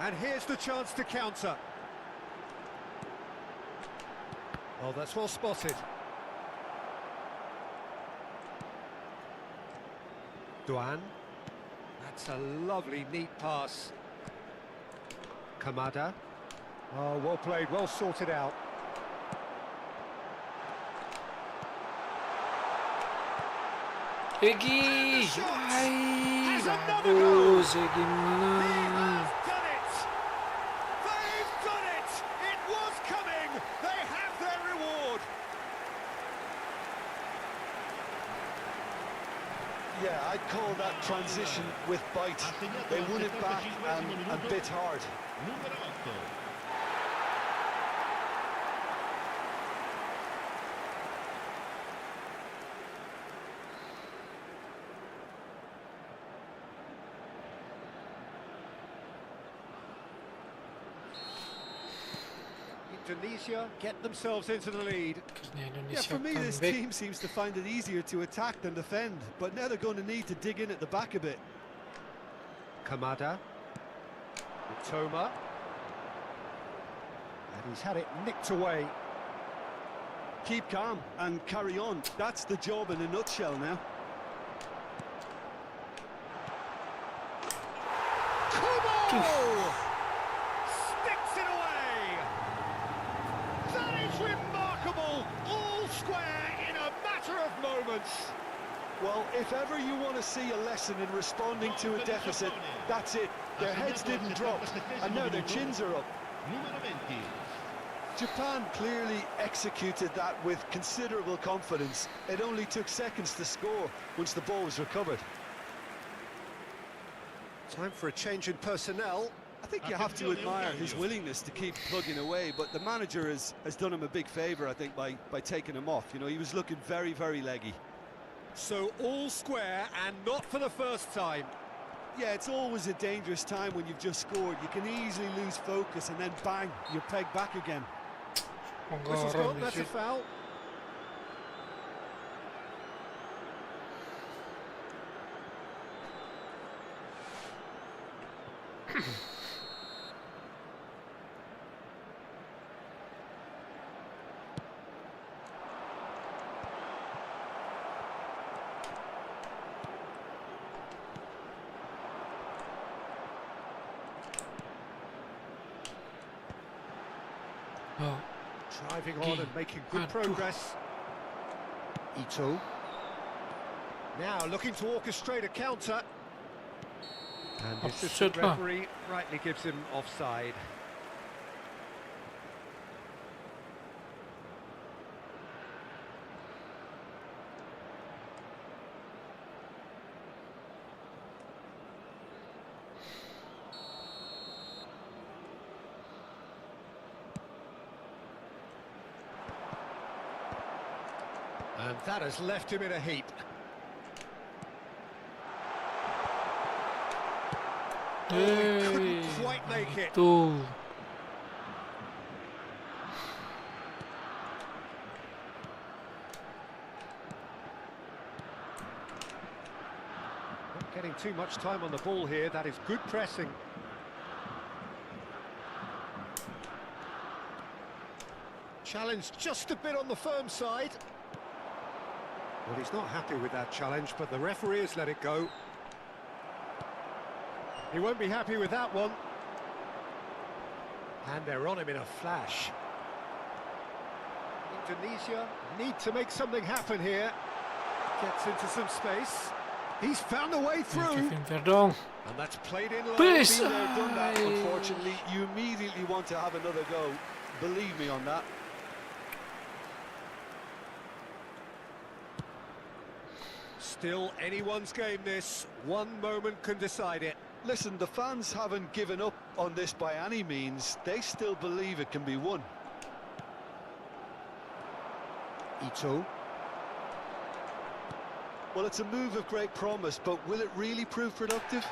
And here's the chance to counter. Oh, that's well spotted. Duan. That's a lovely, neat pass. Kamada. Oh, well played, well sorted out. Egi! Ay, Has another bagus. goal. Egi mana? They've done it! They've done it! It was coming! They have their reward! Yeah, I'd call that transition with bite. They won it back and bit hard. Número 8. Indonesia get themselves into the lead. Akhirnya Yeah, Indonesia for me, this comeback. team seems to find it easier to attack than defend, but now they're going to need to dig in at the back a bit. Kamada. Toma. And he's had it nicked away. Keep calm and carry on. That's the job in a nutshell now. Kubo! Sticks it away! That is remarkable! All square in a matter of moments. Well, if ever you want to see a lesson in responding to a deficit, that's it. Their heads didn't drop, and now their chins are up. Número 20. Japan clearly executed that with considerable confidence. It only took seconds to score once the ball was recovered. Time for a change in personnel. I think you have to admire his willingness to keep plugging away, but the manager has done him a big favour, I think, by taking him off. You know, he was looking very, very leggy. So all square, and not for the first time. Yeah, it's always a dangerous time when you've just scored. You can easily lose focus and then bang, you're pegged back again. Whistle's Anggaran gone, that's a sih. foul. Oh, Driving on and making good progress. Ito. Now looking to orchestrate a counter. And the assistant Offside lah. referee rightly gives him offside. And that has left him in a heap. Oh, he couldn't Hey, quite make it. itu. Not getting too much time on the ball here. That is good pressing. Challenge just a bit on the firm side. Well, he's not happy with that challenge, but the referee has let it go. He won't be happy with that one. And they're on him in a flash. Indonesia need to make something happen here. Gets into some space. He's found a way through. Kevin Verdong. And that's played in low. Please. Been there, done that, unfortunately. You immediately want to have another go. Believe me on that. Still anyone's game this. One moment can decide it. Listen, the fans haven't given up on this by any means. They still believe it can be won. Ito. Well, it's a move of great promise, but will it really prove productive?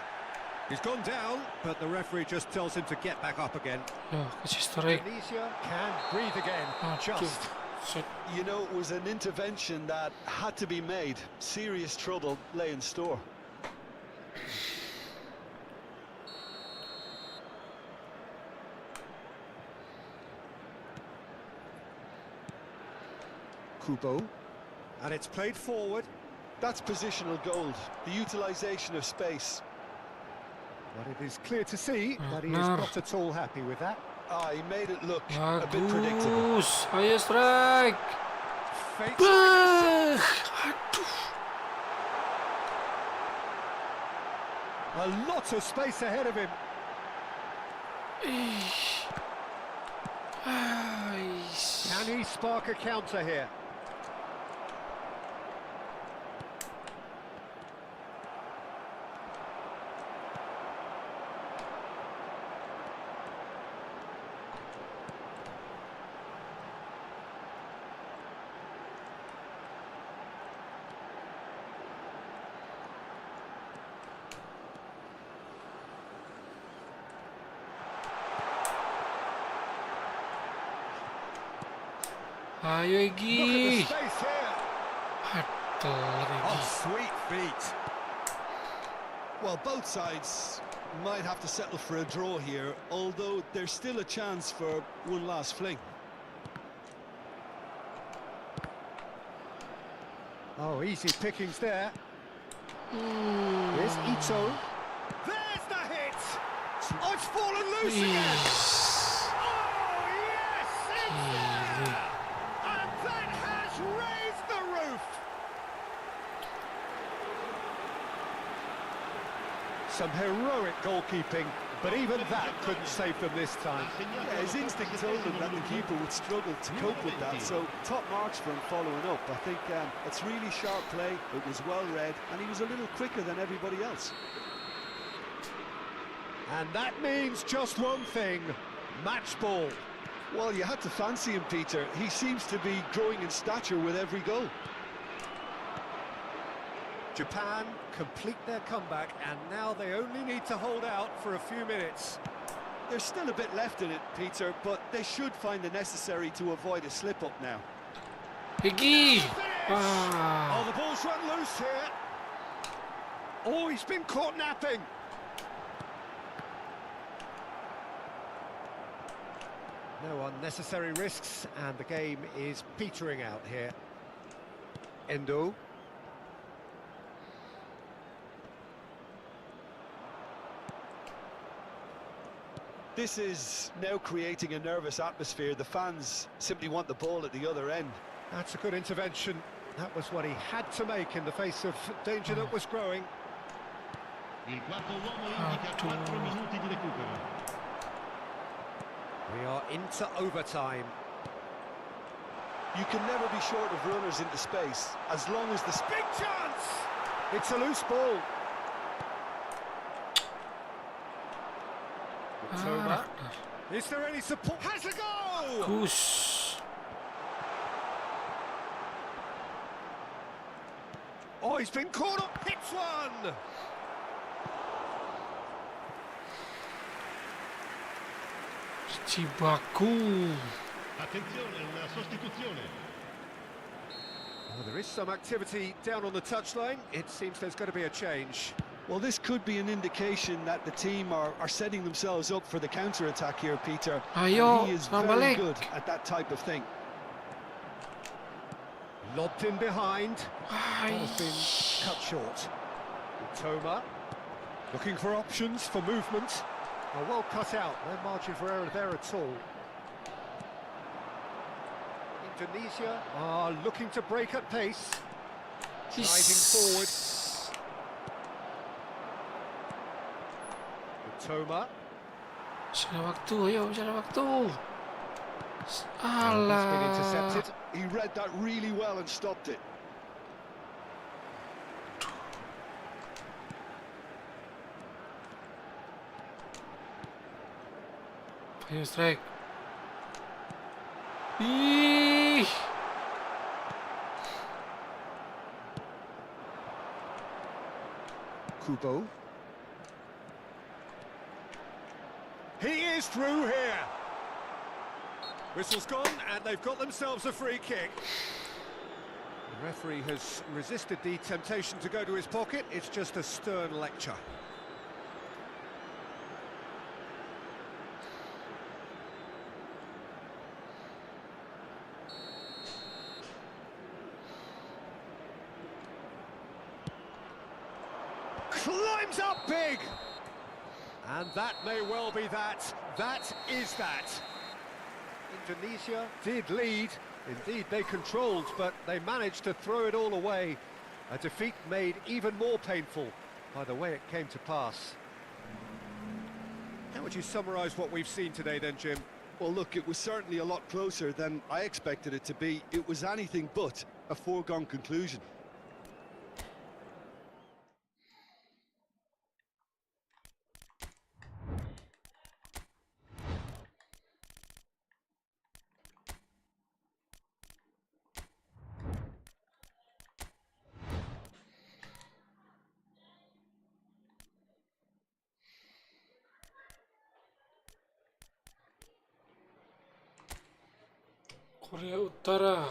He's gone down, but the referee just tells him to get back up again. Ya, kasih strike. Indonesia can breathe again. Aduh. Just. Set. You know, it was an intervention that had to be made. Serious trouble lay in store. Kubo. And it's played forward. That's positional gold, the utilisation of space. But it is clear to see that he is Benar. not at all happy with that. Ah, he made it look a bit predictable. Bagus. Ayo strike. Fakes Bah. a lot of space ahead of him. Can he spark a counter here? Ayo Look at the Egi. space here. Telat Oh, Egi. sweet feet. Well, both sides might have to settle for a draw here, although there's still a chance for one last fling. Oh, easy pickings there. Here's Ito. There's the hit. Oh, it's fallen loose again. Oh, yes! It's there! And that has raised the roof. Some heroic goalkeeping, but even that couldn't save them this time. Yeah, his instinct told him that the keeper would struggle to cope with that, so top marks for him following up. I think it's really sharp play, it was well read, and he was a little quicker than everybody else. And that means just one thing, match ball. Well, you had to fancy him, Peter. He seems to be growing in stature with every goal. Japan complete their comeback, and now they only need to hold out for a few minutes. There's still a bit left in it, Peter, but they should find the necessary to avoid a slip-up now. Egi. Oh, Ah. the ball's run loose here. Oh, he's been caught napping. No unnecessary risks, and the game is petering out here. Endo. This is now creating a nervous atmosphere. The fans simply want the ball at the other end. That's a good intervention. That was what he had to make in the face of danger that was growing. Il quarto uomo indica 4 minuti di recupero. We are into overtime. You can never be short of runners into space, as long as the... Big chance! It's a loose ball. Toma. Is there any support? Has a goal! Bagus. Oh, he's been caught up. Hits one! Cibaku. Attenzione, una sostituzione. Well, there is some activity down on the touchline. It seems there's going to be a change. Well, this could be an indication that the team are setting themselves up for the counter-attack here, Peter. Ayo, And he is selamat very balik. good at that type of thing. Lobbed in behind. That Ai. has been cut short. Toma looking for options for movement. Oh, well cut out. No margin for error there at all. Indonesia are looking to break at pace. Driving forward. Toma. Masih ada waktu, ayo, masih ada waktu. He's been Alah. intercepted. He read that really well and stopped it. Ayo strike. Ih. Kubo. He is through here. Whistle's gone, and they've got themselves a free kick. The referee has resisted the temptation to go to his pocket. It's just a stern lecture. Time's up big! And that may well be that. That is that. Indonesia did lead. Indeed, they controlled, but they managed to throw it all away. A defeat made even more painful by the way it came to pass. How would you summarise what we've seen today then, Jim? Well, look, it was certainly a lot closer than I expected it to be. It was anything but a foregone conclusion. Korea Utara.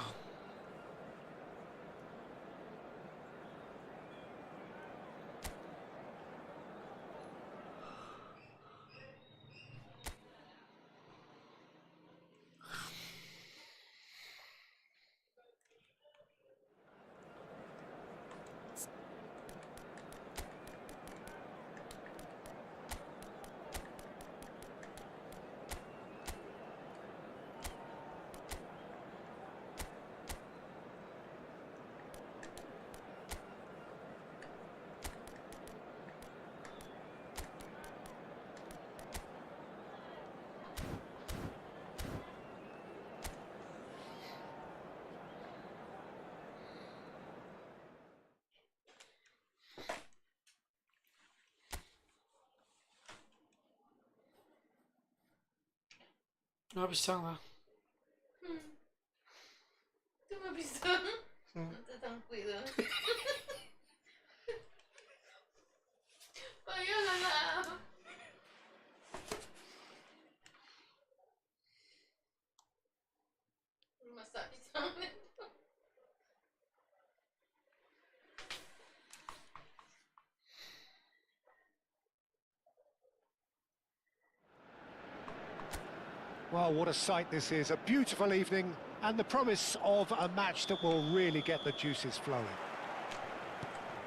Nggak bisa lah. Itu nggak bisa. Tranquilo. Kaya lah. Masabi sa amin. Well, what a sight this is. A beautiful evening and the promise of a match that will really get the juices flowing.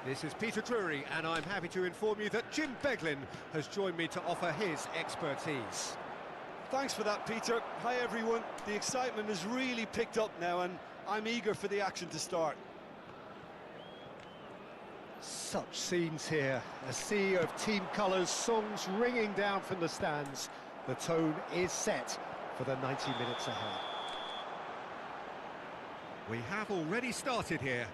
This is Peter Drury, and I'm happy to inform you that Jim Beglin has joined me to offer his expertise. Thanks for that, Peter. Hi, everyone. The excitement has really picked up now, and I'm eager for the action to start. Such scenes here. A sea of team colours, songs ringing down from the stands. The tone is set for the 90 minutes ahead. We have already started here.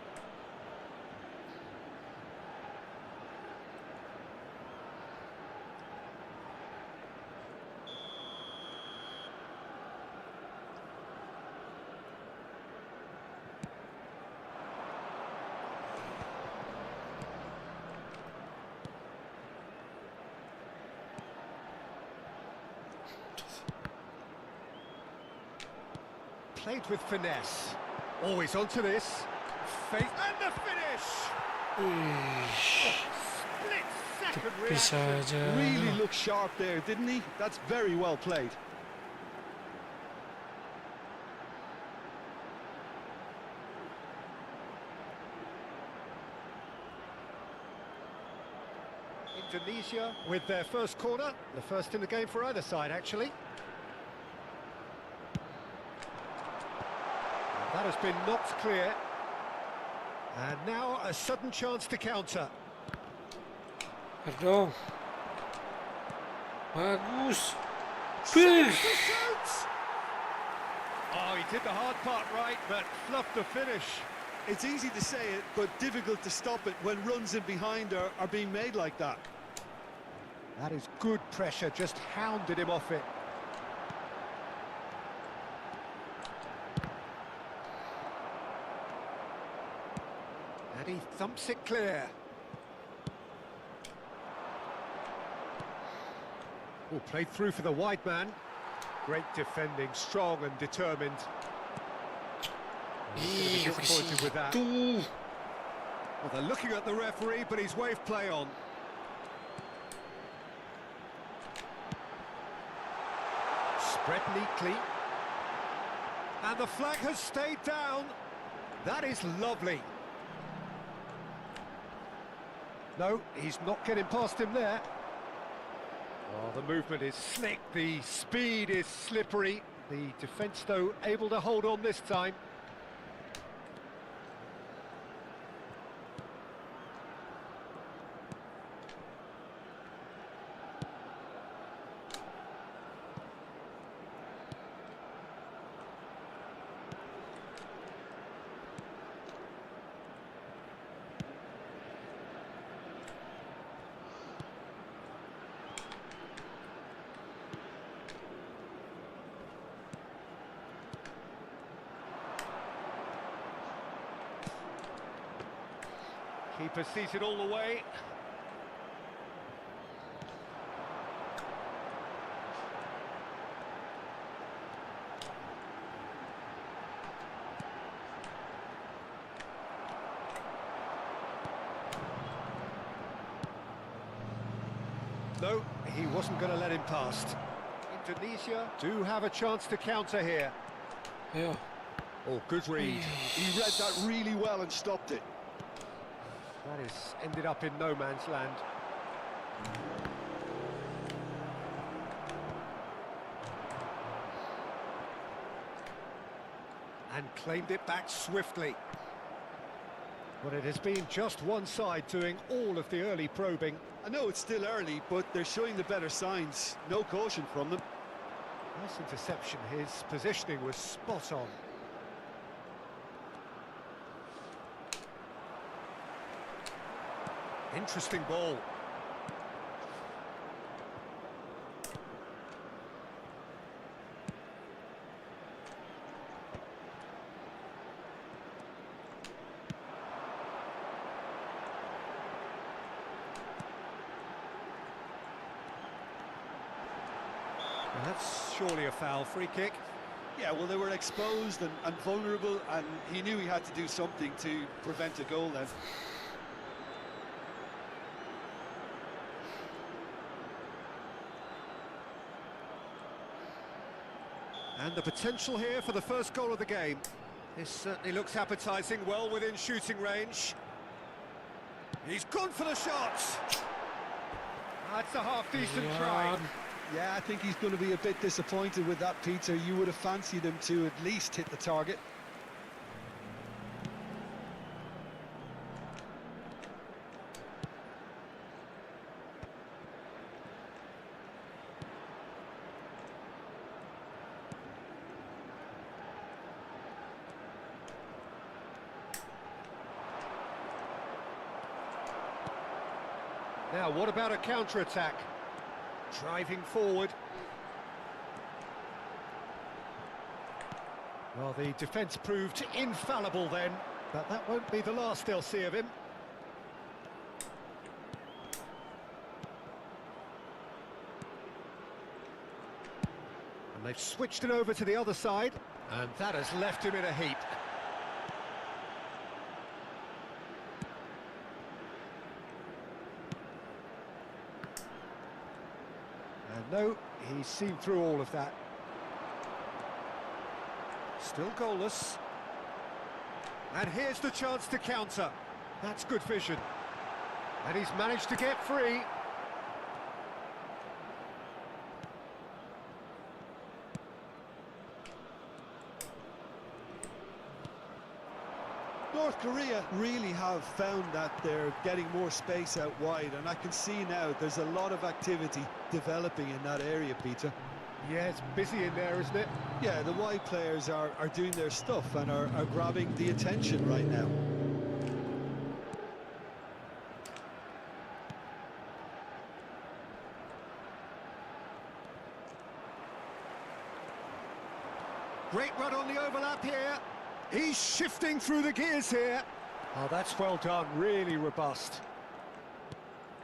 Played with finesse. Always onto this. Faith and the finish! Split second Bisa reaction. aja. Really looked sharp there, didn't he? That's very well played. Indonesia with their first corner. The first in the game for either side, actually. That has been knocked clear. And now a sudden chance to counter. Pardon. Bagus. Shoots! Oh, he did the hard part right, but fluffed the finish. It's easy to say it, but difficult to stop it when runs in behind are being made like that. That is good pressure, just hounded him off it. And he thumps it clear. Oh, played through for the wide man. Great defending, strong and determined. He's gonna be disappointed with that. Well, they're looking at the referee, but he's waved play on. Spread neatly. And the flag has stayed down. That is lovely. No, he's not getting past him there. Oh, the movement is slick, the speed is slippery. The defence, though, able to hold on this time. Keeper seated all the way. No, he wasn't going to let him past. Indonesia do have a chance to counter here. Yeah. Oh, good read. He read that really well and stopped it. That has ended up in no man's land. And claimed it back swiftly. Well, it has been just one side doing all of the early probing. I know it's still early, but they're showing the better signs. No caution from them. Nice interception. His positioning was spot on. Interesting ball. And that's surely a foul. Free kick. Yeah, well, they were exposed and vulnerable, and he knew he had to do something to prevent a goal then. And the potential here for the first goal of the game. This certainly looks appetising, well within shooting range. He's gone for the shot. That's a half-decent try. Yeah, I think he's going to be a bit disappointed with that, Peter. You would have fancied him to at least hit the target. Now, what about a counter-attack? Driving forward. Well, the defence proved infallible then, but that won't be the last they'll see of him. And they've switched it over to the other side, and that has left him in a heap. And no, he's seen through all of that. Still goalless. And here's the chance to counter. That's good vision. And he's managed to get free. North Korea really have found that they're getting more space out wide, and I can see now there's a lot of activity developing in that area, Peter. Yeah, it's busy in there, isn't it? Yeah, the wide players are doing their stuff and are grabbing the attention right now. Great run on the overlap here. He's shifting through the gears here. Oh, that's well done, really robust.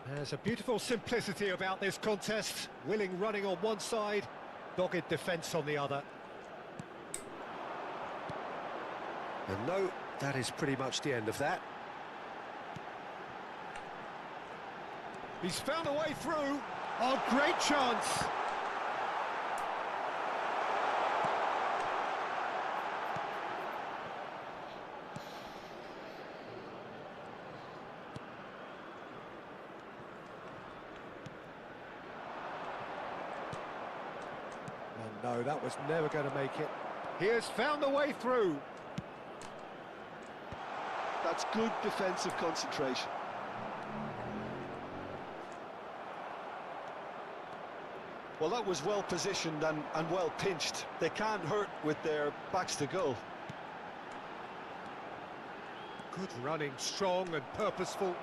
There's a beautiful simplicity about this contest. Willing running on one side, dogged defence on the other. And no, that is pretty much the end of that. He's found a way through. Oh, great chance. No, that was never going to make it. He has found the way through. That's good defensive concentration. Well, that was well positioned and well pinched. They can't hurt with their backs to goal. Good running, strong and purposeful.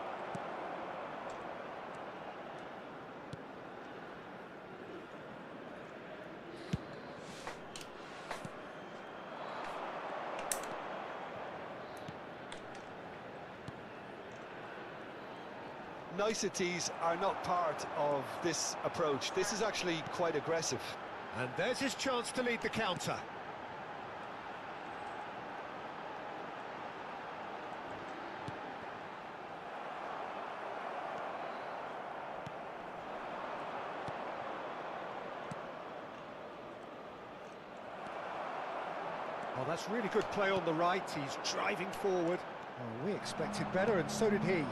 Niceties are not part of this approach. This is actually quite aggressive. And there's his chance to lead the counter. Oh, that's really good play on the right. He's driving forward. Oh, we expected better, and so did he.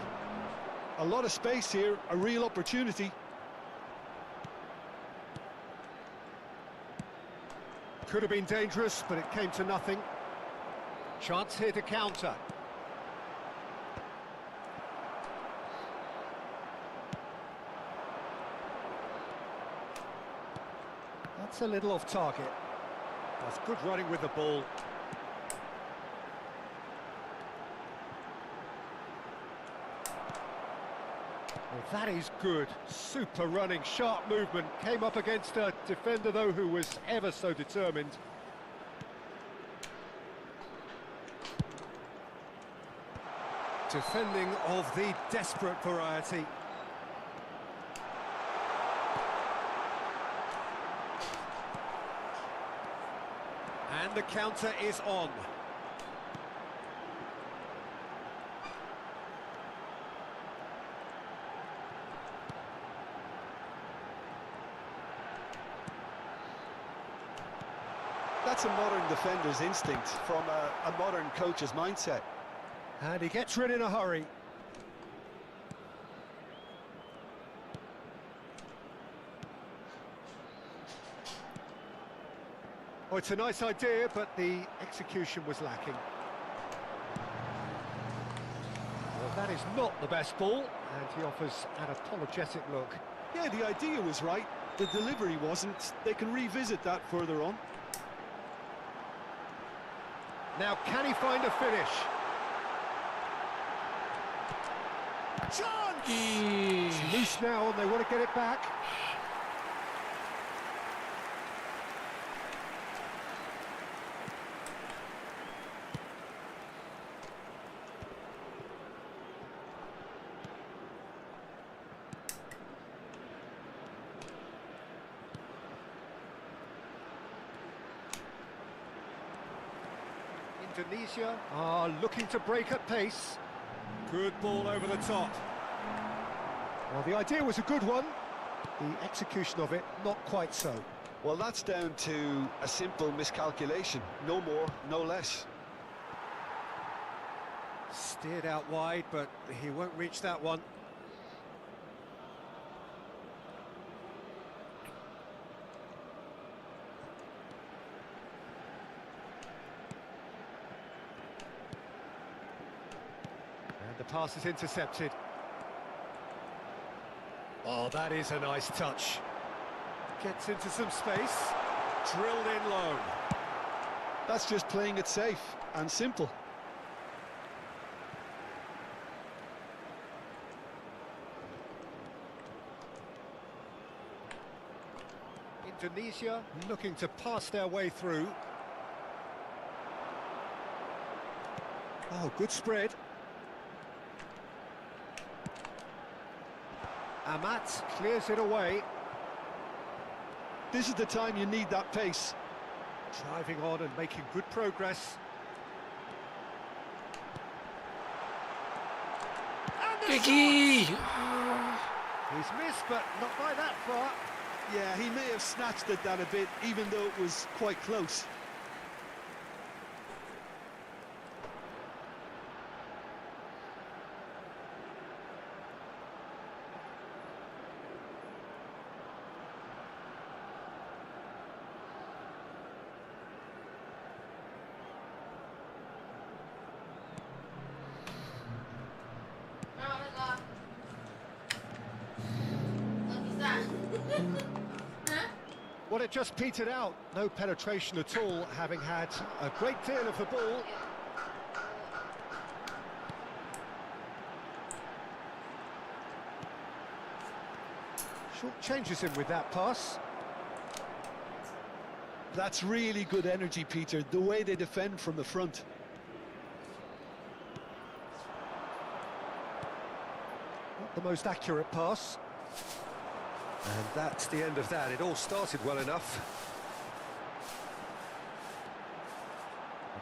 A lot of space here, a real opportunity. Could have been dangerous, but it came to nothing. Chance here to counter. That's a little off target. That's good running with the ball. Well, that is good. Super running, sharp movement. Came up against a defender, though, who was ever so determined. Defending of the desperate variety. And the counter is on. That's a modern defender's instinct from a modern coach's mindset. And he gets rid in a hurry. Oh, it's a nice idea, but the execution was lacking. Well, that is not the best ball, and he offers an apologetic look. Yeah, the idea was right, the delivery wasn't. They can revisit that further on. Now, can he find a finish? Chance! It's loose now, and they want to get it back. Indonesia are looking to break at pace. Good ball over the top. Well, the idea was a good one. The execution of it, not quite so. Well, that's down to a simple miscalculation. No more, no less. Steered out wide, but he won't reach that one. And the pass is intercepted. Oh, that is a nice touch. Gets into some space, drilled in low. That's just playing it safe and simple. Indonesia looking to pass their way through. Oh, good spread. Amat clears it away. This is the time you need that pace. Driving on and making good progress. Kiki! He's missed, but not by that far. Yeah, he may have snatched at that a bit, even though it was quite close. Well, it just petered out. No penetration at all, having had a great deal of the ball. Short changes him with that pass. That's really good energy, Peter, the way they defend from the front. Not the most accurate pass. And that's the end of that. It all started well enough.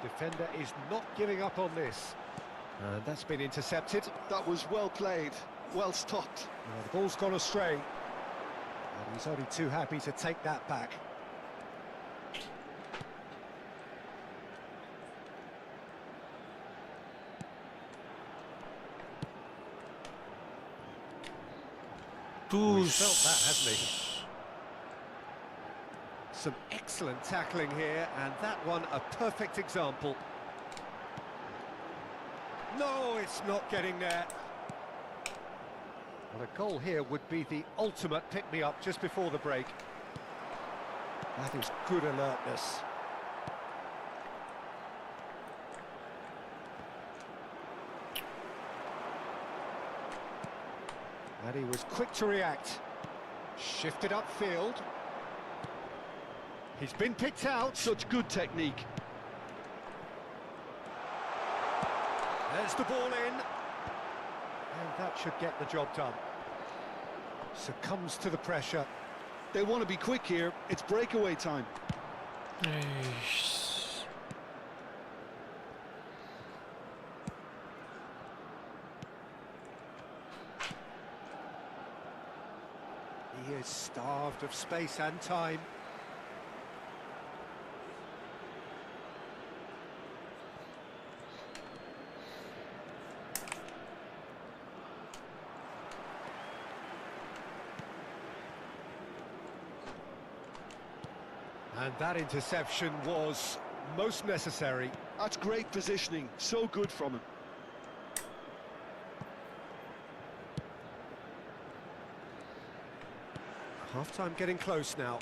The defender is not giving up on this. And that's been intercepted. That was well played, well stopped. Well, the ball's gone astray. And he's only too happy to take that back. Oh, he's felt that, hasn't he? Some excellent tackling here, and that one a perfect example. No, it's not getting there. Well, a goal here would be the ultimate pick-me-up just before the break. That is good alertness. And he was quick to react. Shifted upfield. He's been picked out. Such good technique. There's the ball in. And that should get the job done. Succumbs to the pressure. They want to be quick here. It's breakaway time. He is starved of space and time. And that interception was most necessary. That's great positioning, so good from him. Half-time getting close now.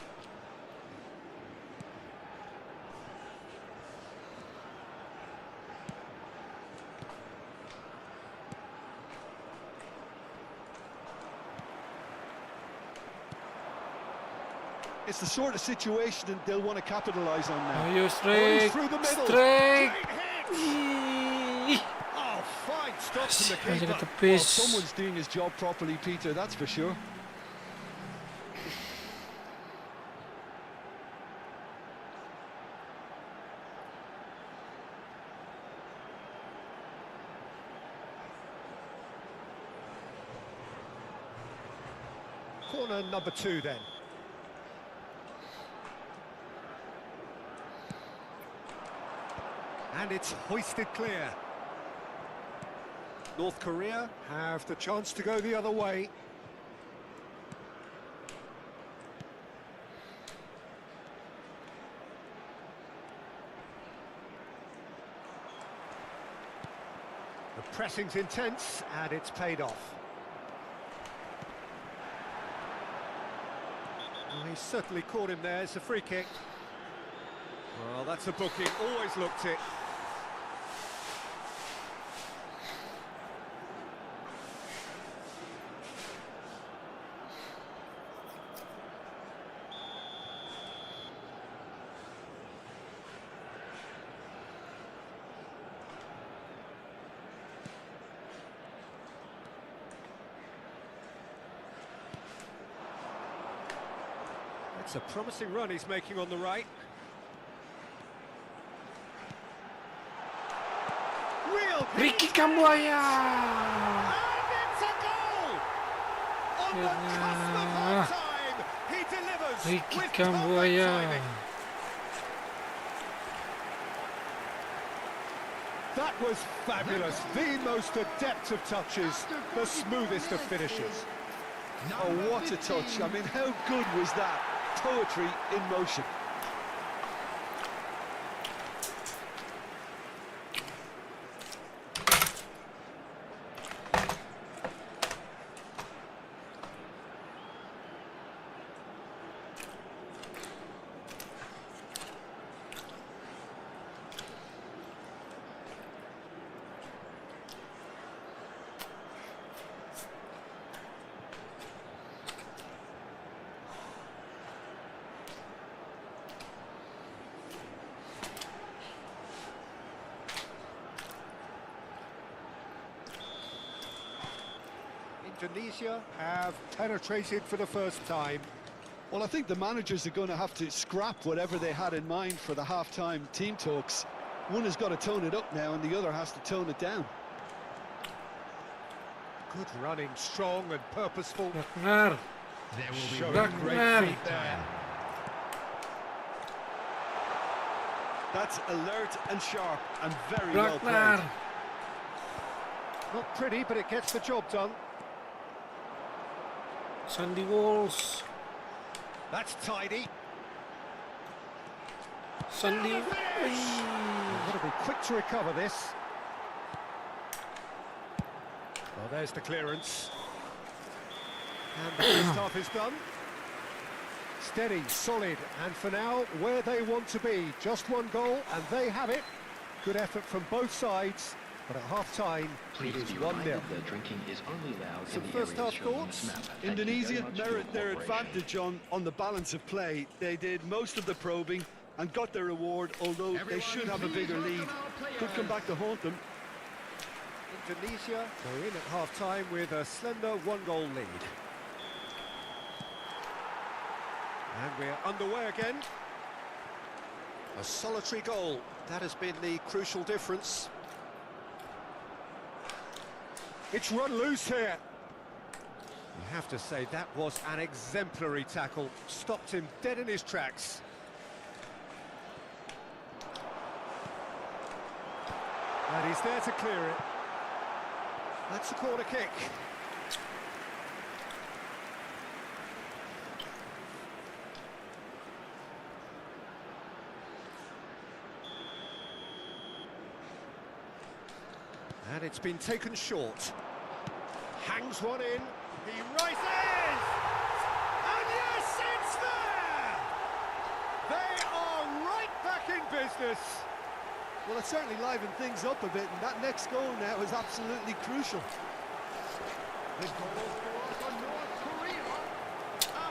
It's the sort of situation that they'll want to capitalise on now. Ayo, strike, through the middle. strike. Oh, fine stop from the Masih keeper. ke Well, tepis. someone's doing his job properly, Peter, that's for sure. Corner number 2 then. And it's hoisted clear. North Korea have the chance to go the other way. The pressing's intense and it's paid off. Well, he certainly caught him there. It's a free kick. Well, that's a booking. Always looked it. It's a promising run he's making on the right. Real Ricky Kambuaya. And it's a goal! On the cusp of half-time, he delivers Ricky with perfect Kambuaya. timing. That was fabulous. The most adept of touches, the smoothest of finishes. Oh, what a touch. I mean, how good was that? Poetry in motion. Indonesia have penetrated for the first time. Well, I think the managers are going to have to scrap whatever they had in mind for the half-time team talks. One has got to tone it up now and the other has to tone it down. Good running, strong and purposeful. Ragnar. There will be Showing one great Ragnar. feet there. That's alert and sharp and very well played. Ragnar. Not pretty, but it gets the job done. Sandy Walls. That's tidy. Sandy. Got to be quick to recover this. Well, there's the clearance. And the first half is done. Steady, solid, and for now, where they want to be. Just one goal, and they have it. Good effort from both sides, but at half-time, Please it is be 1-0. reminded that drinking is only allowed Some in the first areas half shown on this thoughts? map. Thank you very Indonesia much for your merit their cooperation. advantage on the balance of play. They did most of the probing and got their reward, although they should have a bigger lead. Could come back to haunt them. Indonesia go in at half-time with a slender one-goal lead. And we're underway again. A solitary goal, that has been the crucial difference. It's run loose here. You have to say that was an exemplary tackle. Stopped him dead in his tracks. And he's there to clear it. That's a corner kick. And it's been taken short. Hangs one in. He rises! And yes, it's there! They are right back in business. Well, it certainly livened things up a bit, and that next goal now is absolutely crucial.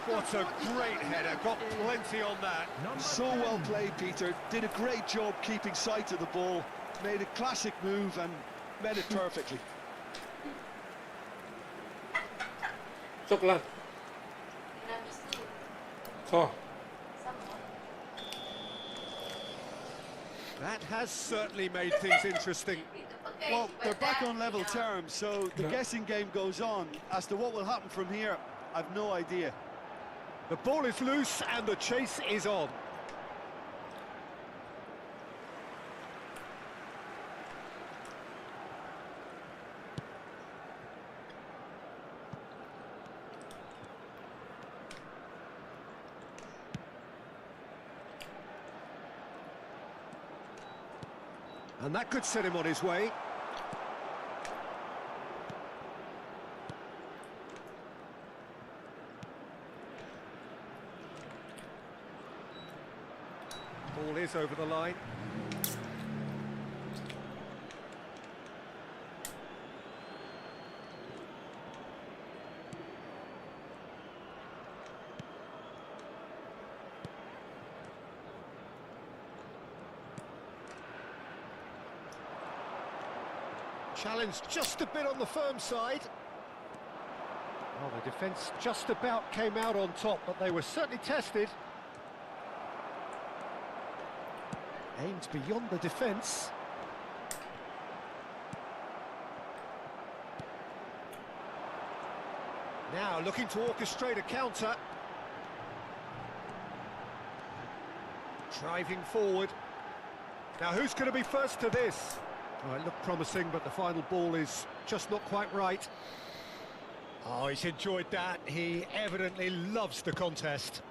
What a great header. Got plenty on that. So well played, Peter. Did a great job keeping sight of the ball. Made a classic move and met it perfectly. Coklat. Inabis dulu. So. Sama. That has certainly made things interesting. Itu pakai Well, they're back on level badan. terms, so the Yeah. guessing game goes on. As to what will happen from here, I've no idea. The ball is loose and the chase is on. And that could set him on his way. Ball is over the line. Challenge just a bit on the firm side. Well, the defence just about came out on top, but they were certainly tested. Aimed beyond the defence. Now looking to orchestrate a counter. Driving forward. Now who's going to be first to this? Oh, it looked promising, but the final ball is just not quite right. Oh, he's enjoyed that. He evidently loves the contest.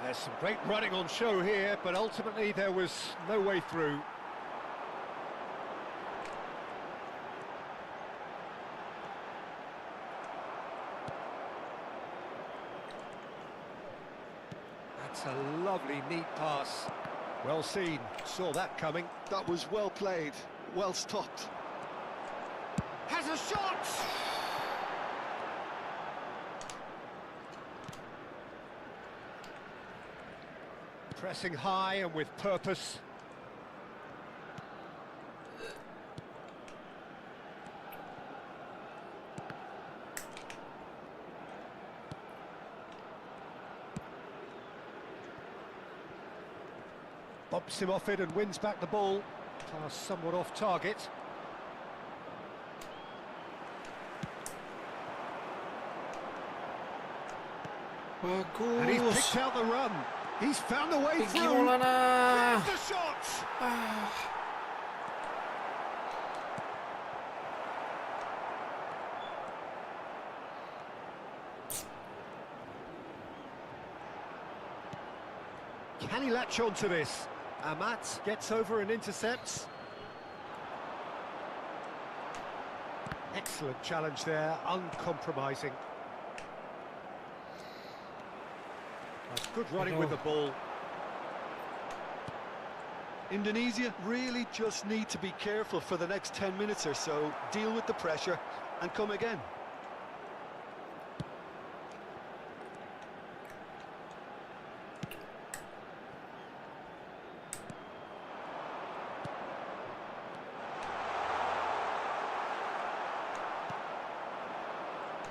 There's some great running on show here, but ultimately there was no way through. That's a lovely, neat pass. Well seen, saw that coming. That was well played, well stopped. Has a shot! Pressing high and with purpose. Bumps him off it and wins back the ball. Pass somewhat off target. And he's Bagus. picked out the run. He's found a way Tinggi through. Maulana. There's the shot. Can he latch on to this? Amat gets over and intercepts. Excellent challenge there, uncompromising. That's good running with the ball. Indonesia really just need to be careful for the next 10 minutes or so, deal with the pressure and come again.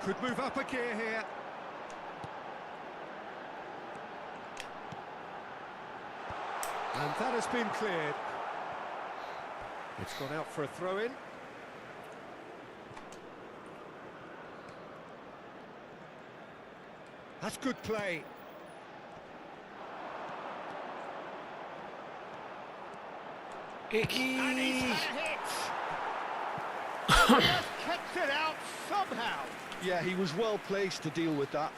Could move up a gear here. And that has been cleared. It's gone out for a throw-in. That's good play. And he's had a hit. Just kept it out somehow. Yeah, he was well placed to deal with that.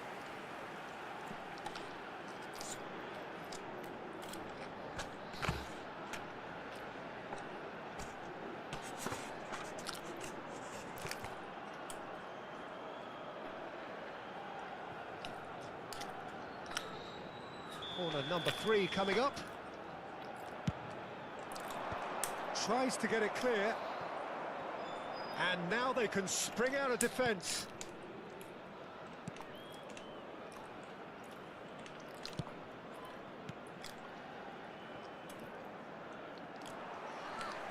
Corner number 3 coming up. Tries to get it clear. And now they can spring out of defence.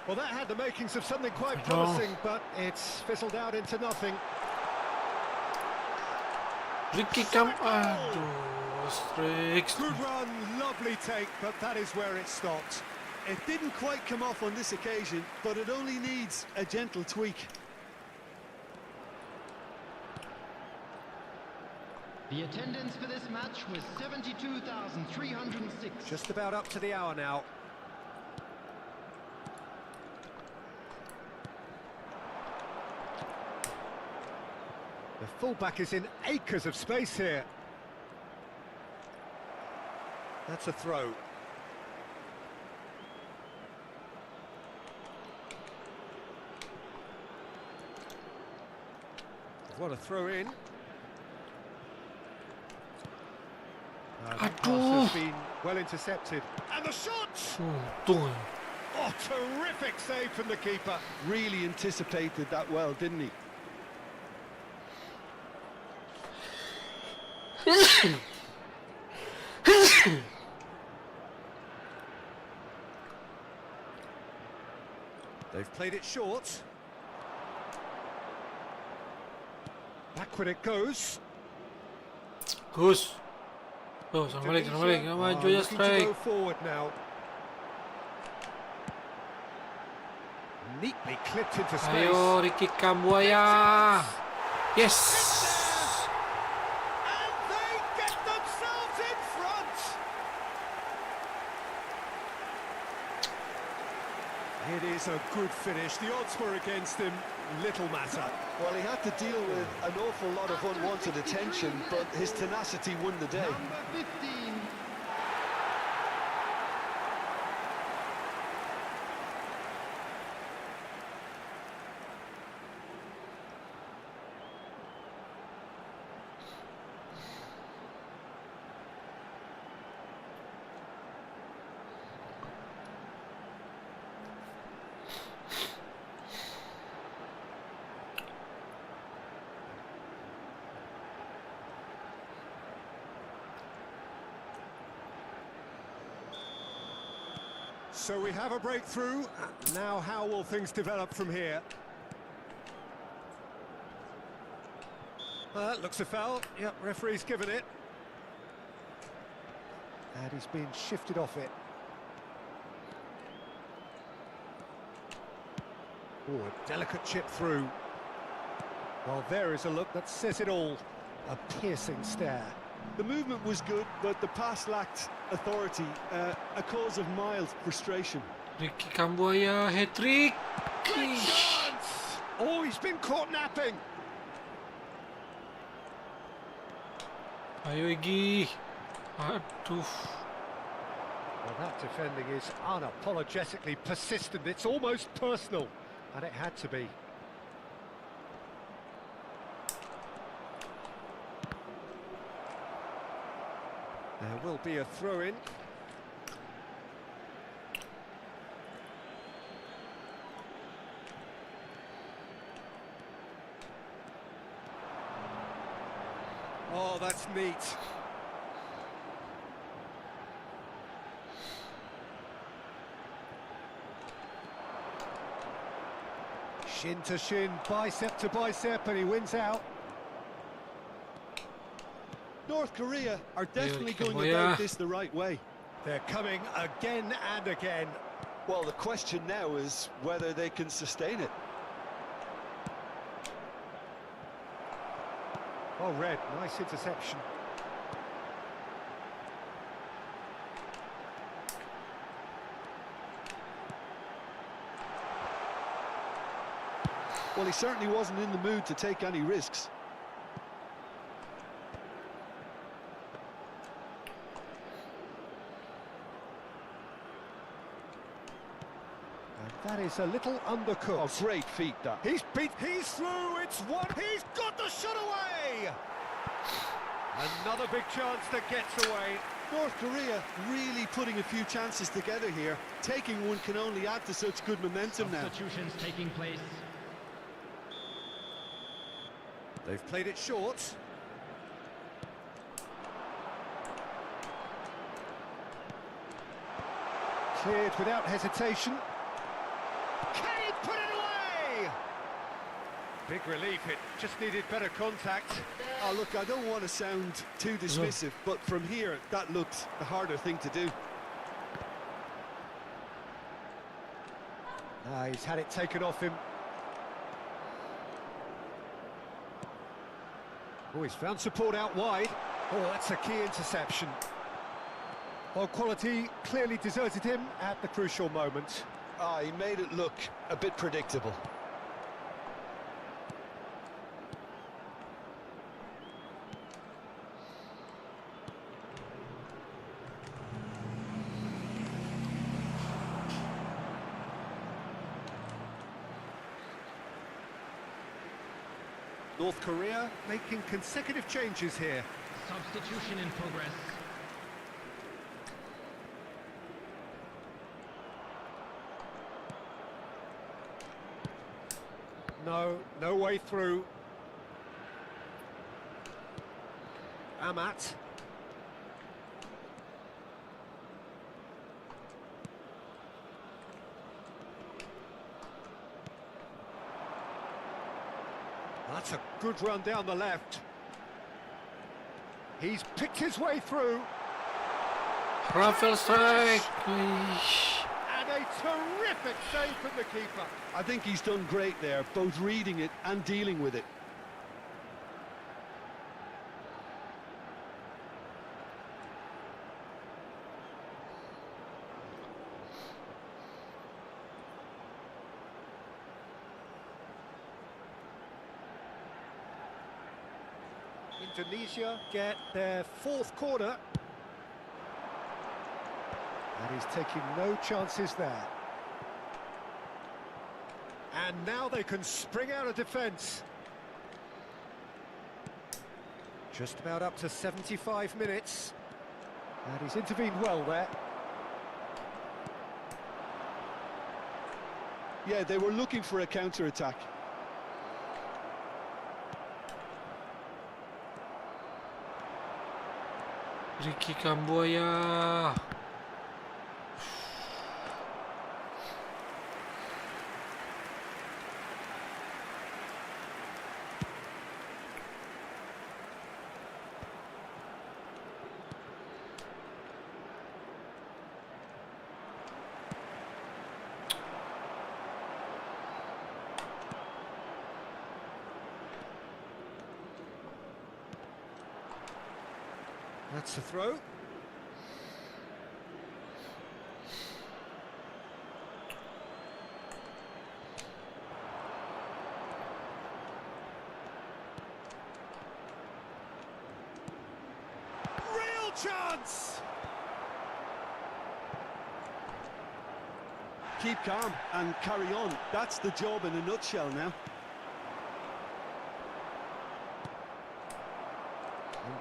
Well, that had the makings of something quite promising, but it's fizzled out into nothing. Ricky Cam, aduh, strikes. Good run, lovely take, but that is where it stopped. It didn't quite come off on this occasion, but it only needs a gentle tweak. The attendance for this match was 72,306. Just about up to the hour now. The fullback is in acres of space here. That's a throw. What a throw in. That pass has been well intercepted. And the shot! Untung. Oh, terrific save from the keeper. Really anticipated that well, didn't he? They've played it short. Backward it goes. Gus. Oh, jangan balik. Maju ya, Looking to strike. go forward now. Neatly clipped into space. Ayo, Ricky Cam buaya. Yes. And they get themselves in front. It is a good finish. The odds were against him. Little matter. Well, he had to deal with an awful lot of unwanted attention, but his tenacity won the day. Number 15. So we have a breakthrough. Now how will things develop from here? Looks a foul. Yep, referee's given it. And he's been shifted off it. Oh, a delicate chip through. Well, there is a look that says it all. A piercing stare. The movement was good, but the pass lacked authority, a cause of mild frustration. Ricky Kambuaya hat-trick. Great chance! Oh, he's been caught napping. Ayo Igi. Aduh. Well, that defending is unapologetically persistent. It's almost personal, and it had to be. There will be a throw-in. Oh, that's neat. Shin to shin, bicep to bicep, and he wins out. North Korea are definitely Ricky going Kambuaya. about this the right way. They're coming again and again. Well, the question now is whether they can sustain it. Oh, Red, nice interception. Well, he certainly wasn't in the mood to take any risks. And that is a little undercooked. Oh, great feat, that. He's through, it's one, he's got the shot away! Another big chance that gets away. North Korea really putting a few chances together here. Taking one can only add to such good momentum now. Substitutions taking place. They've played it short. Cleared without hesitation. Can he put it away? Big relief, it just needed better contact. Oh, look, I don't want to sound too dismissive, but from here, that looked the harder thing to do. He's had it taken off him. Oh, he's found support out wide. Oh, that's a key interception. Well, quality clearly deserted him at the crucial moment. Ah, he made it look a bit predictable. North Korea making consecutive changes here. Substitution in progress. No way through. Amat. That's a good run down the left. He's picked his way through. Rafael strike. And a terrific save from the keeper. I think he's done great there, both reading it and dealing with it. Indonesia get their fourth corner. And he's taking no chances there. And now they can spring out of defence. Just about up to 75 minutes. And he's intervened well there. Yeah, they were looking for a counter-attack. Ricky Kambuaya. That's the throw. Real chance! Keep calm and carry on. That's the job in a nutshell now.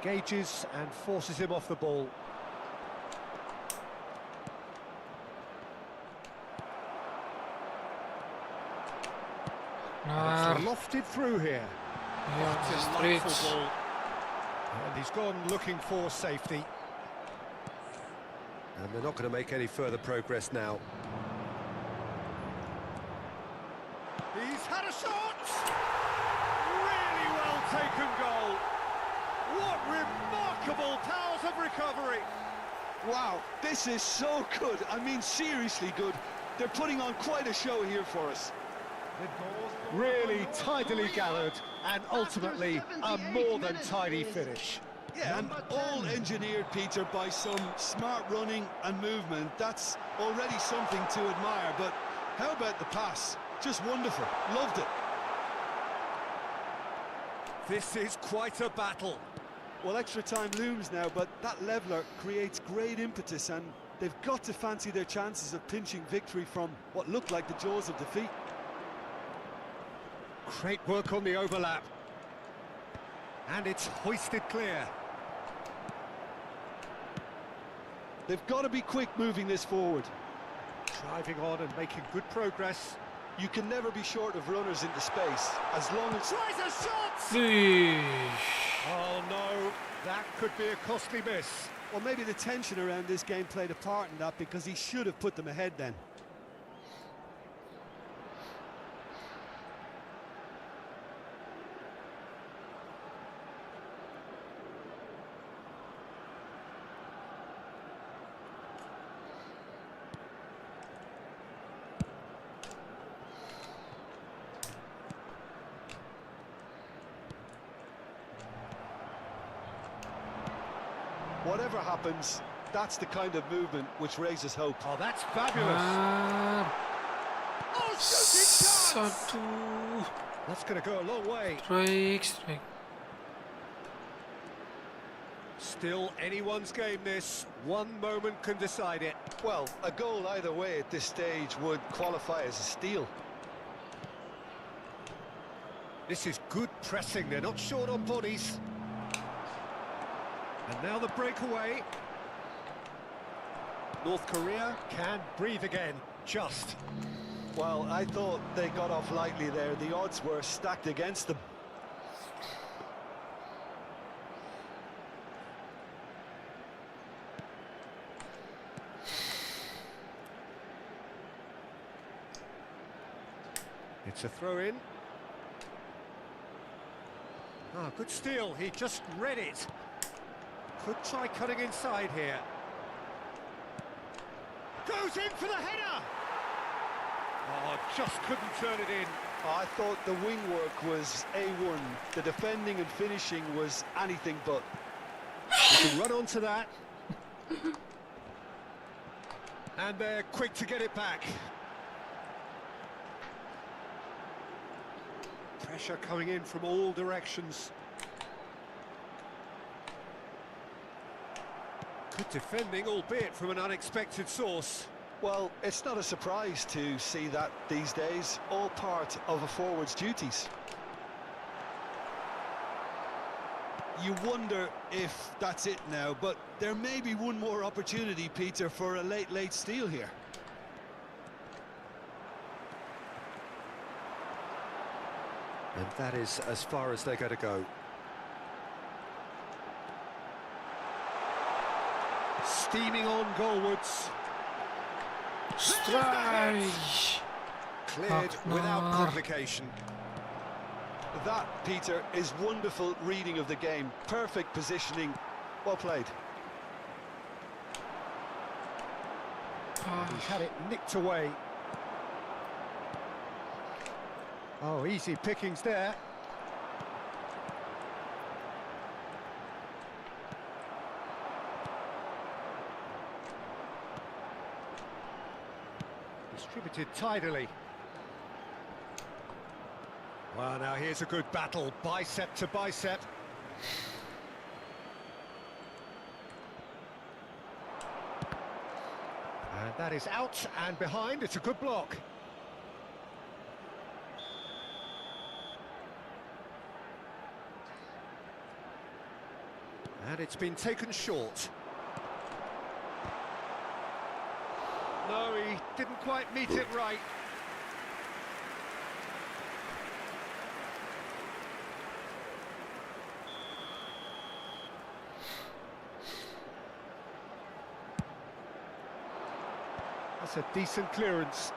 Engages and forces him off the ball. Nah. Lofted through here. Yeah, It's a straight. delightful ball. And he's gone looking for safety. And they're not going to make any further progress now. He's had a shot! Really well taken goal. What remarkable powers of recovery. Wow, this is so good. I mean, seriously good. They're putting on quite a show here for us. Really tidily gathered and ultimately a more than tidy finish. Yeah, and all engineered, Peter, by some smart running and movement. That's already something to admire, but how about the pass? Just wonderful. Loved it. This is quite a battle. Well, extra time looms now, but that leveller creates great impetus, and they've got to fancy their chances of pinching victory from what looked like the jaws of defeat. Great work on the overlap. And it's hoisted clear. They've got to be quick moving this forward. Driving on and making good progress. You can never be short of runners into space, as long as... Tries a shot! Sheesh. Oh no, that could be a costly miss. Well, maybe the tension around this game played a part in that, because he should have put them ahead then. Whatever happens, that's the kind of movement which raises hope. Oh, that's fabulous. Oh, shooting chance! Satu. That's going to go a long way. Strike. Still anyone's game this. One moment can decide it. Well, a goal either way at this stage would qualify as a steal. This is good pressing. They're not short on bodies. And now the breakaway. North Korea can breathe again, just. Well, I thought they got off lightly there. The odds were stacked against them. It's a throw-in. Ah, good steal. He just read it. Could try cutting inside here. Goes in for the header! Oh, just couldn't turn it in. I thought the wing work was A1. The defending and finishing was anything but. You can run onto that. And they're quick to get it back. Pressure coming in from all directions. Good defending, albeit from an unexpected source. Well, it's not a surprise to see that these days, all part of a forward's duties. You wonder if that's it now, but there may be one more opportunity, Peter, for a late steal here. And that is as far as they're going to go. Steaming on goalwards. Strike. Cleared without complication. That, Peter, is wonderful reading of the game. Perfect positioning. Well played. He's had it nicked away. Oh, easy pickings there. intercepted tidily. Well, now here's a good battle, bicep to bicep. And that is out and behind, it's a good block. And it's been taken short. No, he didn't quite meet it right. That's a decent clearance.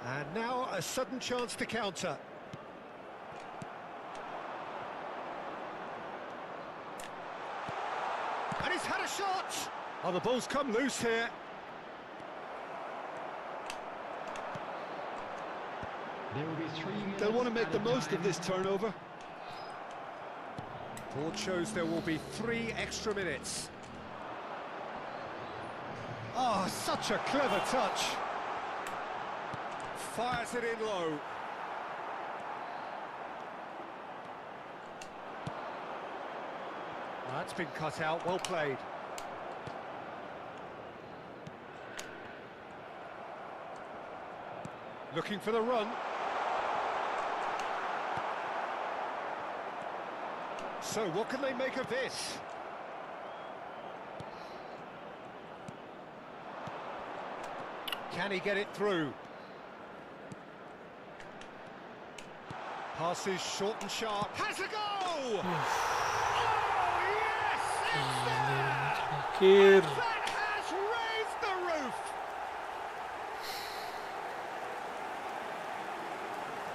And now a sudden chance to counter. And he's had a shot! Oh, the ball's come loose here. There will be 3 minutes. They'll want to make the added most time. of this turnover. Board shows there will be 3 extra minutes. Oh, such a clever touch. Fires it in low. That's been cut out, well played. Looking for the run. So what can they make of this? Can he get it through? Passes short and sharp. Has a go! Oh, yes! It's there! Terakhir. That has raised the roof!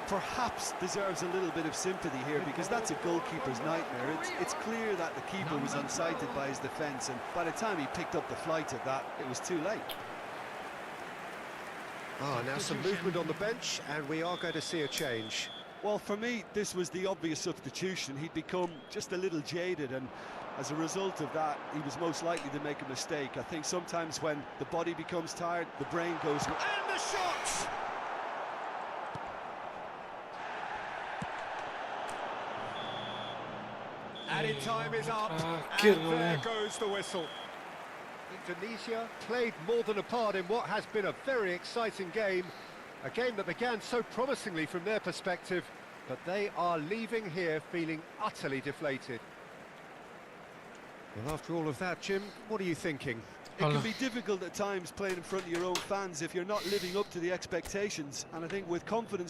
Perhaps deserves a little bit of sympathy here, because that's a goalkeeper's nightmare. It's clear that the keeper was unsighted by his defence, and by the time he picked up the flight of that, it was too late. Ah, now some movement on the bench, and we are going to see a change. Well, for me, this was the obvious substitution. He'd become just a little jaded, and as a result of that, he was most likely to make a mistake. I think sometimes when the body becomes tired, the brain goes... And the shot! Added time is up, and there goes the whistle. Indonesia played more than a part in what has been a very exciting game. A game that began so promisingly from their perspective, but they are leaving here feeling utterly deflated. Well, after all of that, Jim, what are you thinking? It can be difficult at times playing in front of your own fans if you're not living up to the expectations, and I think with confidence